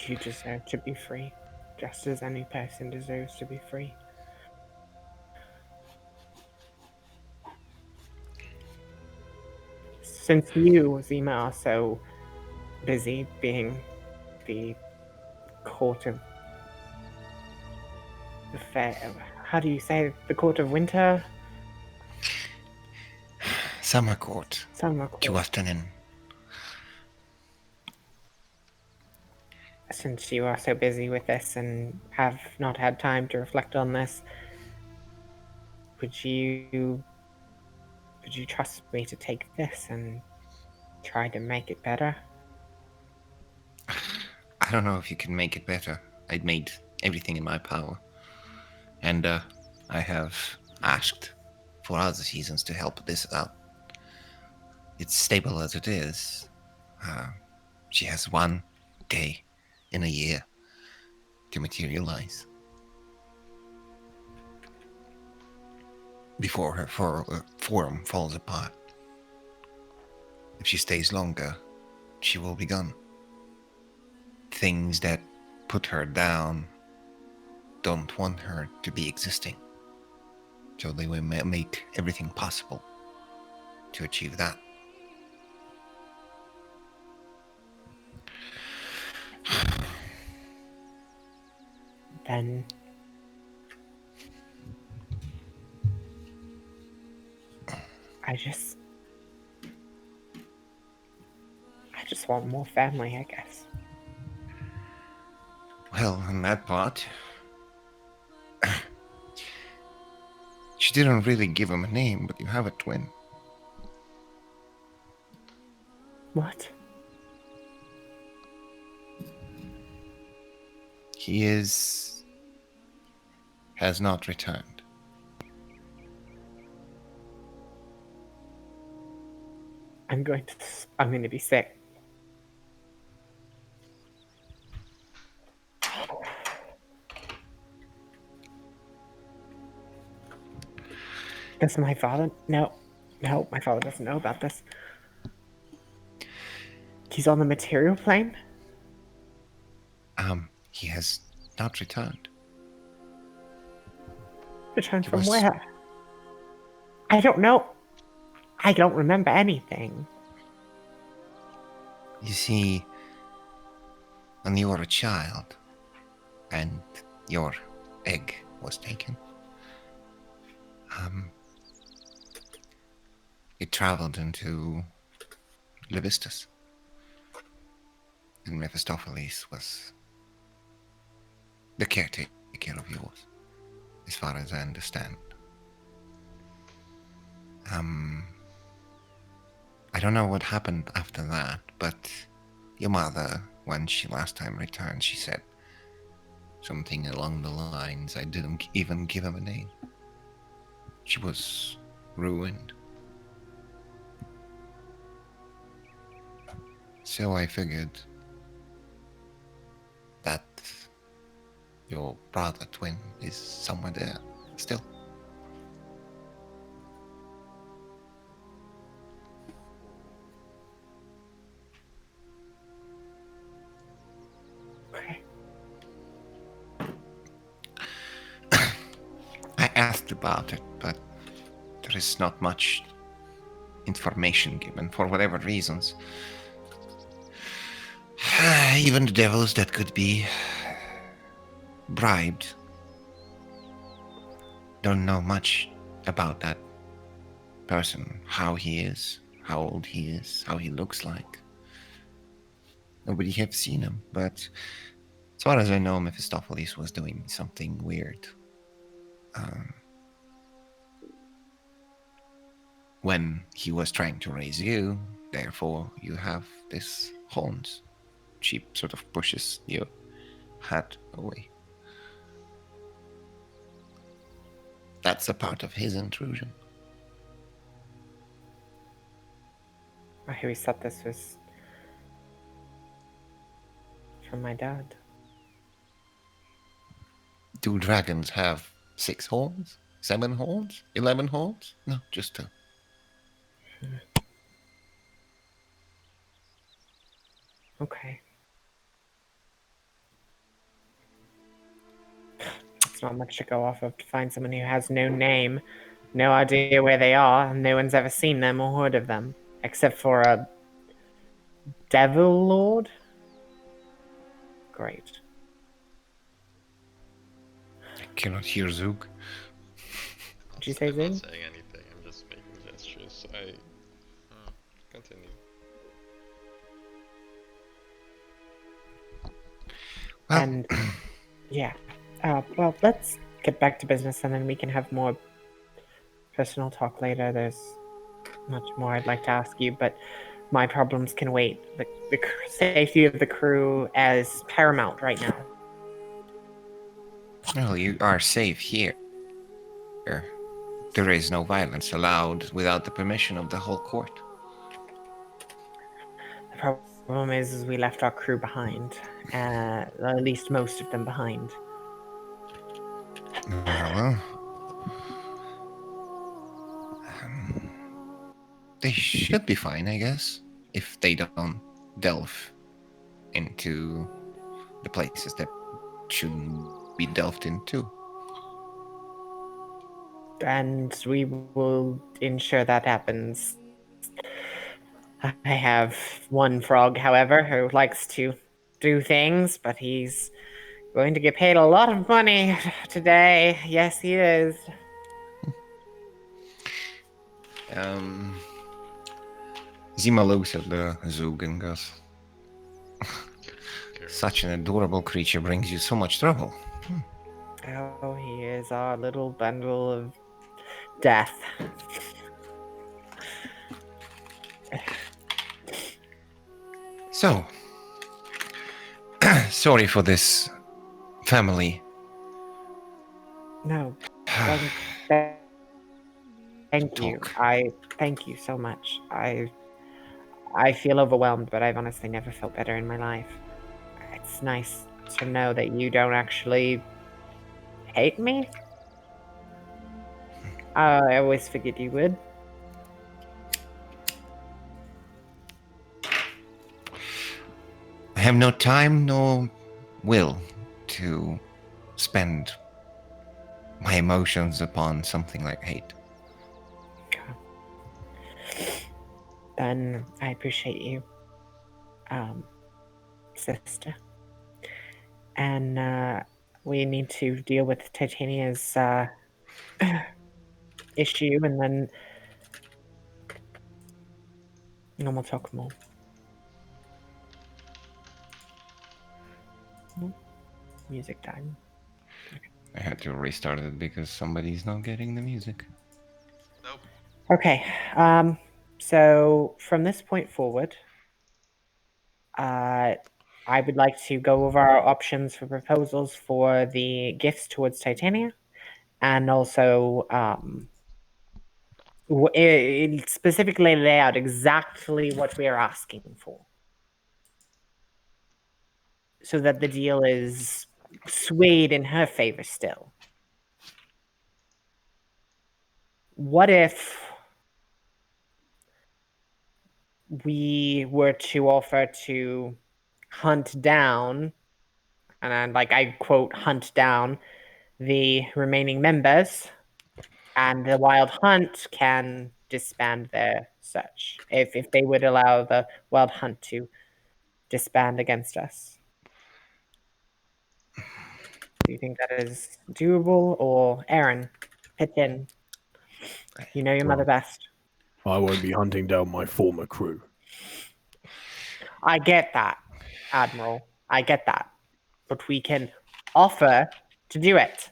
you deserve to be free, just as any person deserves to be free. Since you, Zima, are so busy being the court of the fair, how do you say, the court of winter? Summer court. Summer court. Juastanin. Since you are so busy with this and have not had time to reflect on this, would you trust me to take this and try to make it better? I don't know if you can make it better. I'd made everything in my power. And I have asked for other seasons to help this out. It's stable as it is. She has 1 day in a year to materialize before her form falls apart. If she stays longer, she will be gone. Things that put her down don't want her to be existing. So they will make everything possible to achieve that. Then I just I just want more family, I guess. Well, on that part, she didn't really give him a name, but you have a twin. What? He has not returned. I'm going to be sick. Does my father? No, my father doesn't know about this. He's on the material plane? He has not returned. Returned He from was- where? I don't know. I don't remember anything. You see, when you were a child and your egg was taken, it traveled into Levistus. And Mephistopheles was the caretaker of yours, as far as I understand. I don't know what happened after that, but your mother, when she last time returned, she said something along the lines, I didn't even give him a name. She was ruined. So I figured that your brother twin is somewhere there still. Okay. I asked about it, but there is not much information given for whatever reasons. Even the devils that could be bribed don't know much about that person, how he is, how old he is, how he looks like. Nobody have seen him, but as far as I know, Mephistopheles was doing something weird. When he was trying to raise you, therefore you have this horns. She sort of pushes your hat away. That's a part of his intrusion. I hear he said this was from my dad. Do dragons have 6 horns? 7 horns? 11 horns? No, just 2. Okay. It's not much to go off of to find someone who has no name, no idea where they are, and no one's ever seen them or heard of them, except for a devil lord? Great. I cannot hear Zook. Did you say I'm not Zing? saying anything, I'm just making gestures. Continue. Well, And yeah. Well, let's get back to business and then we can have more personal talk later. There's much more I'd like to ask you, but my problems can wait. The safety of the crew is paramount right now. well, you are safe here. There is no violence allowed without the permission of the whole court. The problem is we left our crew behind. At least most of them behind. Well, they should be fine, I guess, if they don't delve into the places that shouldn't be delved into. And we will ensure that happens. I have one frog, however, who likes to do things, but he's going to get paid a lot of money today. Yes, he is. Zima looks at the Zug and goes, such an adorable creature brings you so much trouble. Oh, he is our little bundle of death. So, sorry for this family. No, thank you. Talk. I thank you so much. I feel overwhelmed, but I've honestly never felt better in my life. It's nice to know that you don't actually hate me. I always figured you would. I have no time nor will to spend my emotions upon something like hate. Then I appreciate you, sister. And we need to deal with Titania's issue, and then we'll talk more. Music time. I had to restart it because somebody's not getting the music. Nope. Okay. So from this point forward, I would like to go over our options for proposals for the gifts towards Titania, and also specifically lay out exactly what we are asking for, so that the deal is swayed in her favor still. What if we were to offer to hunt down, and I quote, hunt down the remaining members, and the Wild Hunt can disband their search if they would allow the Wild Hunt to disband against us? Do you think that is doable? Or Aaron, pitch in. You know your mother best. I won't be hunting down my former crew. I get that, Admiral. I get that. But we can offer to do it.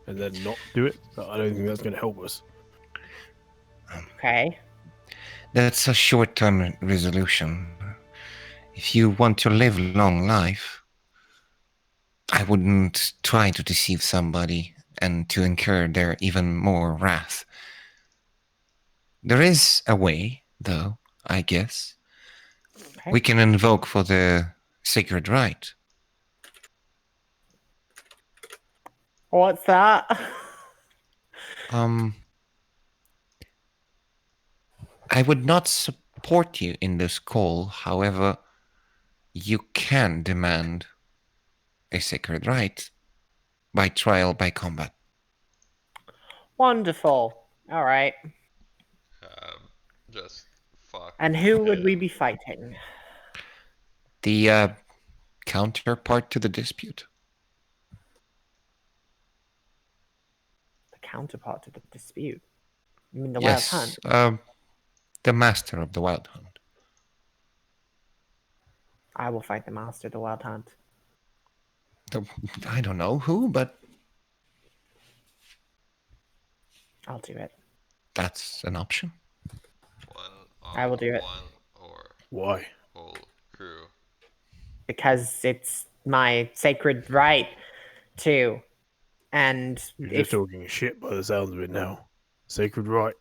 And then not do it? I don't think that's going to help us. Okay. That's a short-term resolution. If you want to live long life, I wouldn't try to deceive somebody and to incur their even more wrath. There is a way, though, I guess. Okay. We can invoke for the sacred right. What's that? I would not support you in this call. However, you can demand a sacred right by trial by combat. Wonderful. All right. Just fuck. And who would we him. be fighting? The counterpart to the dispute. The counterpart to the dispute. You mean the Yes, Wild Hunt? the master of the Wild Hunt. I will fight the master of the Wild Hunt. I don't know who, but I'll do it. that's an option. One I will do it. one or Why? whole crew. Because it's my sacred right to. And You're if just talking shit by the sounds of it now. Sacred right.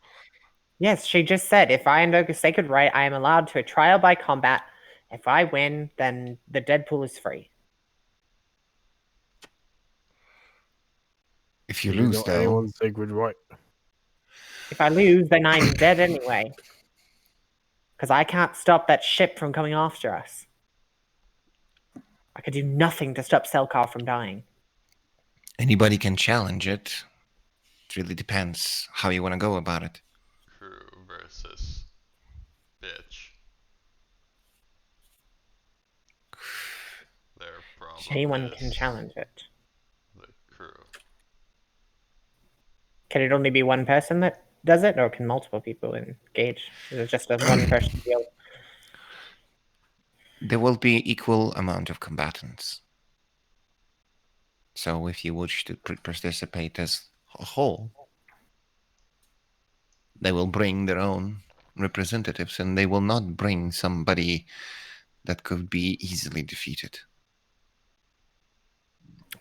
yes, she just said, if I invoke a sacred right, I am allowed to a trial by combat. If I win, then the Deadpool is free. If you It is lose, not though, anyone's sacred right. If I lose, then I'm dead anyway. Because I can't stop that ship from coming after us. I could do nothing to stop Selkar from dying. anybody can challenge it. It really depends how you want to go about it. Crew versus bitch. Their problem Anyone is can challenge it. the crew. Can it only be one person that does it, or can multiple people engage? Is it just a one-person deal? There will be equal amount of combatants. So if you wish to participate as a whole, they will bring their own representatives, and they will not bring somebody that could be easily defeated.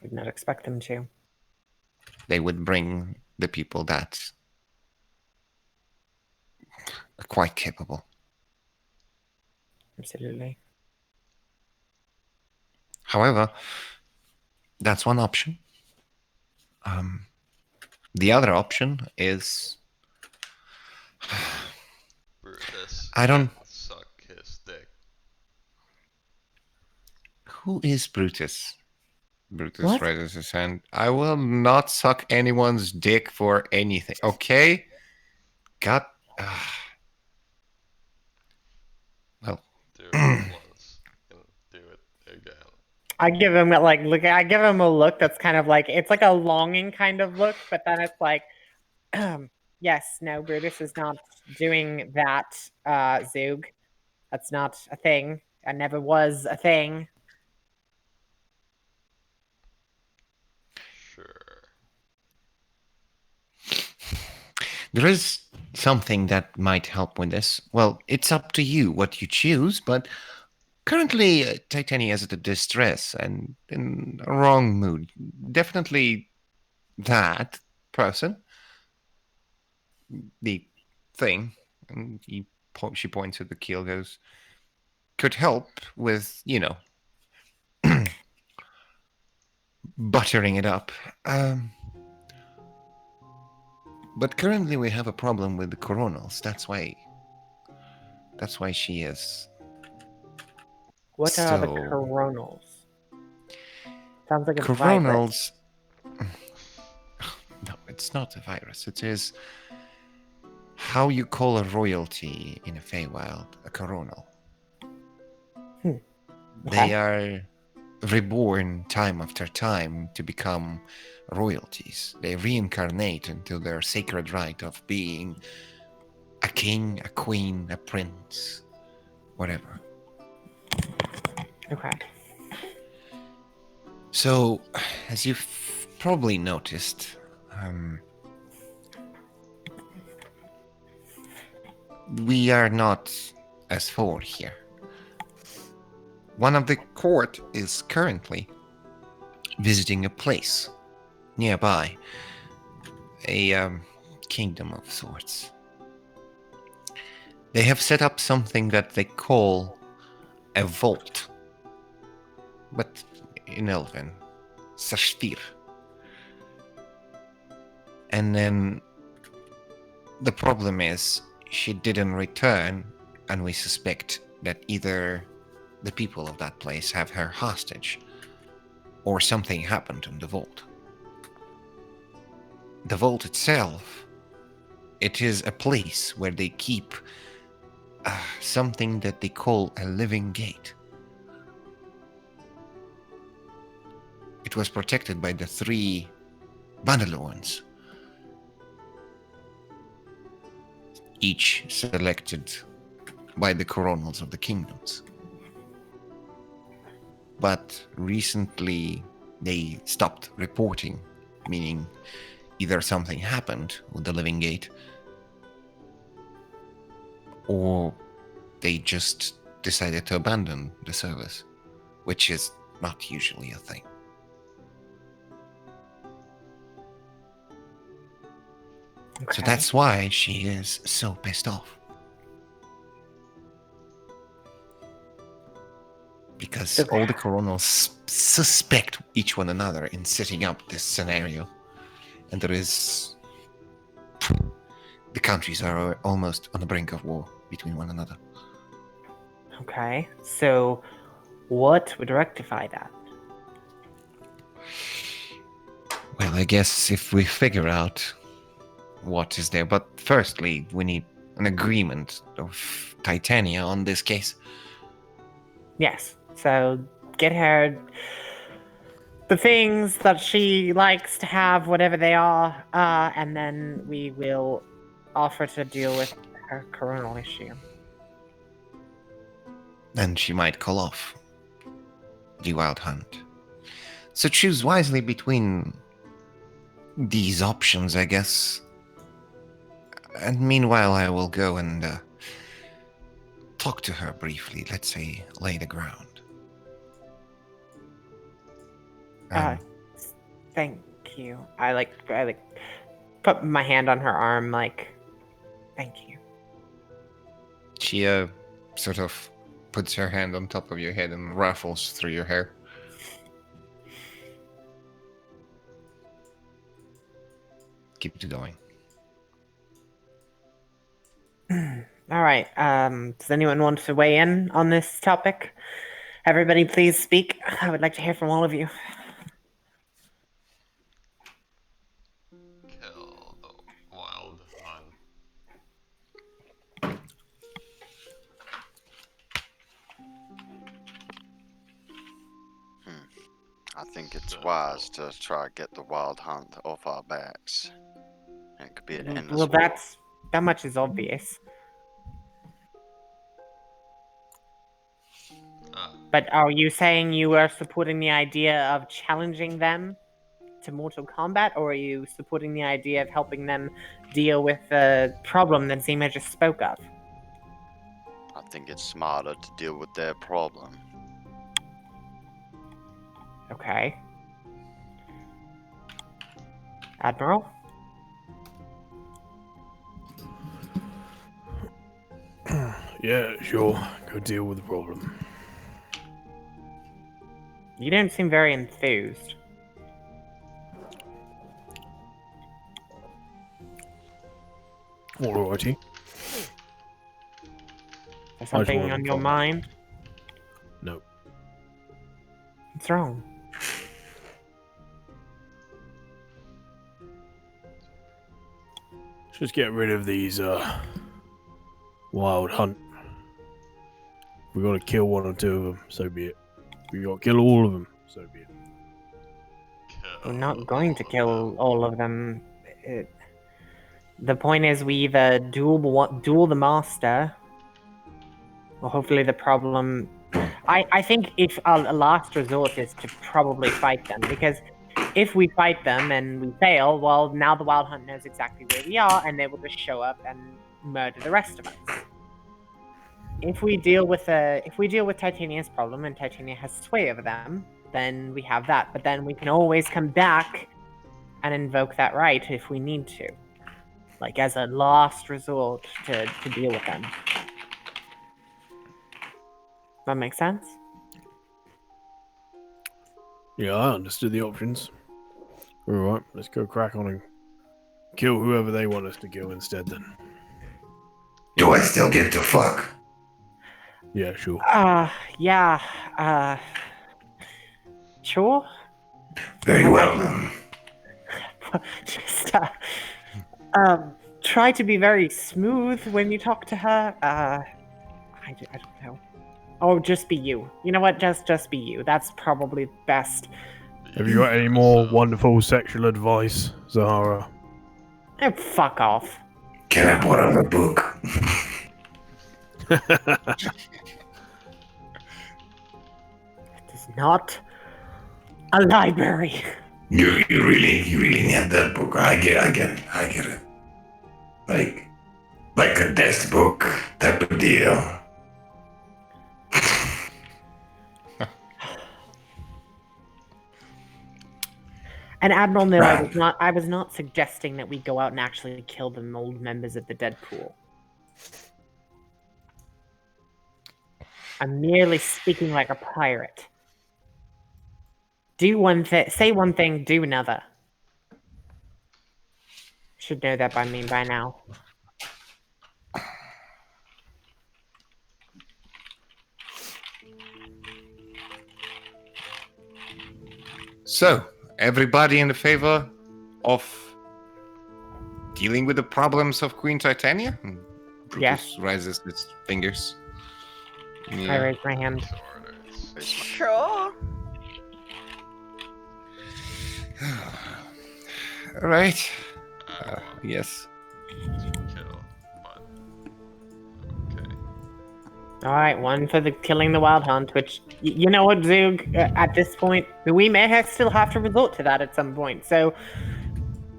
Would not expect them to. They would bring the people that are quite capable. Absolutely. However, that's one option. The other option is Brutus I don't. can suck his dick. Who is Brutus? Brutus What? raises his hand. I will not suck anyone's dick for anything. Okay? God. Well, Do it once and do it again. I give him I give him a look that's kind of like it's like a longing kind of look, but then it's like, yes, no, Brutus is not doing that, Zoog. That's not a thing. That never was a thing. Sure. there is something that might help with this. Well, it's up to you what you choose, but currently Titania is at a distress and in a wrong mood. Definitely that person, the thing, and she points at the keel, goes, could help with, buttering it up. But currently we have a problem with the coronals. That's why she is. What are the So- coronals? Sounds like a virus. Coronals. No, it's not a virus. It is how you call a royalty in a Feywild, a coronal. Okay. They are reborn time after time to become royalties. They reincarnate into their sacred right of being a king, a queen, a prince, whatever. Okay. So, as you've probably noticed, we are not as four here. One of the court is currently visiting a place nearby, a kingdom of sorts. They have set up something that they call a vault, but in Elven, Sashtir. And then the problem is she didn't return, and we suspect that either the people of that place have her hostage or something happened in the vault. The vault itself, it is a place where they keep something that they call a living gate. It was protected by the 3 Bannerlords, each selected by the coronals of the kingdoms. But recently they stopped reporting, meaning either something happened with the living gate or they just decided to abandon the service, which is not usually a thing. Okay. So that's why she is so pissed off. Because all the coronals suspect each one another in setting up this scenario. And there is... The countries are almost on the brink of war between one another. Okay. So, what would rectify that? Well, I guess if we figure out what is there. But firstly, we need an agreement of Titania on this case. Yes. So, get her the things that she likes to have, whatever they are, and then we will offer to deal with her coronal issue. Then she might call off the Wild Hunt. So choose wisely between these options, I guess. And meanwhile, I will go and talk to her briefly. Let's say, lay the ground. Thank you. I put my hand on her arm, thank you. She sort of puts her hand on top of your head and ruffles through your hair. Keep it going. All right. Does anyone want to weigh in on this topic? Everybody, please speak. I would like to hear from all of you. Kill the wild hunt. I think it's wise to try to get the wild hunt off our backs. And it could be an endless Well, war. that much is obvious. But are you saying you are supporting the idea of challenging them to Mortal Kombat, or are you supporting the idea of helping them deal with the problem that Zima just spoke of? I think it's smarter to deal with their problem. Okay. Admiral? Yeah, sure. Go deal with the problem. You don't seem very enthused. Alrighty. Is something wanna on your follow. mind? No. What's wrong? Let's just get rid of these wild hunt. We gotta kill one or two of them, so be it. We gotta kill all of them, so be it. We're not going to kill all of them. The point is, we either duel the master, or hopefully the problem. I think if a last resort is to probably fight them, because if we fight them and we fail, well, now the Wild Hunt knows exactly where we are, and they will just show up and murder the rest of us. If we deal with Titania's problem and Titania has sway over them, then we have that. But then we can always come back and invoke that right if we need to, like as a last resort to deal with them. That makes sense? Yeah, I understood the options. Alright, let's go crack on and kill whoever they want us to kill instead then. Do I still get to fuck? Yeah, sure. Yeah, sure? Very well then. Just, try to be very smooth when you talk to her. I don't know. Or just be you. You know what? Just be you. That's probably best. Have you got any more wonderful sexual advice, Zahara? Oh, fuck off. Can I borrow the book? It is not a library. You really need that book. I get it. Like a desk book type of deal. And Admiral, no, Right. I was not suggesting that we go out and actually kill the old members of the Deadpool. I'm merely speaking like a pirate. Do one thing, say one thing, do another. Should know that by me by now. So, everybody in the favor of dealing with the problems of Queen Titania? Brutus Yes. raises his fingers. I raise my hand. Sure. All right. Yes. Kill All right, one for the killing the wild hunt, which you know what, Zug. At this point, we may still have to resort to that at some point. So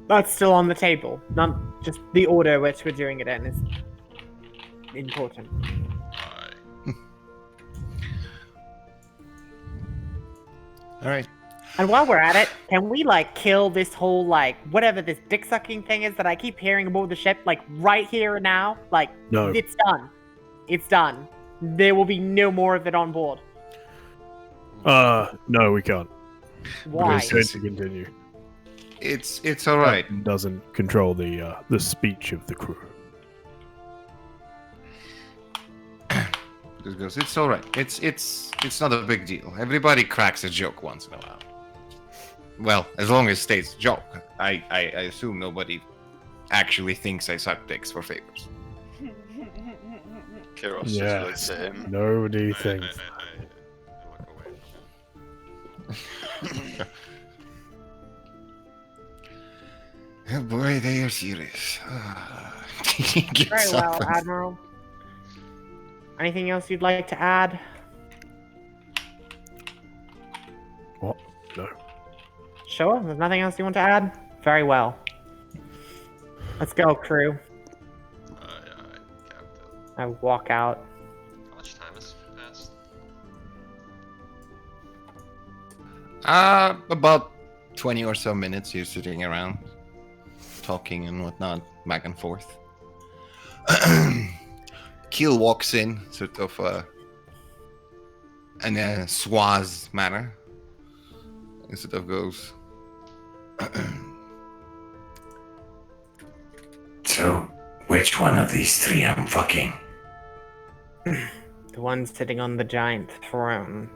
that's still on the table. Not just the order which we're doing it in is important. All right. And while we're at it, can we like kill this whole like whatever this dick sucking thing is that I keep hearing aboard the ship, like right here and now? Like No. it's done. It's done. There will be no more of it on board. No, we can't. Why? It's going to continue. It's all right. Captain doesn't control the speech of the crew. Just goes, it's all right. It's not a big deal. Everybody cracks a joke once in a while. Well, as long as it stays a joke. I assume nobody actually thinks I suck dicks for favors. Kiros Yeah. just looks at him. Nobody I thinks. look away. Oh boy, they are serious. He gets Very well, up and- Admiral. Anything else you'd like to add? What? No. Sure, there's nothing else you want to add? Very well. Let's go, crew. Aye, Captain. I walk out. How much time has passed? About 20 or so minutes you're sitting around, talking and whatnot, back and forth. Keel walks in, sort of in a Swaz manner, and sort of goes, So, which one of these three I'm fucking? The one sitting on the giant throne.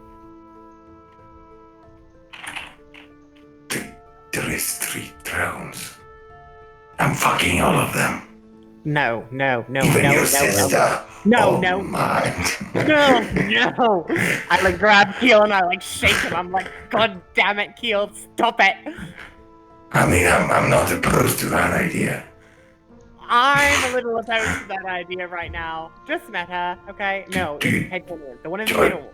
There is 3 thrones. I'm fucking all of them. No, no, no, Even no, your no, sister. no, Oh, no, my. no, no. I like grab Keel and I like shake him. I'm like, God damn it, Keel, stop it. I mean, I'm not opposed to that idea. I'm a little opposed to that idea right now. Just met her, okay? No, it's Titanium, the one in the Joy. middle.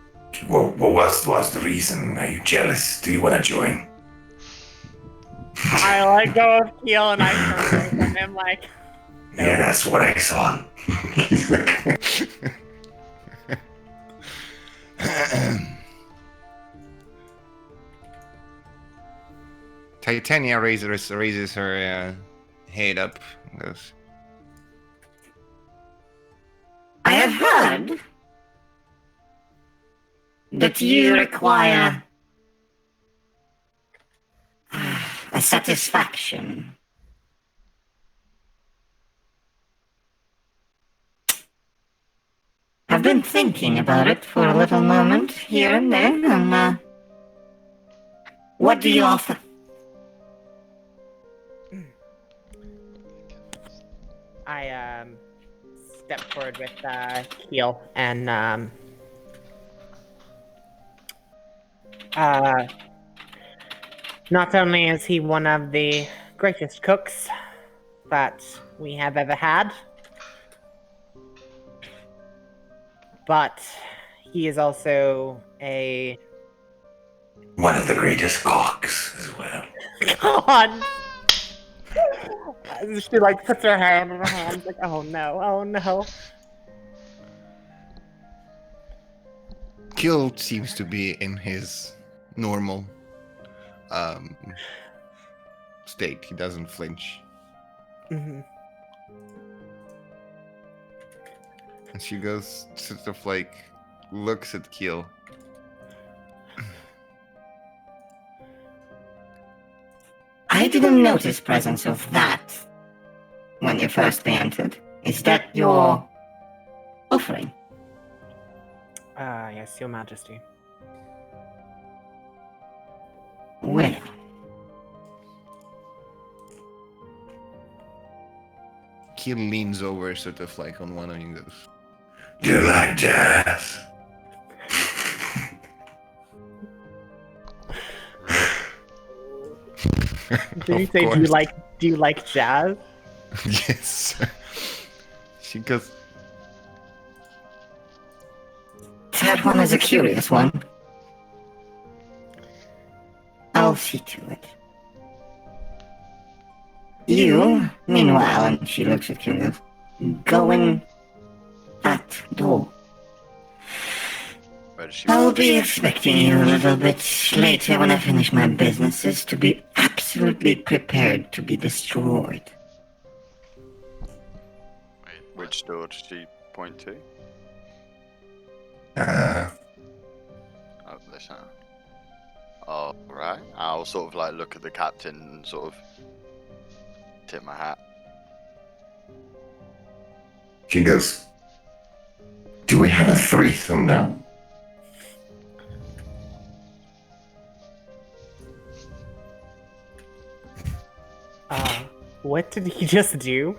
Well, what's the reason? Are you jealous? Do you want to join? I let go of Keel and I turn away from him like, no. Yeah, that's what I saw. Titania raises her head up and goes, I have heard that you require a satisfaction. I've been thinking about it for a little moment here and there, and what do you offer? I step forward with Keel and not only is he one of the greatest cooks that we have ever had, but he is also a One of the greatest cocks as well. God. She like puts her hand in her hands like, oh no, oh no. Keel seems to be in his normal state. He doesn't flinch. Mm-hmm. And she goes, sort of like, looks at Keel. I didn't notice presence of that when you first entered. Is that your offering? Yes, Your Majesty. Well, Keel leans over, sort of like on one of you and goes, do you like jazz? Did you "Of say course." do you like jazz? Yes. She goes, That one is a curious one. I'll see to it. You, meanwhile, and she looks at Curious, go in that door. Where does she I'll be expecting you a little bit later when I finish my businesses to be absolutely prepared to be destroyed. Wait, Which door does she point to? Uh, Oh, this one. Oh, right. I'll sort of like look at the captain and sort of tip my hat. she goes, do we have a threesome now? What did he just do?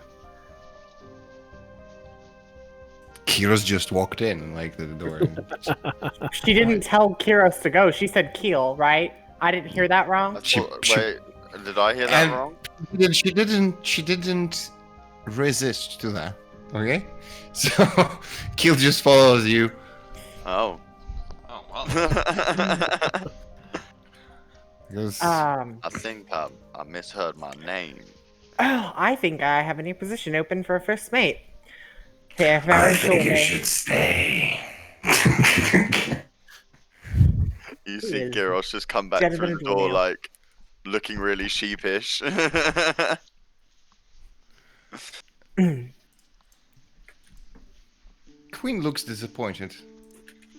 Kira's just walked in, like, the door. She didn't tell Kiros to go. She said Keel, right? I didn't hear that wrong. Wait, did I hear that and- wrong? She didn't resist to that, okay? So, Keel just follows you. Oh. Oh well. Goes, I think I misheard my name. Oh, I think I have a new position open for a first mate. Here, I very think you shortly. should stay. You see is Gyros just come back better through than the a door, dwarf. like, looking really sheepish. Queen looks disappointed.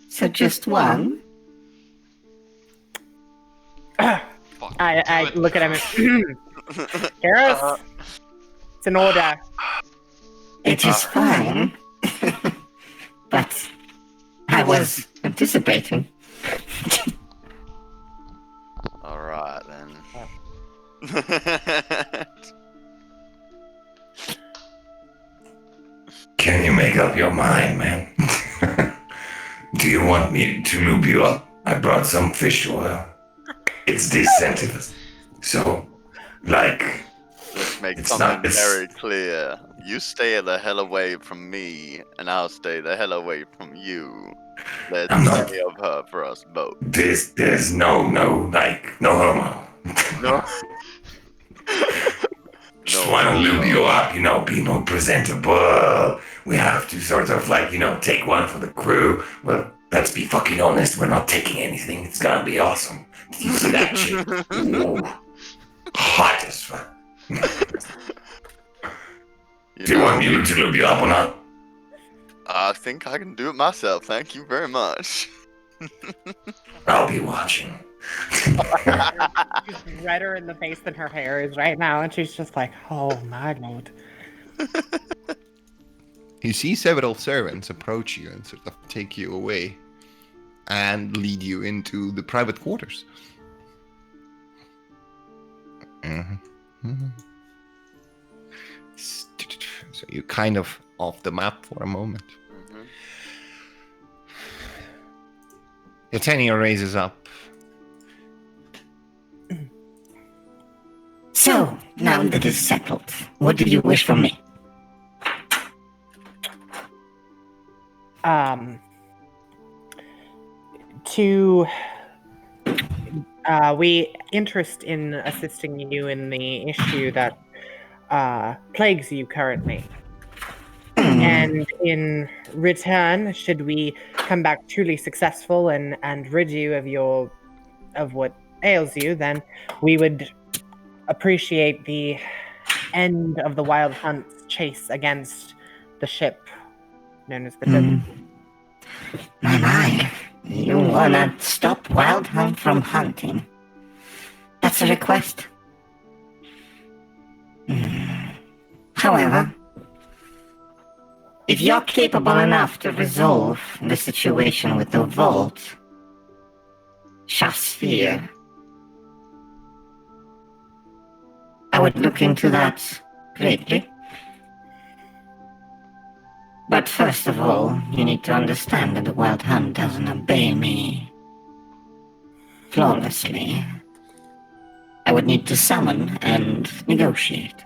So just one? Fuck, I do it. look at him and Kiros, it's an order. It is fine. But I was anticipating. Alright then. Can you make up your mind, man? Do you want me to lube you up? I brought some fish oil. It's decent. So, like, Let's make It's something not- it's- very clear. You stay the hell away from me, and I'll stay the hell away from you. There's I'm not- plenty of her for us both. there's no homo. No. Just want to lube you up, be more presentable. We have to sort of take one for the crew. Well, let's be fucking honest, we're not taking anything. It's gonna be awesome. Did you see that shit? Ooh. Hot as fuck. Do you want me to lube you up or not? I think I can do it myself. Thank you very much. I'll be watching. She's redder in the face than her hair is right now, and she's just like, oh my lord. You see several servants approach you and sort of take you away and lead you into the private quarters. So you're kind of off the map for a moment. Yetenia raises up. So, now that it's settled, what do you wish from me? We interest in assisting you in the issue that plagues you currently. And in return, should we come back truly successful and rid you of what ails you, then we would appreciate the end of the Wild Hunt's chase against the ship known as the Desert. My, you wanna stop Wild Hunt from hunting? That's a request. However, if you're capable enough to resolve the situation with the vault, Shasphere, I would look into that greatly. But first of all, you need to understand that the Wild Hunt doesn't obey me flawlessly. I would need to summon and negotiate.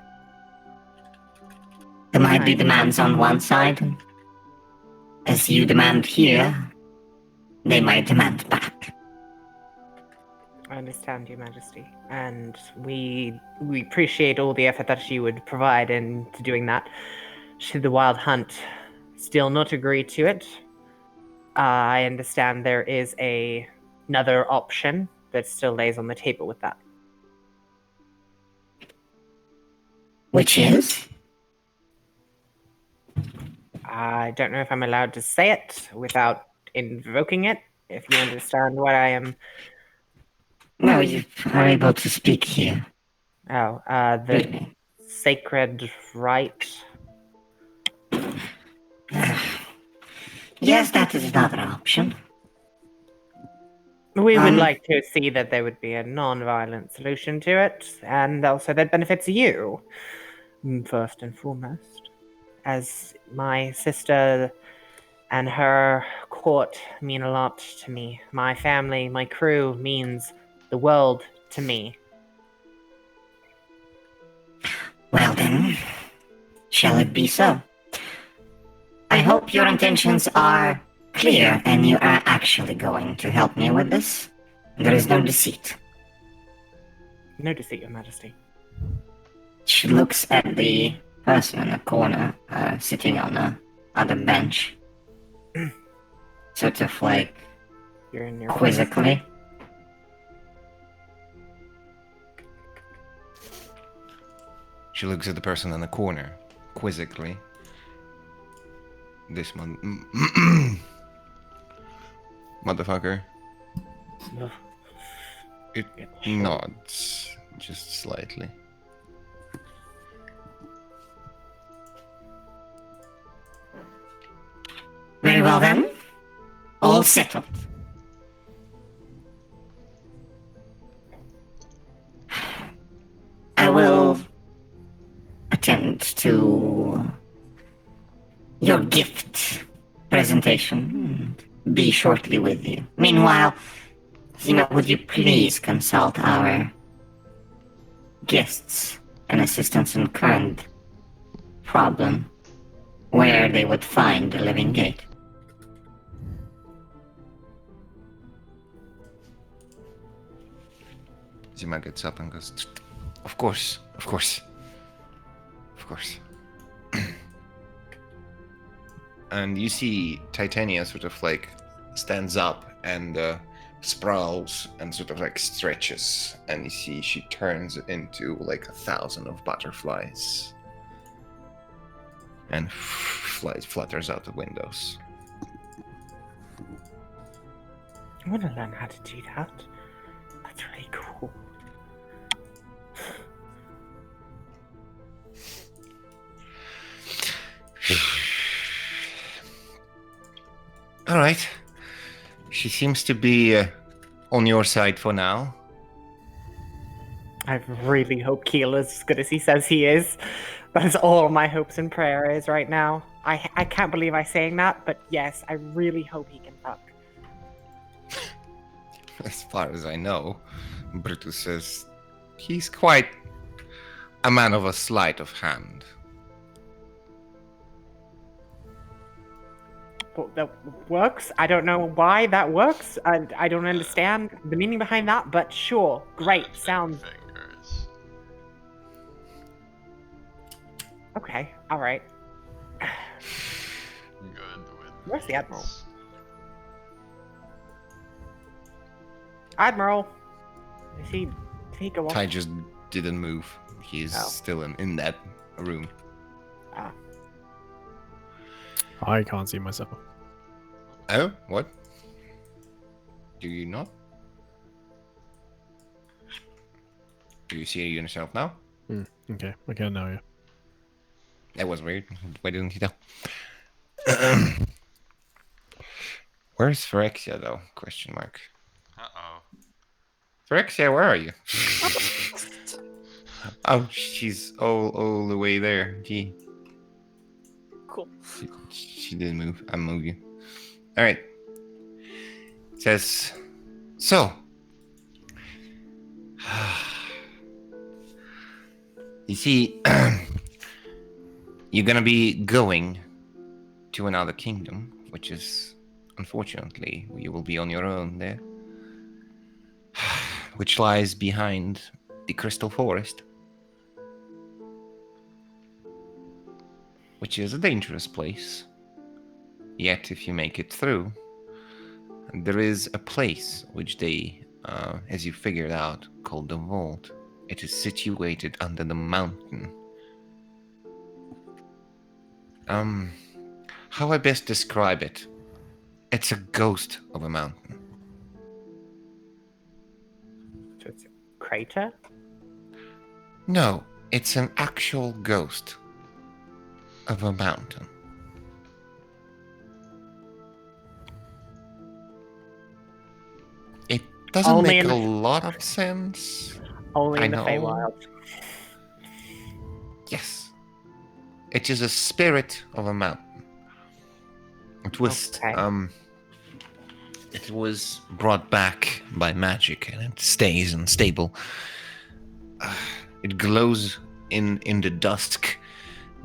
There might be demands on one side, as you demand here, they might demand back. I understand, Your Majesty, and we appreciate all the effort that you would provide into doing that. Should the Wild Hunt still not agree to it, I understand there is another option that still lays on the table with that. Which is? I don't know if I'm allowed to say it without invoking it, if you understand what I am. No, you are able to speak here. Oh, the Really. sacred rite. Yes, that is another option. We would Um, like to see that there would be a non-violent solution to it, and also that benefits you, first and foremost. As my sister and her court mean a lot to me. My family, my crew means the world to me. Well then, shall it be so? I hope your intentions are clear and you are actually going to help me with this. There is no deceit. No deceit, Your Majesty. She looks at the person in the corner, sitting on the other bench. Sort of like You're in your quizzically. She looks at the person in the corner, quizzically. This motherfucker. It nods just slightly. Very well then. All settled. I will attend to your gift presentation and be shortly with you. Meanwhile, Zima, would you please consult our guests and assistants in current problem where they would find the living gate? Zima gets up and goes, of course, of course. Of course. And you see Titania sort of like stands up and sprawls and sort of like stretches, and you see she turns into like 1,000 of butterflies and flutters out the windows. I want to learn how to do that. That's really cool. All right. She seems to be on your side for now. I really hope Keel is as good as he says he is. That is all my hopes and prayers right now. I can't believe I'm saying that, but yes, I really hope he can fuck. As far as I know, Brutus says he's quite a man of a sleight of hand. But that works. I don't know why that works. I don't understand the meaning behind that, but sure. Great. Sounds Fingers. okay. All right. Good with. Where's the Admiral? mates. Admiral. Did he go off? Ty just didn't move. He's Oh. still in that room. Ah. I can't see myself. Oh, what? Do you not? Do you see yourself now? Okay, I can now, yeah. That was weird. Why didn't you tell? Where's Phyrexia though? Question mark. Uh-oh. Phyrexia, where are you? Oh, she's all the way there. Gee, Cool. she didn't move. I'm moving. All right. It says so. You see, you're gonna be going to another kingdom, which is unfortunately, you will be on your own there. Which lies behind the Crystal Forest. Which is a dangerous place. Yet, if you make it through, there is a place which they, as you figured out, called the Vault. It is situated under the mountain. How I best describe it? It's a ghost of a mountain. So it's a crater? No, it's an actual ghost of a mountain. It doesn't Only make in a the- lot of sense. Only I in the know. Feywild. Yes. It is a spirit of a mountain. It was Okay. it was brought back by magic and it stays unstable. It glows in the dusk.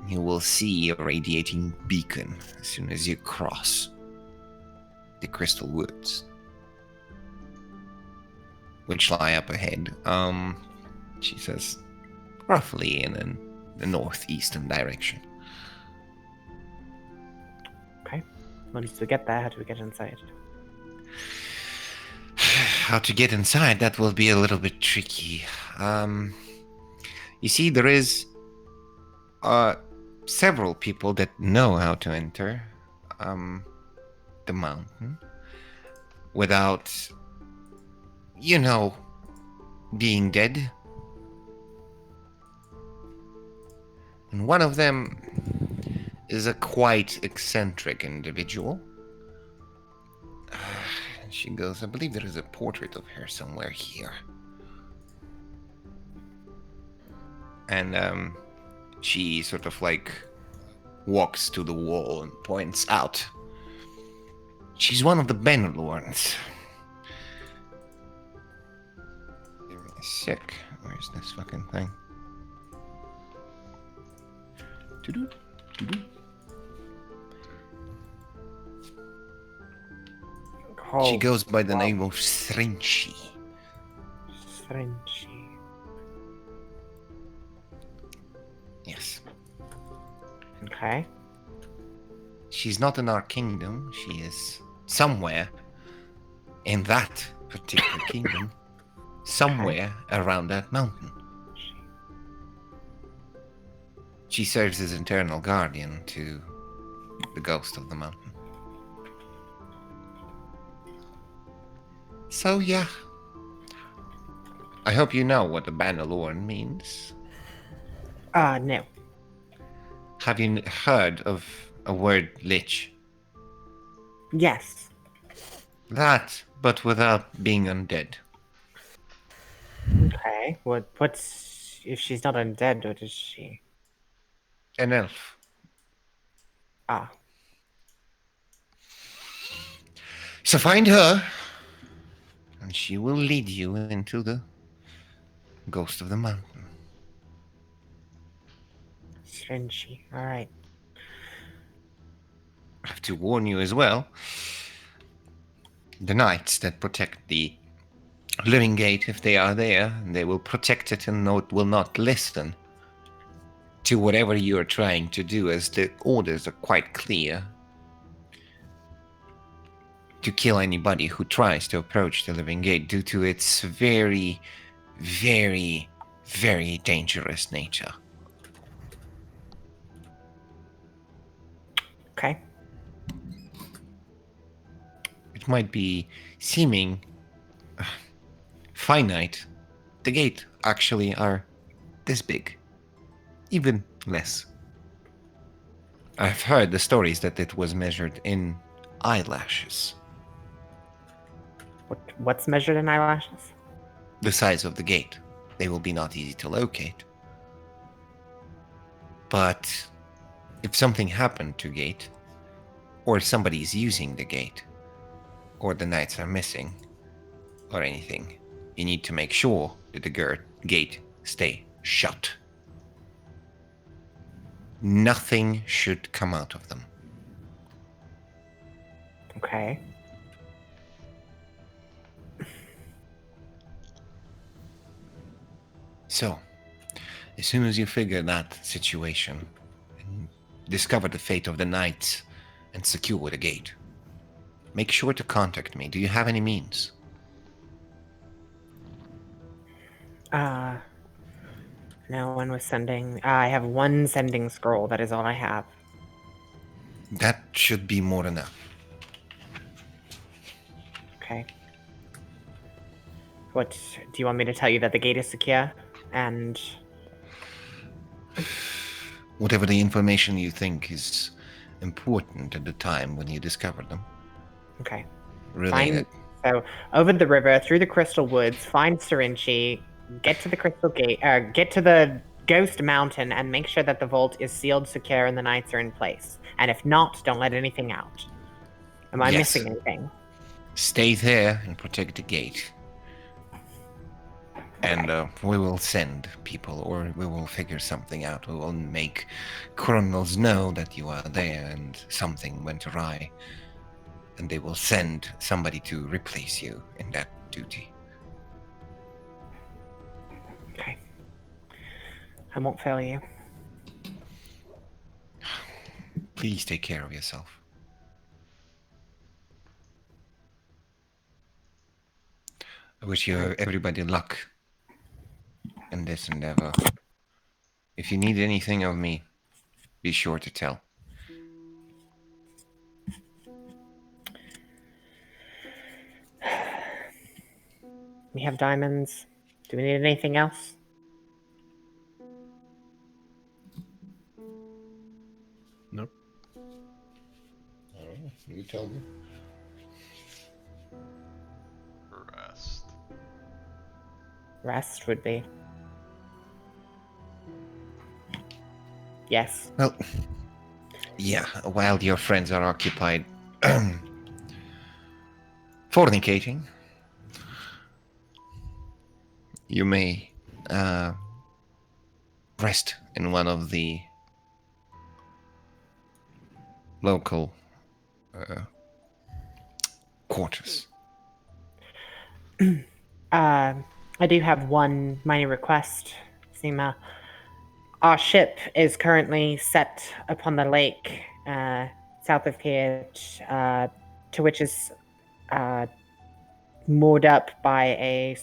You will see a radiating beacon as soon as you cross the crystal woods, which lie up ahead. She says, roughly in the northeastern direction. Okay. Once we get there, how do we get inside? How to get inside, that will be a little bit tricky. You see, there is several people that know how to enter the mountain without, being dead. And one of them is a quite eccentric individual. She goes, I believe there is a portrait of her somewhere here. And she sort of like walks to the wall and points out. She's one of the Bannerlords. Give me a sec. Where's this fucking thing? Doo-doo, doo-doo. She goes by the name of Srinchi. Srinchi. Yes. Okay. She's not in our kingdom. She is somewhere in that particular kingdom. Somewhere around that mountain. She serves as internal guardian to the ghost of the mountain. So, yeah. I hope you know what the Bannerlorn means. No. Have you heard of a word lich? Yes. That, but without being undead. Okay. What's if she's not undead? What is she? An elf. Ah. So find her, and she will lead you into the ghost of the mountain. Srinchi. All right. I have to warn you as well. The knights that protect the living gate, if they are there, they will protect it and will not listen to whatever you are trying to do, as the orders are quite clear. To kill anybody who tries to approach the living gate due to its very, very, very dangerous nature. Okay. It might be seeming finite. The gate actually are this big. Even less. I've heard the stories that it was measured in eyelashes. What's measured in eyelashes? The size of the gate. They will be not easy to locate. But if something happened to gate, or somebody is using the gate, or the knights are missing, or anything, you need to make sure that the gate stay shut. Nothing should come out of them. Okay. So, as soon as you figure that situation and discover the fate of the knights and secure the gate, make sure to contact me. Do you have any means? No one was sending. I have one sending scroll. That is all I have. That should be more enough. Okay. What do you want me to tell you that the gate is secure? And Whatever the information you think is important at the time when you discover them. okay. Relay Find it. so over the river, through the crystal woods, find Syrinchi, get to the crystal gate, get to the ghost mountain, and make sure that the vault is sealed, secure, and the knights are in place. And if not, don't let anything out. Am I Yes. missing anything? Stay there and protect the gate. And we will send people, or we will figure something out. We will make criminals know that you are there and something went awry. And they will send somebody to replace you in that duty. Okay. I won't fail you. Please take care of yourself. I wish you everybody luck in this endeavor. If you need anything of me, be sure to tell. We have diamonds. Do we need anything else? Nope. You tell me. Rest. Rest would be. Yes. Well, yeah, while your friends are occupied fornicating, you may rest in one of the local quarters. I do have one minor request, Seema. Our ship is currently set upon the lake south of here, to which is moored up by a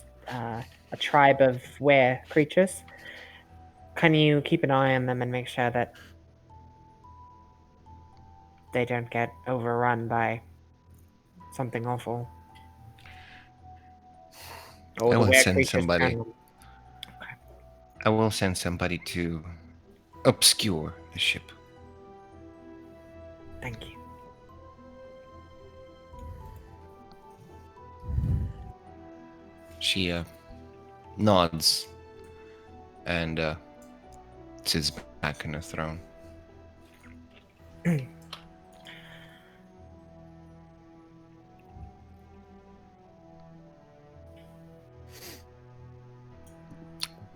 tribe of were creatures. Can you keep an eye on them and make sure that they don't get overrun by something awful? Or I the will were send creatures somebody. generally? I will send somebody to obscure the ship. Thank you. She nods and sits back on her throne.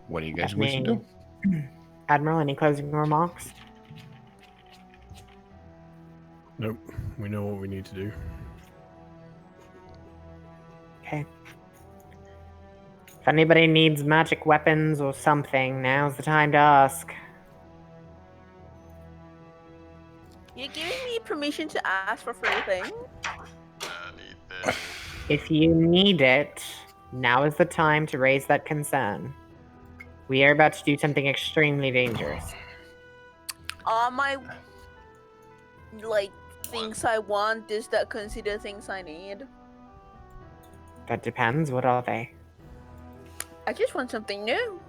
What do you guys wish to do? Admiral, any closing remarks? Nope. We know what we need to do. Okay. If anybody needs magic weapons or something, now's the time to ask. You're giving me permission to ask for free things? I need this. If you need it, now is the time to raise that concern. We are about to do something extremely dangerous. Are my things I want, does that consider things I need? That depends. What are they? I just want something new.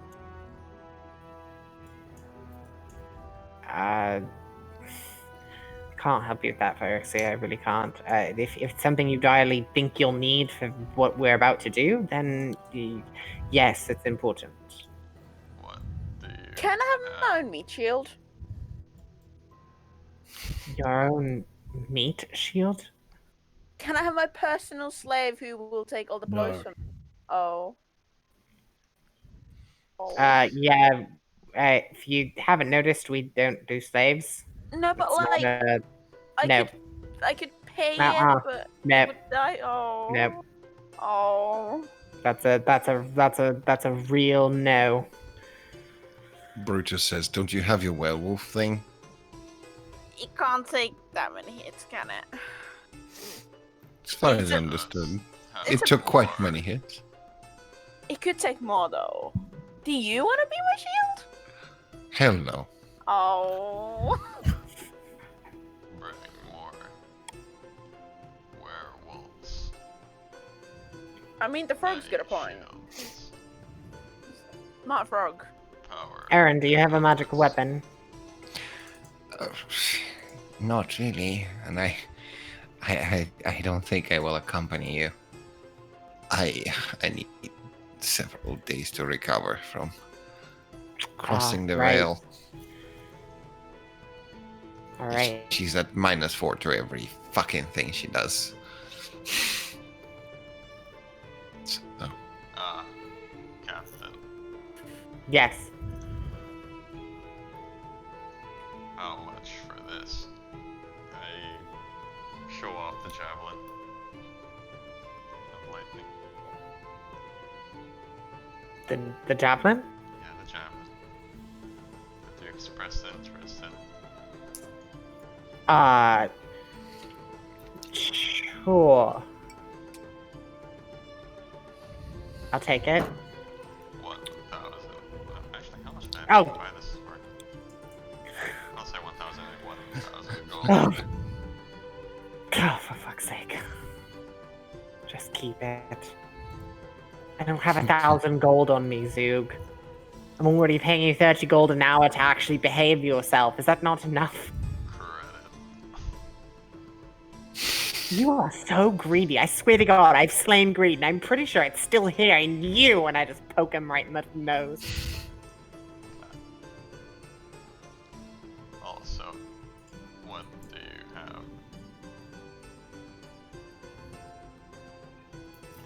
Can't help you with that, Phyrexian. I really can't. If it's something you direly think you'll need for what we're about to do, then yes, it's important. What do you Can I have my own meat shield? Your own meat shield? Can I have my personal slave who will take all the blows No. from me? Oh. Oh. Yeah. If you haven't noticed, we don't do slaves. No, but It's not I no. I could pay Uh-uh. it, but Nope. would I? Oh. Nope. Oh. That's a real no. Brutus says, "Don't you have your werewolf thing?" It can't take that many hits, can it? As far It's as a- understood, It's it a took quite more. many hits. It could take more though. Do you want to be my shield? Hell no. Oh. Bring more werewolves. I mean, the frog's got a point. Shields. Not frog. Power. Aaron, do you have a magical weapon? Not really, and I don't think I will accompany you. I need several days to recover from crossing the right. veil. All right. She's at -4 to every fucking thing she does. So, Captain. Yes. How much for this? I show off the javelin of lightning. The javelin? Yeah, the javelin. Did you express interest in? Sure. I'll take it. 1,000. Actually, how much did I Oh. buy this for? I'll say 1,000 and 1,000 gold. Oh. Oh, for fuck's sake. Just keep it. I don't have 1,000 gold on me, Zoog. I'm already paying you 30 gold an hour to actually behave yourself. Is that not enough? Credit. You are so greedy. I swear to God, I've slain greed, and I'm pretty sure it's still here in you, and I just poke him right in the nose. Also, what do you have?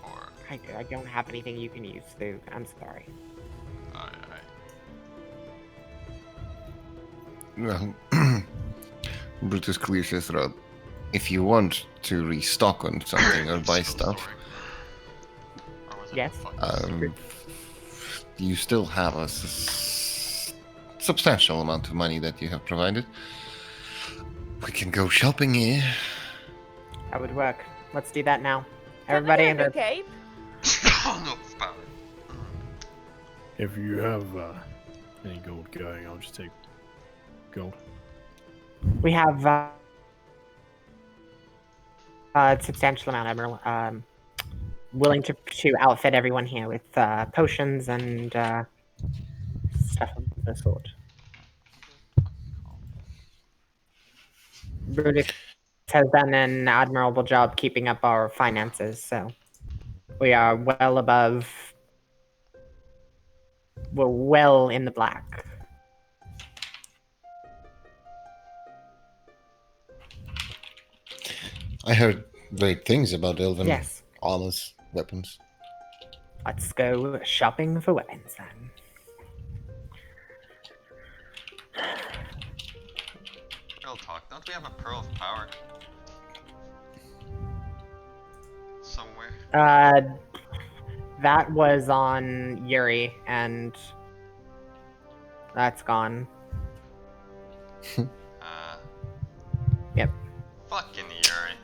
Or, I don't have anything you can use, Zoog. I'm sorry. I well, Brutus clears his throat. If you want to restock on something or buy So stuff, sorry. Or was it Yes. fucking you still have a substantial amount of money that you have provided. We can go shopping here. That would work. Let's do that now. Can Everybody I in get a their... cape? Oh no, power. If you have any gold going, I'll just take gold. We have a substantial amount, Admiral. Willing to outfit everyone here with potions and stuff of the sort. Brutus has done an admirable job keeping up our finances, so we are well above. We're well in the black. I heard great things about elven Yes. armors, weapons. Let's go shopping for weapons then. Real talk, don't we have a pearl of power? Somewhere? That was on Yuri, and that's gone. Yep. Fucking Yuri.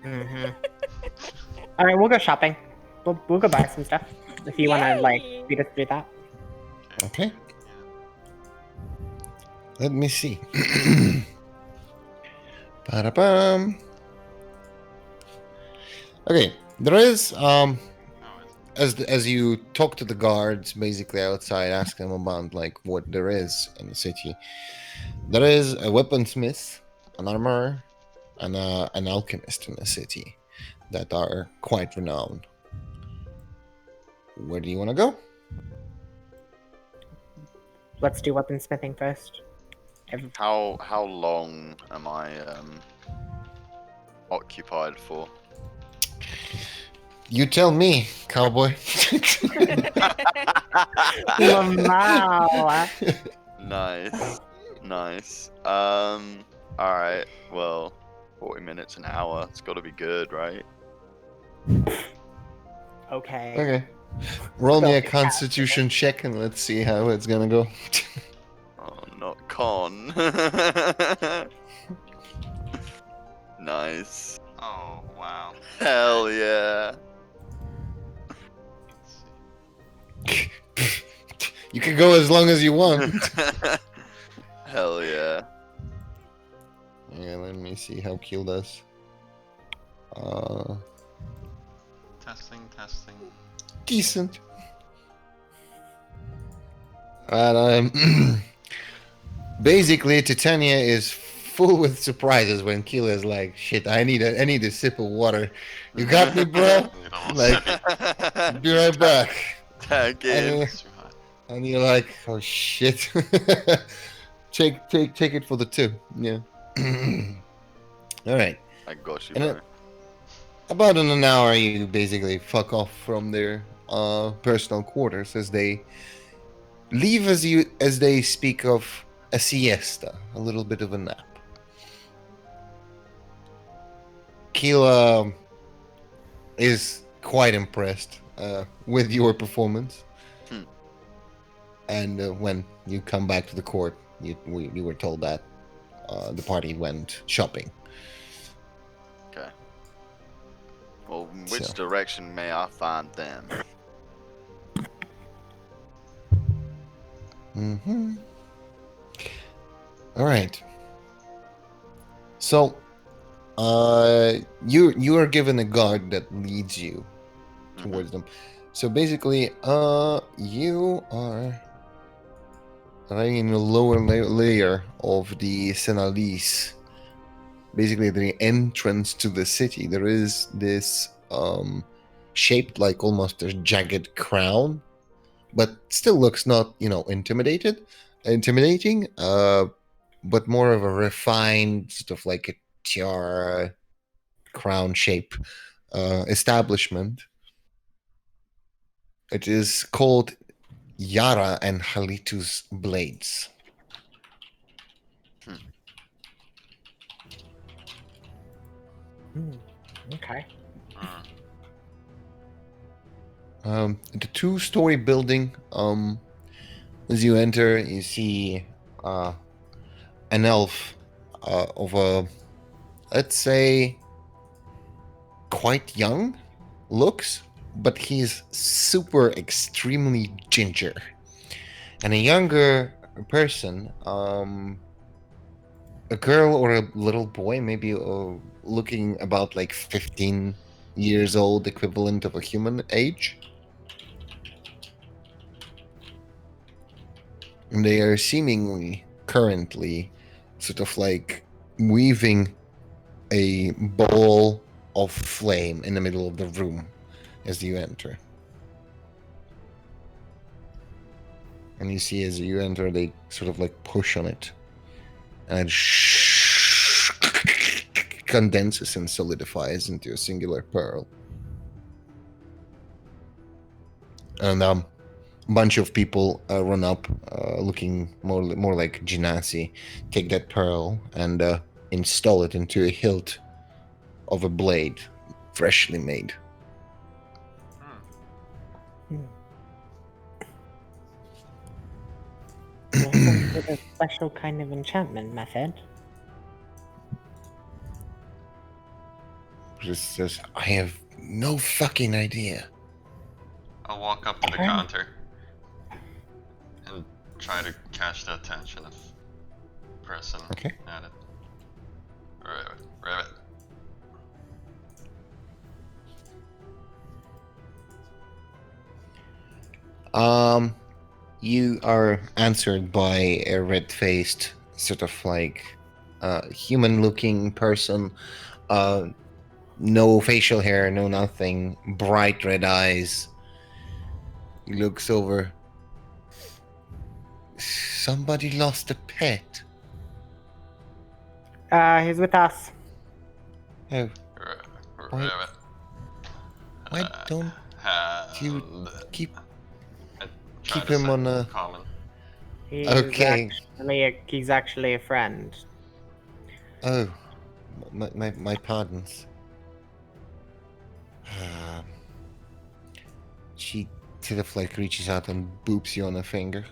Mm-hmm. All right, we'll go shopping. We'll go buy some stuff if you want to like Yay! beat us through that. Okay. Let me see. Ba-da-bum. Okay, there is No, it's as you talk to the guards basically outside, ask them about like what there is in the city. There is a weaponsmith, an armorer, and an alchemist in the city that are quite renowned. Where do you want to go? Let's do weaponsmithing first. How long am I occupied for? You tell me, cowboy. Wow. Nice. Alright, well, 40 minutes, an hour. It's got to be good, right? Okay. Okay. Roll me a Go. constitution check and let's see how it's gonna go. Oh, not con. Nice. Oh, wow. Hell yeah. Let's see. You can go as long as you want. Hell yeah. Yeah, let me see how Keel does. Testing. Decent. And basically, Titania is full with surprises when Keel is like, "Shit, I need a sip of water. You got me, bro? Need a little Like, sippy. be right back." Tag in. And, It's too hot. and you're like, "Oh shit." take it for the two. Yeah. All right. I got you, And bro. About in an hour, you basically fuck off from their personal quarters as they leave as they speak of a siesta, a little bit of a nap. Keela is quite impressed with your performance, and when you come back to the court, you were told that the party went shopping. Okay. Well, which So. direction may I find them? Mm-hmm. All right. So, you are given a guard that leads you towards them. So basically, you are in the lower layer of the Senalis. Basically, the entrance to the city. There is this shaped like almost a jagged crown, but still looks not intimidating. But more of a refined sort of like a tiara crown shape establishment. It is called Yara and Halitu's Blades. Okay. The two-story building. As you enter, you see an elf of a, let's say, quite young looks, but he's super extremely ginger. And a younger person, a girl or a little boy, maybe looking about like 15 years old, equivalent of a human age. And they are seemingly currently sort of like weaving a ball of flame in the middle of the room as you enter. And you see as you enter, they sort of like push on it. And it condenses and solidifies into a singular pearl. And a bunch of people run up, looking more like genasi, take that pearl and install it into a hilt of a blade, freshly made. With a special kind of enchantment method. Just says, I have no fucking idea. I'll walk up to the counter and try to catch the attention of the person Okay. at it. Rivet. You are answered by a red-faced, sort of like human-looking person. No facial hair, no nothing. Bright red eyes. He looks over. Somebody lost a pet. He's with us. Oh, Rivet. why don't you And keep I try to him say on a... common. He's Okay. he's actually a friend. Oh, My pardons. She sort of like reaches out and boops you on the finger.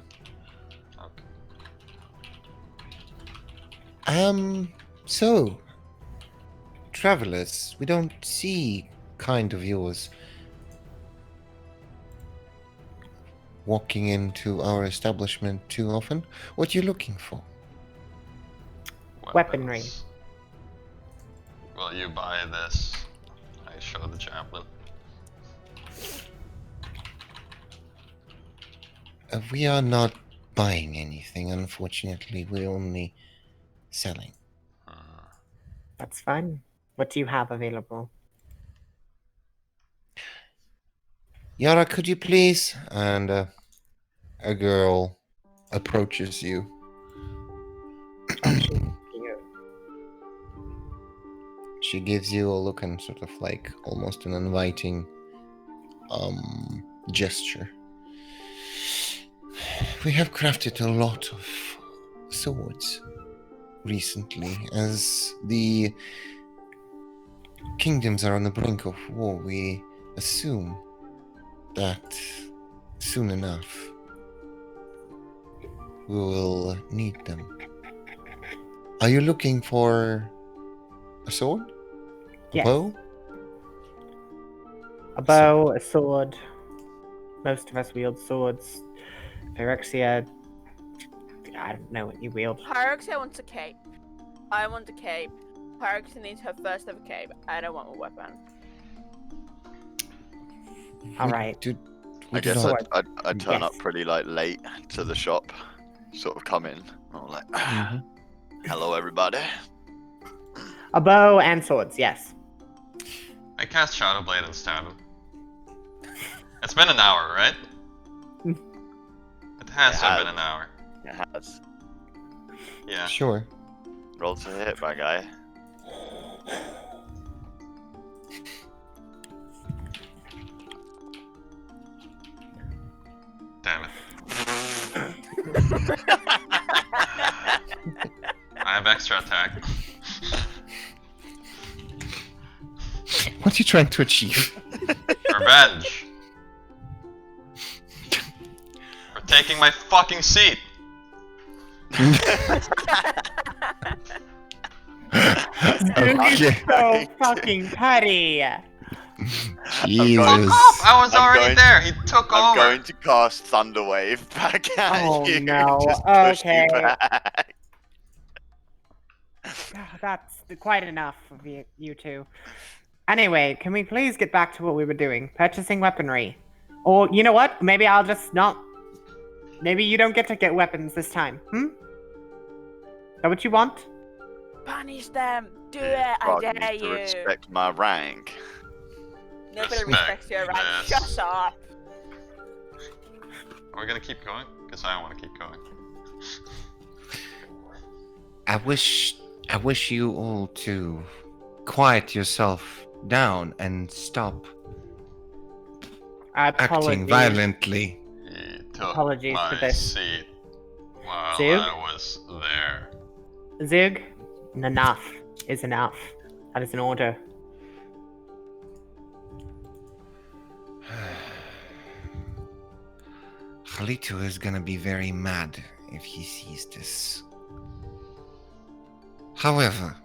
Okay. So, travelers, we don't see kind of yours walking into our establishment too often. What are you looking for? Weaponry. Will you buy this? I show the chaplain. We are not buying anything, unfortunately. We're only selling. That's fine. What do you have available? Yara, could you please? And a girl approaches you. She gives you a look and sort of like almost an inviting gesture. We have crafted a lot of swords recently. As the kingdoms are on the brink of war, we assume that soon enough we will need them. Are you looking for a sword? A Yes. bow? A bow, a sword. Most of us wield swords. Phyrexia, I don't know what you wield. Pyrexia wants a cape. I want a cape. Pyrexia needs her first ever cape. I don't want a weapon. All right. I guess Sword. I'd turn up Yes. pretty like late to the shop, sort of come in. I'm like, hello everybody. A bow and swords, yes. I cast Shadow Blade and stab him. It's been an hour, right? It has to have been an hour. It has. Yeah. Sure. Roll to hit, my guy. Damn it. I have extra attack. What are you trying to achieve? Revenge. For taking my fucking seat. Okay. So fucking petty. Jesus. I was I'm already going- there. He took I'm over. going to cast Thunderwave back at Oh, you. no. Just push Okay. you back. That's quite enough of you two. Anyway, can we please get back to what we were doing? Purchasing weaponry. Or, you know what? Maybe I'll just not... Maybe you don't get to get weapons this time. Is that what you want? Punish them. Do it. I Frog dare needs to you. respect my rank. Nobody Respect respects your rank. this. Shut up. Are we gonna keep going? Because I want to keep going. I wish you all to quiet yourself down and stop acting Apologies. violently. He took Apologies my for this. seat while Zug? I was there. Zug, enough is enough. That is an order. Khalito is gonna be very mad if he sees this. However,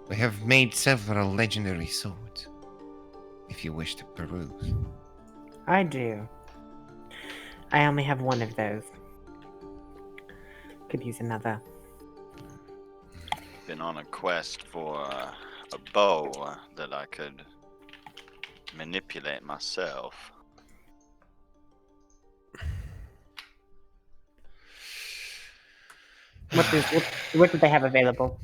we have made several legendary swords, if you wish to peruse. I do. I only have one of those. Could use another. Been on a quest for a bow that I could manipulate myself. What do they have available?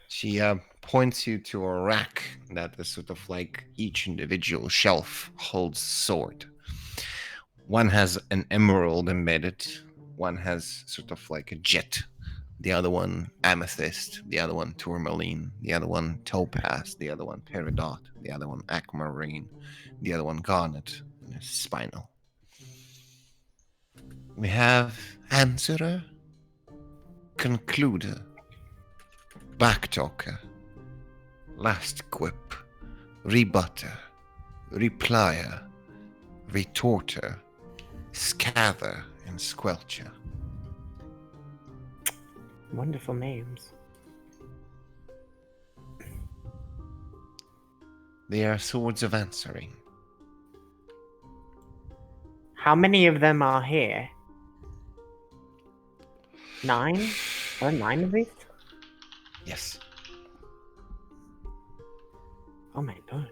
She points you to a rack that is sort of like each individual shelf holds a sword. One has an emerald embedded, one has sort of like a jet, the other one amethyst, the other one tourmaline, the other one topaz, the other one peridot, the other one aquamarine, the other one garnet, and a spinal. We have answerer, concluder, backtalker, last quip, rebutter, replier, retorter, scather, and squelcher. Wonderful names. They are swords of answering. How many of them are here? 9? Are there 9 of these? Yes. Oh my god.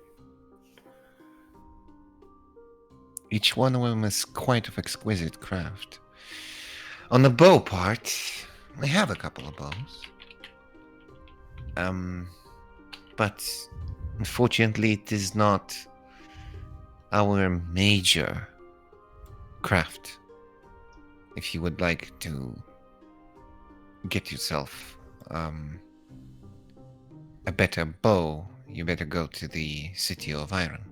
Each one of them is quite of exquisite craft. On the bow part, we have a couple of bows. But unfortunately, it is not our major craft. If you would like to get yourself a better bow, you better go to the City of Iron.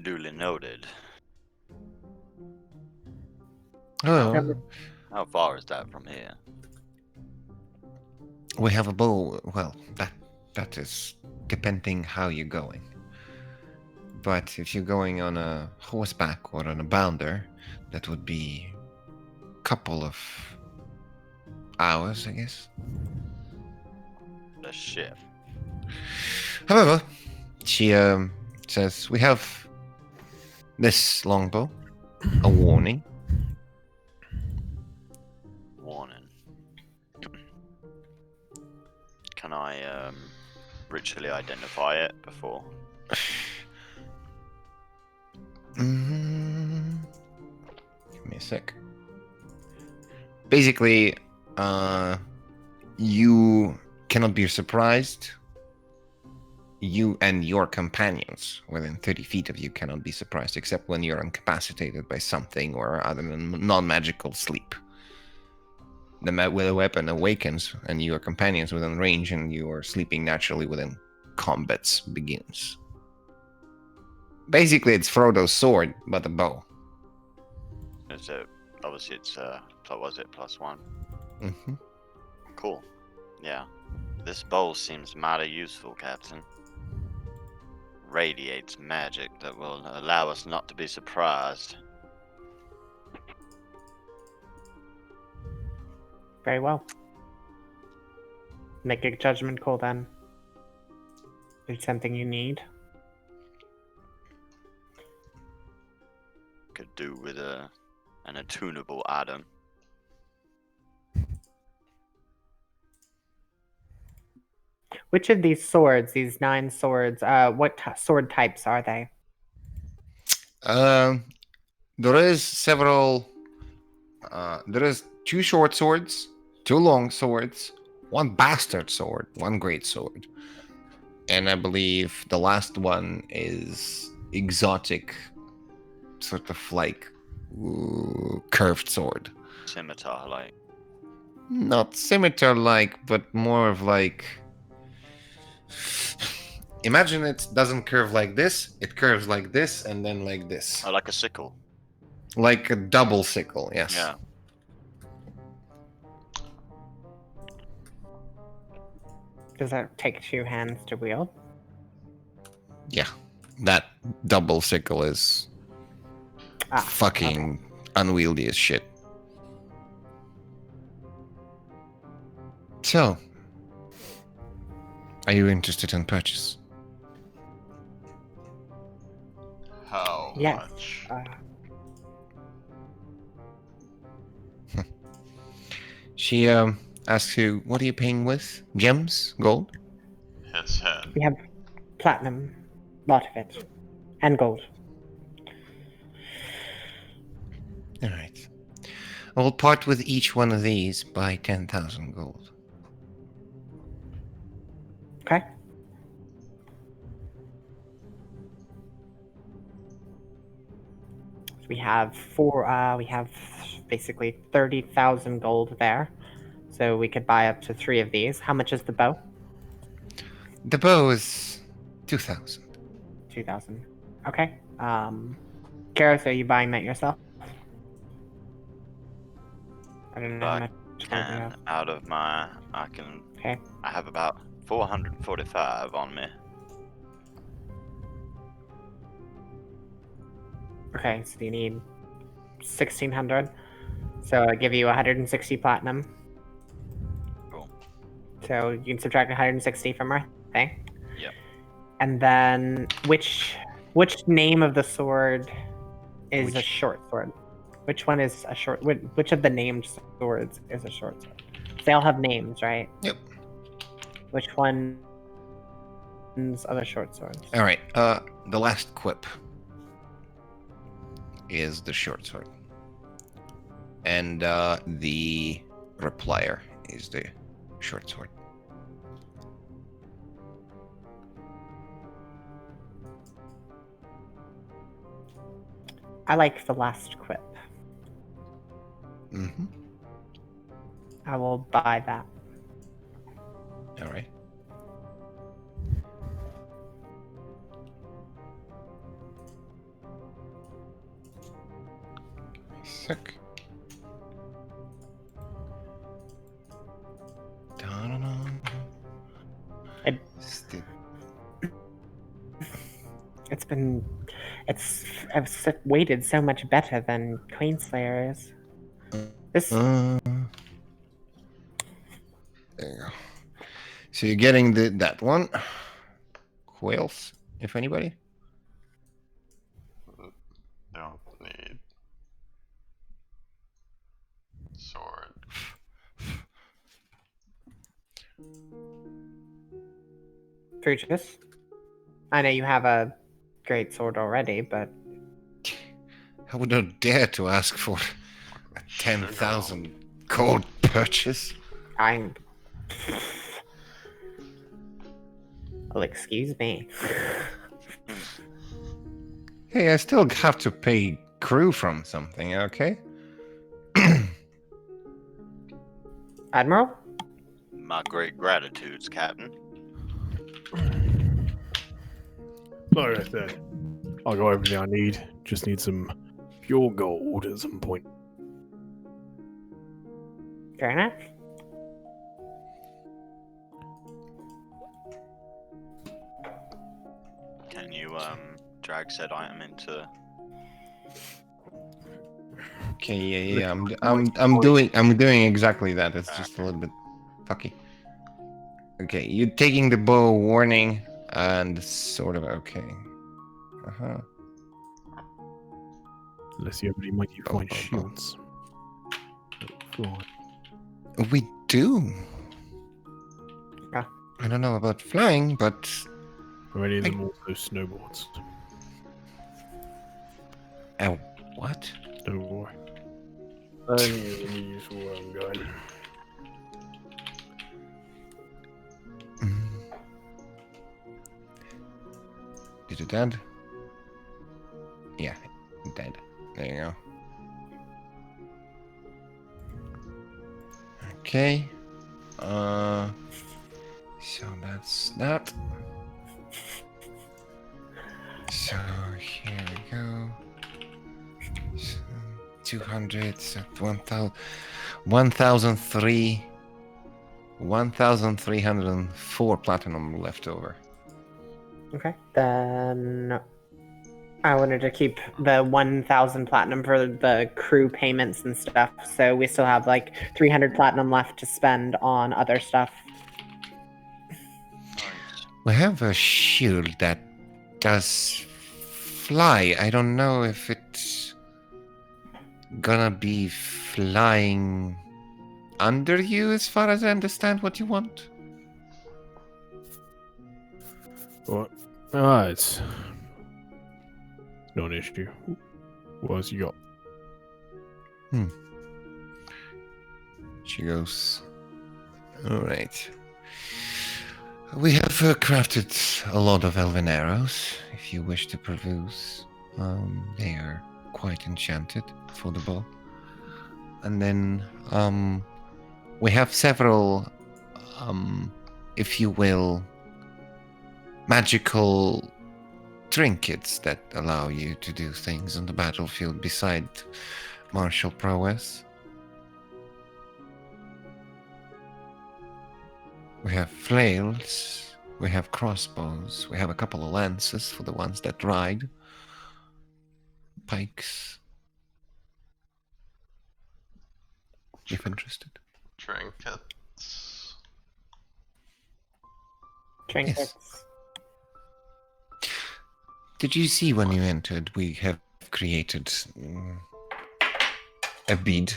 Duly noted. Oh, How far is that from here? we have a bow. Well, that is depending how you're going. But if you're going on a horseback or on a bounder, that would be a couple of hours, I guess. The ship. However, she says we have this longbow, a warning. Warning. Can I ritually identify it before? Give me a sec. Basically, you cannot be surprised. You and your companions within 30 feet of you cannot be surprised, except when you're incapacitated by something or other than non-magical sleep. The weapon awakens, and your companions within range, and you are sleeping naturally within combats begins. Basically, it's Frodo's sword, but a bow. Is it? Obviously, it's what was it? +1. Mm-hmm. Cool. Yeah. This bow seems mighty useful, Captain. Radiates magic that will allow us not to be surprised. Very well. Make a judgment call then. Is something you need? Could do with an attunable item. Which of these swords, these 9 swords, what sword types are they? There is several. There is 2 short swords, 2 long swords, 1 bastard sword, 1 great sword, and I believe the last one is exotic, sort of like curved sword. Scimitar, like. Not scimitar-like, but more of like. Imagine it doesn't curve like this; it curves like this, and then like this, Oh, like a sickle. like a double sickle. Yes. Yeah. Does that take 2 hands to wield? Yeah. That double sickle is fucking unwieldy as shit. So, are you interested in purchase? How Yes. much? She asks you, what are you paying with? Gems? Gold? It's head. We have platinum, lot of it, and gold. Alright. I will part with each one of these by 10,000 gold. Okay. So we have we have basically 30,000 gold there. So we could buy up to 3 of these. How much is the bow? The bow is 2,000. 2,000. Okay. Gareth, are you buying that yourself? I don't know how much. gold do you 10 have? out of my. Okay. I have about 445 on me. Okay, so you need 1,600. So I give you 160 platinum. Cool. So you can subtract 160 from our thing. Yep. And then which name of the sword is a short sword? Which one is a short? Which of the named swords is a short sword? They all have names, right? Yep. Which ones are the short swords? All right. The last quip is the short sword, and the replier is the short sword. I like the last quip. Mm-hmm. I will buy that. All right. Sick. It- Sti- I've weighted so much better than Queenslayer is. This There you go. So you're getting that one. Who else, if anybody? Don't need sword. Fruitus. I know you have a great sword already, but I would not dare to ask for a 10,000 gold purchase. I'm. Well, excuse me. Hey, I still have to pay crew from something, okay? Admiral? My great gratitudes, Captain. Like I said, I'll go everything I need. Just need some pure gold at some point. Fair enough. Can you drag said item into? Okay, yeah. I'm doing exactly that. It's just a little bit fucky. Okay, you're taking the bow warning and sort of okay. Uh-huh. Unless you have any mighty Bow, fine bow, bow. shields. Fly. We do. Yeah. I don't know about flying, but Or any of them also snowboards. what? Don't worry. I think it'll be useful where I'm going. Mm. Is it dead? Yeah, dead. There you go. Okay. So that's that. So here we go. So 200, so 1,000, 1,003, 1,304 platinum left over. Okay. Then I wanted to keep the 1,000 platinum for the crew payments and stuff. So we still have like 300 platinum left to spend on other stuff. We have a shield that does fly. I don't know if it's gonna be flying under you as far as I understand what you want. What? It's not an issue. What else you got? She goes, all right. We have crafted a lot of elven arrows, if you wish to peruse. They are quite enchanted for the bow. And then we have several, if you will, magical trinkets that allow you to do things on the battlefield beside martial prowess. We have flails. We have crossbows. We have a couple of lances for the ones that ride. Pikes. If interested. Trinkets. Trinkets. Did you see when you entered? We have created a bead.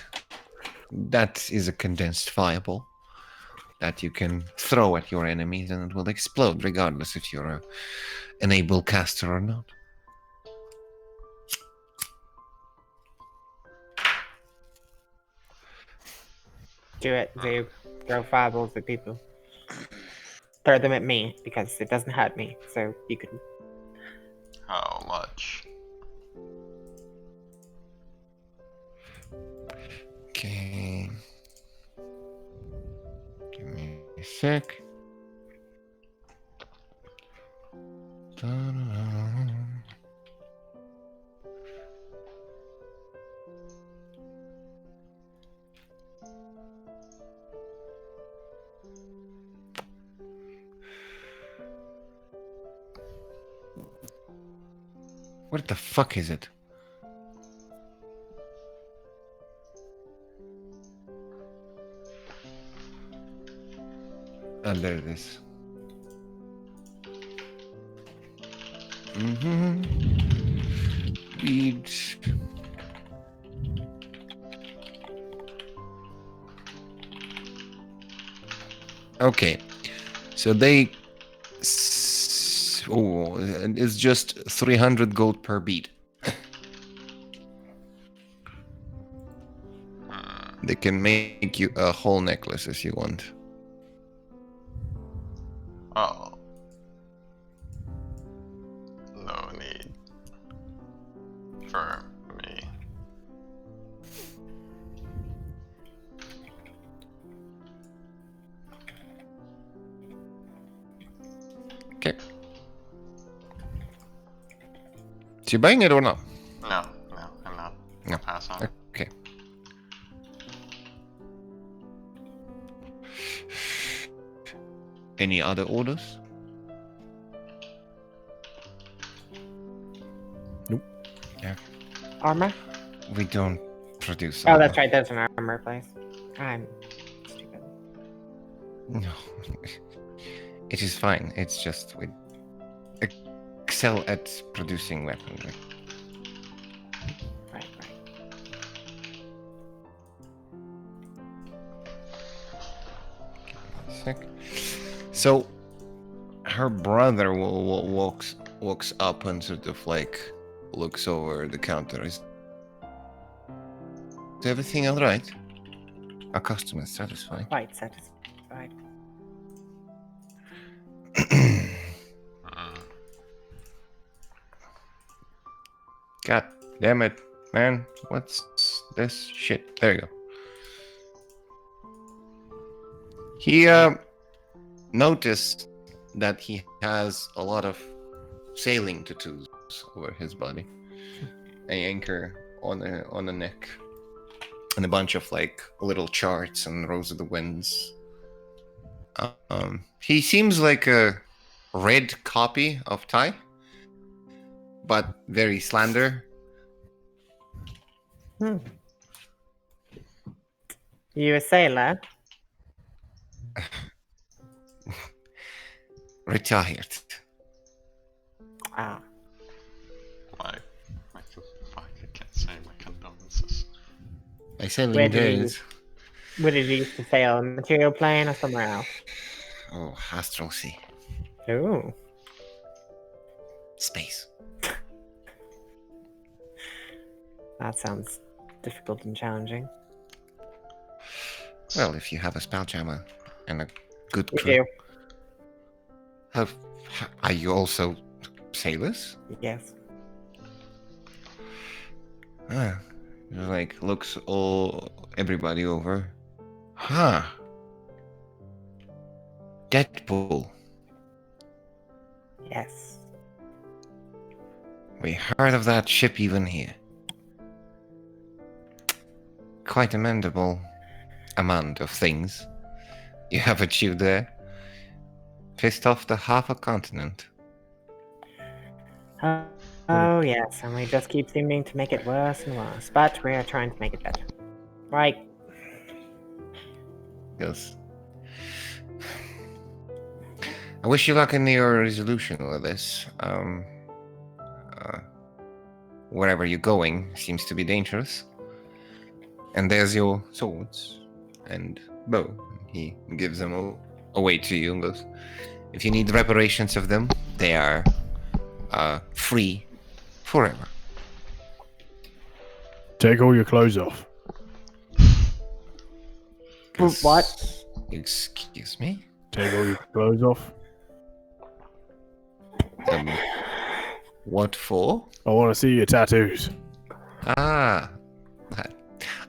That is a condensed fireball that you can throw at your enemies and it will explode regardless if you're an able caster or not. Do it, Zoob. Throw fireballs at people. Throw them at me because it doesn't hurt me. So you can. How much? Okay. Give me a sec. Ta-da-da. What the fuck is it? Oh, there it is. Bead. Okay, so they. Oh, it's just 300 gold per bead. They can make you a whole necklace if you want. Oh. No need for me. Okay. So you buying it or not? No, I'm not. No. Pass on. Okay. Any other orders? Armor? We don't produce. Oh, armor. that's right. There's an armor place. I'm stupid. No. It is fine. It's just we excel at producing weaponry. Right. Sec. So her brother walks up and sort of like looks over the counter. Is everything all right? Our customer is satisfied. Quite satisfied. God damn it, man. What's this shit? There you go. He noticed that he has a lot of sailing tattoos over his body. An anchor on the neck. And a bunch of like little charts and rows of the winds. He seems like a red copy of Ty, but very slender. You a sailor? Retired. Ah. My fuck, I can't say my condolences. My sailing Where did he- days. Where did you used to sail? Material plane or somewhere else? Oh, astral sea. Ooh. Space. That sounds difficult and challenging. Well, if you have a spelljammer and a good We crew. do. Are you also sailors? Yes. Ah, like looks everybody over. Huh. Deadpool. Yes. We heard of that ship even here. Quite a amount of things you have achieved there. pissed off the half a continent. Oh yes, and we just keep seeming to make it worse and worse. But we are trying to make it better. Right. Yes. I wish you luck in your resolution with this. Wherever you're going seems to be dangerous. And there's your swords and bow. He gives them away to you and goes, if you need reparations of them, they are free forever. Take all your clothes off. What? Excuse me? Take all your clothes off. What for? I want to see your tattoos. Ah,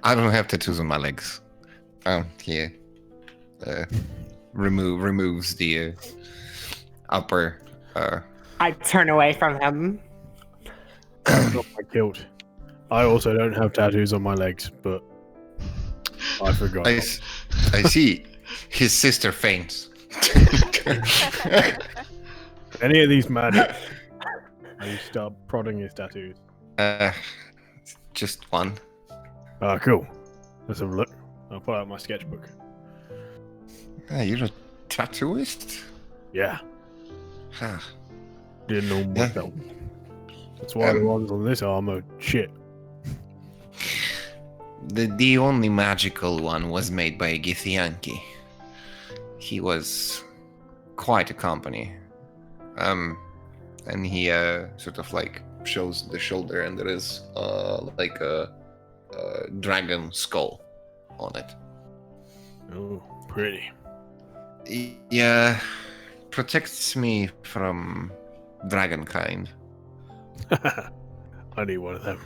I don't have tattoos on my legs. Here. Removes the upper. I turn away from him. That's not my guilt. I also don't have tattoos on my legs, but I forgot. I see. His sister faints. Any of these magic? I start prodding his tattoos. Just one. Ah, cool. Let's have a look. I'll pull out my sketchbook. You're a tattooist? Yeah, Huh. didn't know myself. That's why the ones on this arm are shit. The only magical one was made by Githyanki. He was quite a company. And he sort of like shows the shoulder, and there is like a dragon skull on it. Oh, pretty. Yeah, protects me from dragon kind. I need one of them.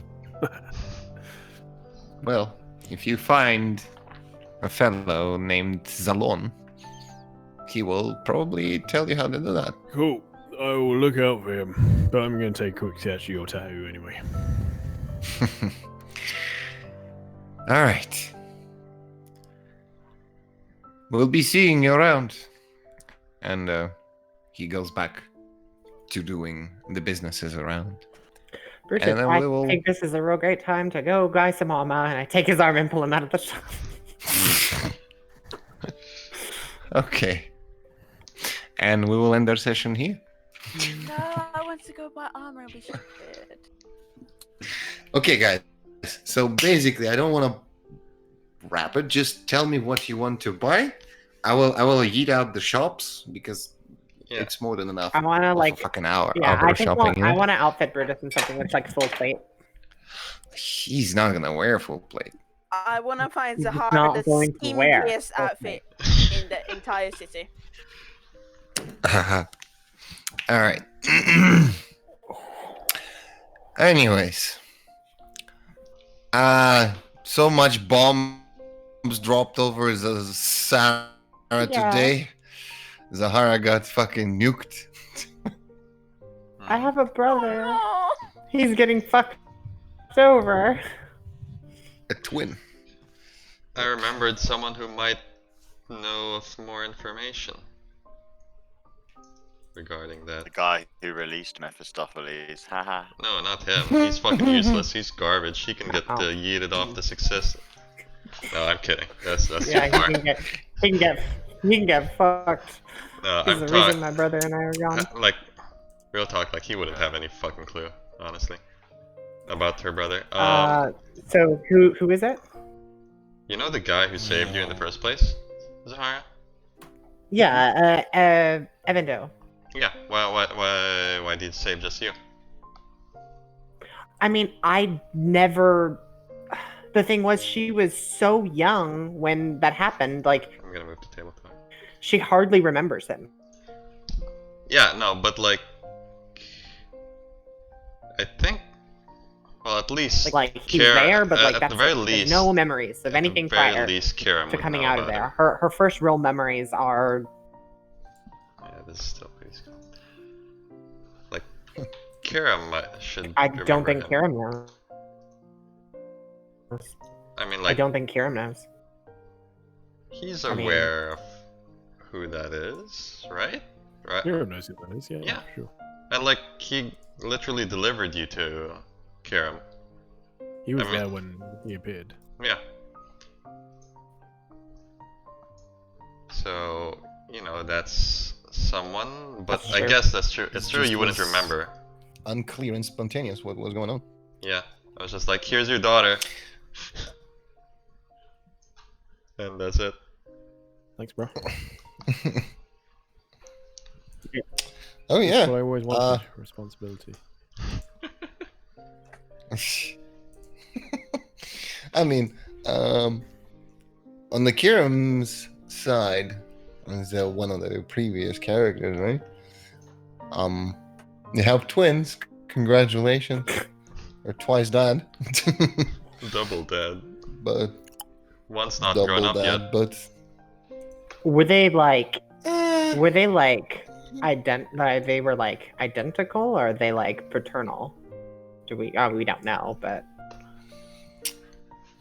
Well, if you find a fellow named Zalon, he will probably tell you how to do that. Cool. I will look out for him. But I'm going to take a quick sketch of your tattoo anyway. All right. We'll be seeing you around. And he goes back to doing the businesses around. Brutus, And then I we will- think this is a real great time to go buy some armor, and I take his arm and pull him out of the shop. Okay. And we will end our session here. No, I want to go buy armor. We should. Okay, guys. So basically, I don't want to wrap it. Just tell me what you want to buy. I will yeet out the shops because Yeah. it's more than enough. I want to of a like, fucking hour. yeah, hour I think shopping. I want to outfit Brutus in something that's like full plate. He's not gonna wear full plate. I want to find He's Zahara not the going to wear skimpiest full outfit in the entire city. All right. Anyways, so much bombs dropped over Sahara today. Zahara got fucking nuked. I have a brother. Oh, He's getting fucked over. A twin. I remembered someone who might know of more information regarding that. The guy who released Mephistopheles. Haha. No, not him. He's fucking useless. He's garbage. He can get Oh. yeeted off the success. No, I'm kidding. That's Yeah, too far. he can get fucked. No, He's I'm the reason talking my brother and I are gone. like real talk. Like he wouldn't have any fucking clue, honestly, about her brother. So who is it? You know the guy who saved you in the first place, Zahara? Yeah, Evando. Yeah. Why did he save just you? I mean, I never. The thing was, she was so young when that happened. Like, I'm gonna move the table talk. she hardly remembers him. Yeah, no, but like, I think, well, at least Like he's Kira- there, but like at that's the very it. There's least, no memories of anything at the very prior least, Kira to would coming know out of about there. it. Her first real memories are. Yeah, this is still pretty cool. Like, Kira should. I don't remember think him. Kiram knows. I mean, I like, don't think Kiram knows. he's I mean- aware of who that is, right? right? Hero knows who that is. Yeah, Yeah. sure. And like he literally delivered you to Kiram. He was I mean- there when he appeared. Yeah. So, you know, that's someone, but That's I true. guess that's true. It's It true just you wouldn't was- remember. Unclear and spontaneous. What was going on? Yeah. I was just like, here's your daughter. And that's it. Thanks, bro. Oh That's yeah. what I always wanted. Responsibility. I mean, on the Kiram's side, as one of the previous characters, right? You have twins. Congratulations, or twice dad. Double dad. But One's not double grown up dad. yet. But Were they like? Were they like They were like identical, or are they like paternal? Do we? Oh, we don't know, but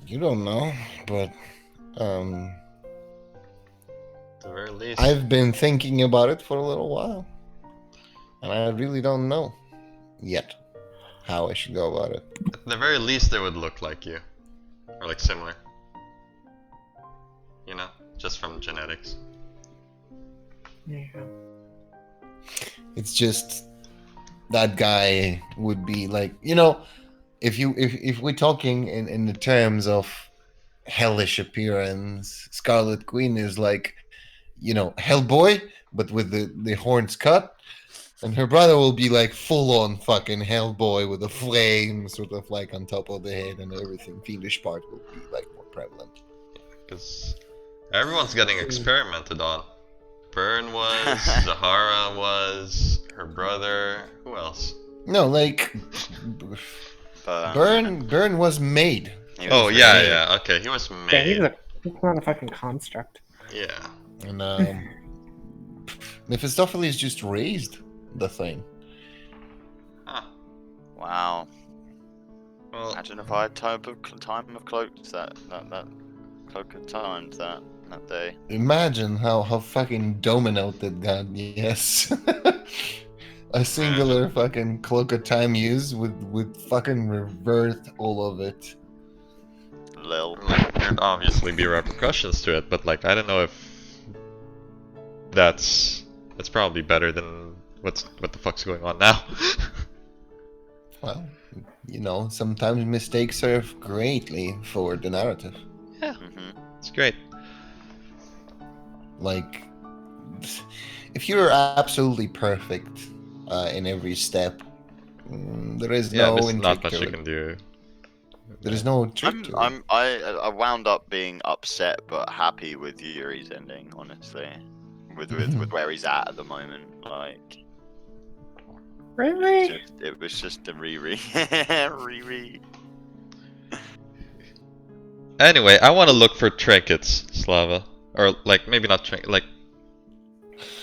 you don't know. But At the very least. I've been thinking about it for a little while, and I really don't know yet how I should go about it. At the very least, they would look like you. Or like similar. You know? Just from genetics. yeah. It's just that guy would be like, you know, if we're talking in the terms of hellish appearance, Scarlet Queen is like, you know, Hellboy, but with the horns cut, and her brother will be like full on fucking Hellboy with a flame sort of like on top of the head and everything. Fiendish part will be like more prevalent. Because everyone's getting experimented on. Byrne was, Zahara was, her brother, who else? No, like But, Burn was made. he Oh was yeah, really- yeah, okay, he was Yeah, he's made. he's not a fucking construct. Yeah. And Mephistopheles just raised the thing. Huh. Wow. Well, Imagine if I had time of cloaks that cloak of times that day. Imagine how fucking dominoed that got. Yes. A singular fucking cloak of time use would fucking reverse all of it. Lil. like, there'd obviously be repercussions to it, but like, I don't know if that's probably better than what the fuck's going on now. Well, you know, sometimes mistakes serve greatly for the narrative. Mm-hmm. It's great. Like, if you're absolutely perfect in every step, there is Yeah, no there's not intrigue much to you it. can do. There is no trick to it. I wound up being upset but happy with Yuri's ending, honestly. With where he's at the moment, like Really? it was just a Riri. Anyway, I want to look for trinkets, Slava, or like maybe not trinkets, like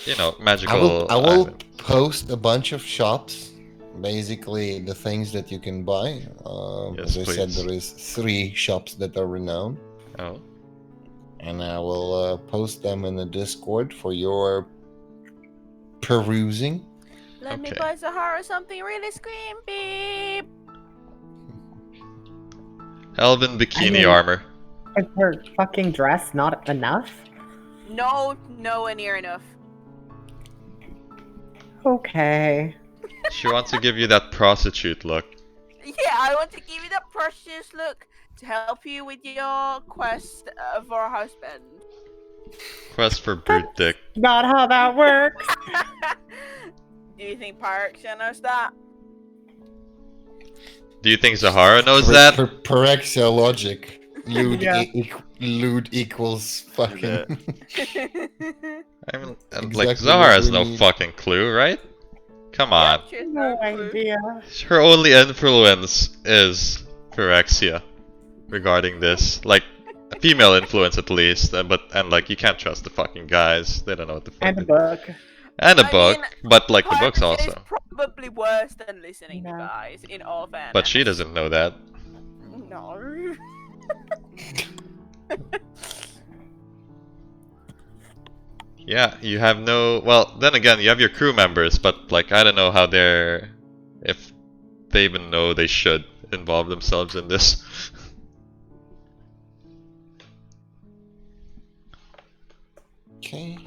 you know, magical. I will items. post a bunch of shops, basically the things that you can buy. Yes, As I said, please. there is 3 shops that are renowned, Oh, and I will post them in the Discord for your perusing. Let me Okay. buy Zahara something really screamy. Elven bikini mean- armor. Is her fucking dress not enough? No, nowhere near enough. Okay. She wants to give you that prostitute look. Yeah, I want to give you that precious look to help you with your quest for a husband. Quest for brute dick. Not how that works. Do you think Pyrex knows that? Do you think Zahara knows that? Pyrexia logic. Lewd, Yeah. lewd equals fucking. I mean, Exactly like what Zahara has we no need. fucking clue, right? Come on. Yeah, No clue. idea. Her only influence is Phyrexia regarding this. Like, a female influence at least, and like, you can't trust the fucking guys. They don't know what the fuck. And a they- book. And a I book, mean, but like the book's Pyrex also. is probably worse than listening to Yeah. guys, in all fairness. But she doesn't know that. No. Yeah, you have no. Well, then again, you have your crew members, but like I don't know how they're, if they even know they should involve themselves in this. Okay.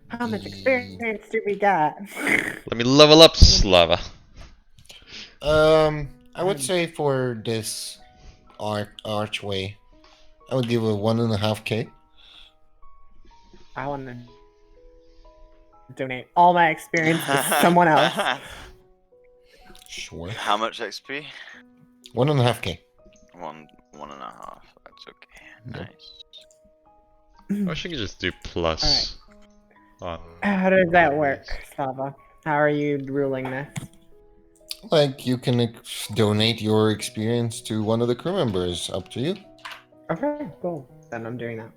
How much experience do we got? Let me level up, Slava. I would say for this archway, I would give it 1.5K. I want to donate all my experience to someone else. Sure. How much XP? 1.5K. 1.5. That's okay. Yep. Nice. Or she could just do plus on. How does that work, Slava? How are you ruling this? Like, you can donate your experience to one of the crew members. Up to you. Okay, cool. Then I'm doing that.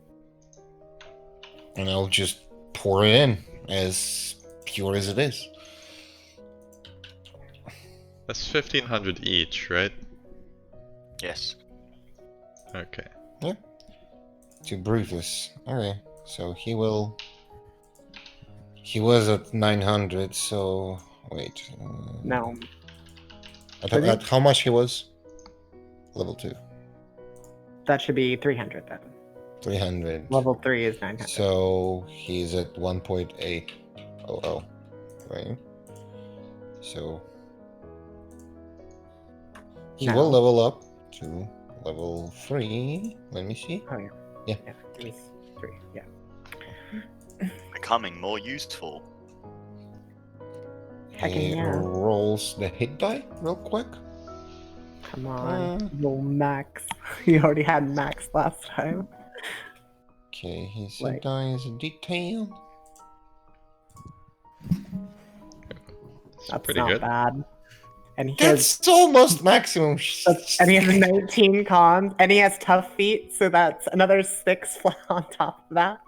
And I'll just pour it in as pure as it is. That's 1500 each, right? Yes. Okay. To Brutus. Okay. So he will. He was at 900, so. Wait. No. At how much he was? Level 2. That should be 300 then. 300. Level 3 is 900. So he's at 1.800, right? So he No. will level up to level 3. Let me see. Oh, yeah. Yeah. Yeah, give me 3. Yeah. Becoming more useful. Heckin' He yeah. rolls the hit die real quick. Come on. Roll max. You already had max last time. Okay, his Like- hit die is a detail. That's pretty not good. bad. And he has That's almost maximum. and he has 19 cons, and he has tough feet, so that's another 6 on top of that.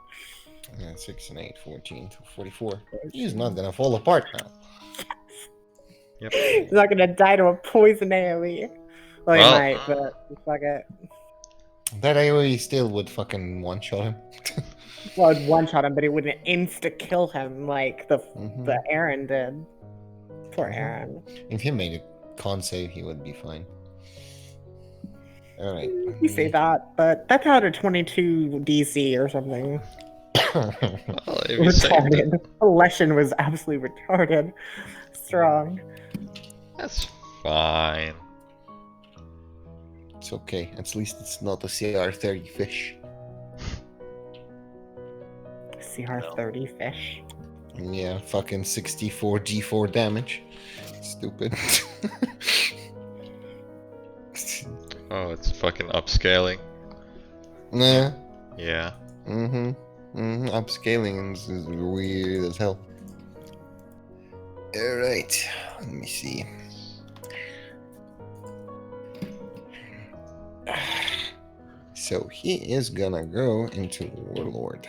Yeah, 6 and 8, 14 to 44. He's not gonna fall apart now. Yep. He's not gonna die to a poison AoE. Well, Well- he might, but fuck it. That AoE still would fucking one-shot him. Well, it'd one-shot him, but it wouldn't insta-kill him like the Mhm. Aaron did. Poor Aaron. If he made a con save, he would be fine. Alright. You say that, but that's out of 22 DC or something. Well, if you saved it, Retarded. Leshen was absolutely retarded. Strong. that's fine. It's okay. At least it's not a CR30 fish. CR30 fish. Yeah, fucking 64 G4 damage. Stupid. Oh, it's fucking upscaling. Nah. Yeah. Upscaling is weird as hell. Alright. Let me see. So he is gonna go into Warlord.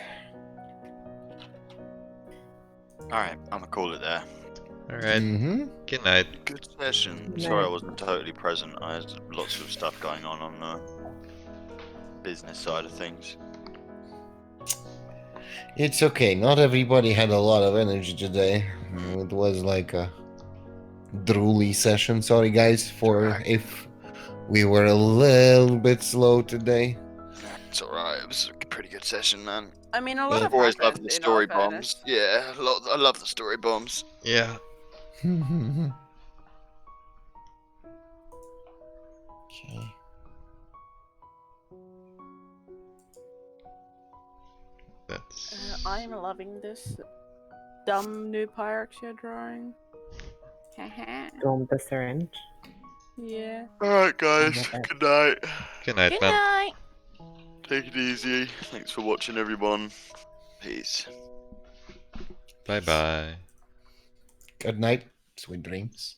Alright, I'm gonna call it there. Alright. Good night. Good session. Yeah. Sorry I wasn't totally present. I had lots of stuff going on the business side of things. It's okay. Not everybody had a lot of energy today. It was like a drooly session. Sorry, guys, for if we were a little bit slow today. It's alright, it was a pretty good session, man. I mean, a lot I've of always happened, loved the in story all fairness. bombs. Yeah, I love the story bombs. Yeah. Okay. That's. I'm loving this dumb new Pyrexia drawing. Haha. Go with the syringe. Yeah. Alright, guys. Okay. Good night. Good night, Good man. night. Take it easy. Thanks for watching, everyone. Peace. Bye bye. Good night. Sweet dreams.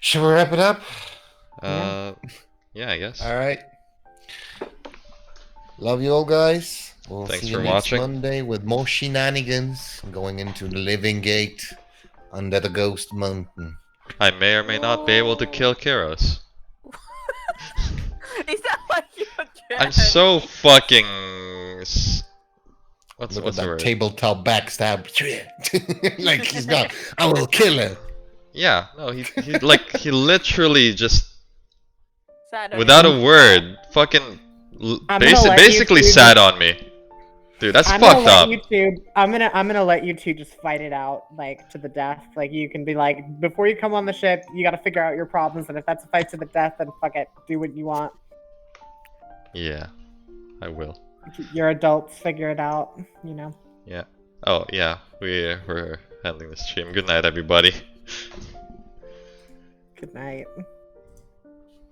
Shall we wrap it up? Yeah, I guess. Alright. Love you all, guys. We'll Thanks see you for next watching. Monday with more shenanigans going into the Living Gate under the Ghost Mountain. I may or may not be able to kill Kiros. Is that what you're doing? I'm so fucking What's Look the at that word? tabletop backstab. Like he's got, I will kill him. Yeah, no, he literally just Sad on without you. a word, fucking I'm gonna let you basically two sat on me. Dude, that's I'm gonna fucked let up. you two. I'm gonna let you two just fight it out, like to the death. Like you can be like, before you come on the ship, you got to figure out your problems, and if that's a fight to the death, then fuck it, do what you want. Yeah, I will. You're adults, figure it out. You know. Yeah. Oh yeah, we're handling the stream. Good night, everybody. Good night.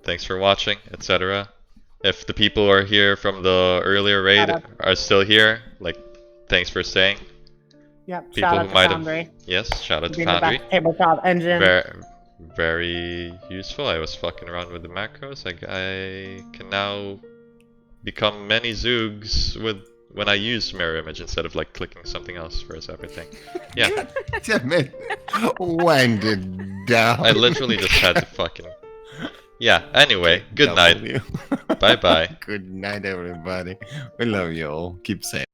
Thanks for watching, etc. If the people who are here from the earlier raid Shout out. are still here, like, thanks for staying. Yep. People Shout who out to might Foundry. have, yes, shout out to Being the Foundry. best tabletop engine. Very useful. I was fucking around with the macros. I can now become many Zoogs when I use mirror image instead of like clicking something else for everything. Yeah, Damn it. Wind it down. I literally just had to fucking. Yeah. Anyway, good night. W. Bye bye. Good night, everybody. We love you all. Keep safe.